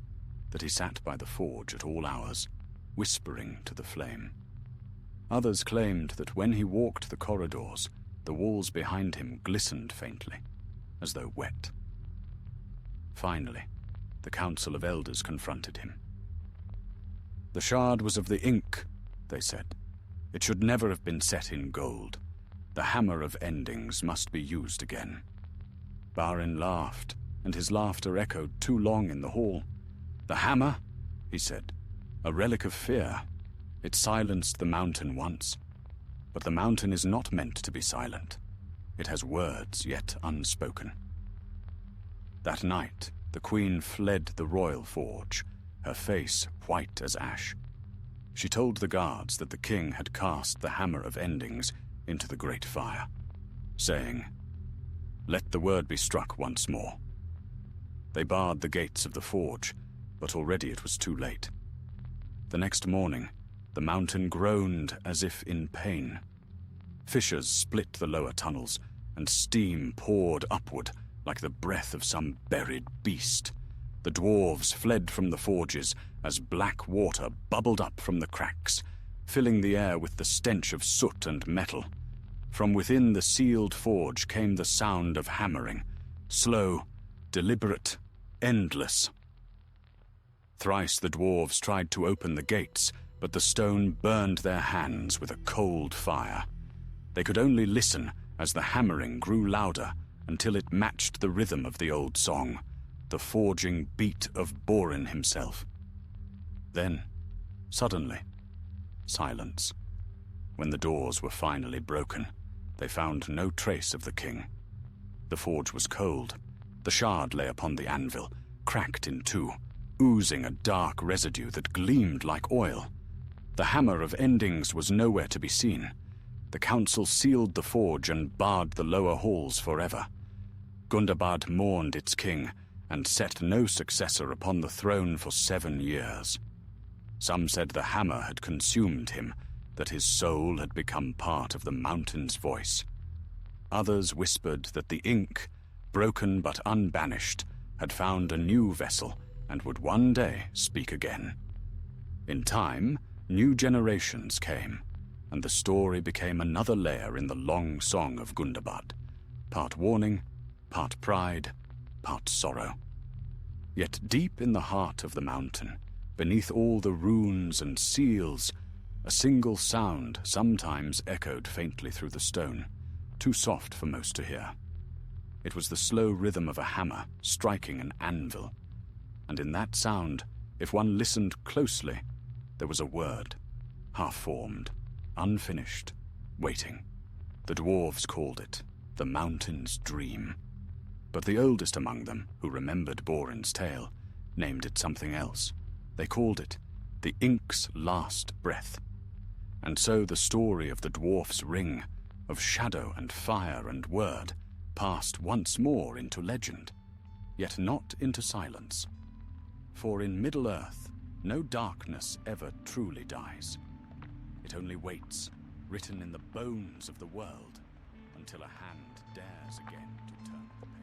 S1: that he sat by the forge at all hours, whispering to the flame. Others claimed that when he walked the corridors, the walls behind him glistened faintly, as though wet. Finally, the Council of Elders confronted him. "The shard was of the ink," they said. "It should never have been set in gold. The hammer of endings must be used again." Barin laughed, and his laughter echoed too long in the hall. "The hammer," he said, "a relic of fear. It silenced the mountain once. But the mountain is not meant to be silent. It has words yet unspoken." That night, the queen fled the royal forge, her face white as ash. She told the guards that the king had cast the hammer of endings into the great fire, saying, "Let the word be struck once more." They barred the gates of the forge, but already it was too late. The next morning, the mountain groaned as if in pain. Fissures split the lower tunnels, and steam poured upward like the breath of some buried beast. The dwarves fled from the forges as black water bubbled up from the cracks, filling the air with the stench of soot and metal. From within the sealed forge came the sound of hammering, slow, deliberate, endless. Thrice the dwarves tried to open the gates, but the stone burned their hands with a cold fire. They could only listen as the hammering grew louder until it matched the rhythm of the old song, the forging beat of Borin himself. Then, suddenly, silence. When the doors were finally broken, they found no trace of the king. The forge was cold. The shard lay upon the anvil, cracked in two, oozing a dark residue that gleamed like oil. The hammer of endings was nowhere to be seen. The council sealed the forge and barred the lower halls forever. Gundabad mourned its king and set no successor upon the throne for 7 years. Some said the hammer had consumed him, that his soul had become part of the mountain's voice. Others whispered that the ink, broken but unbanished, had found a new vessel and would one day speak again. In time, new generations came, and the story became another layer in the long song of Gundabad, part warning, part pride, part sorrow. Yet deep in the heart of the mountain, beneath all the runes and seals, a single sound sometimes echoed faintly through the stone, too soft for most to hear. It was the slow rhythm of a hammer striking an anvil, and in that sound, if one listened closely, there was a word, half-formed, unfinished, waiting. The dwarves called it the mountain's dream. But the oldest among them, who remembered Borin's tale, named it something else. They called it the ink's last breath. And so the story of the dwarf's ring, of shadow and fire and word, passed once more into legend, yet not into silence. For in Middle-earth, no darkness ever truly dies. It only waits, written in the bones of the world, until a hand dares again to turn the page.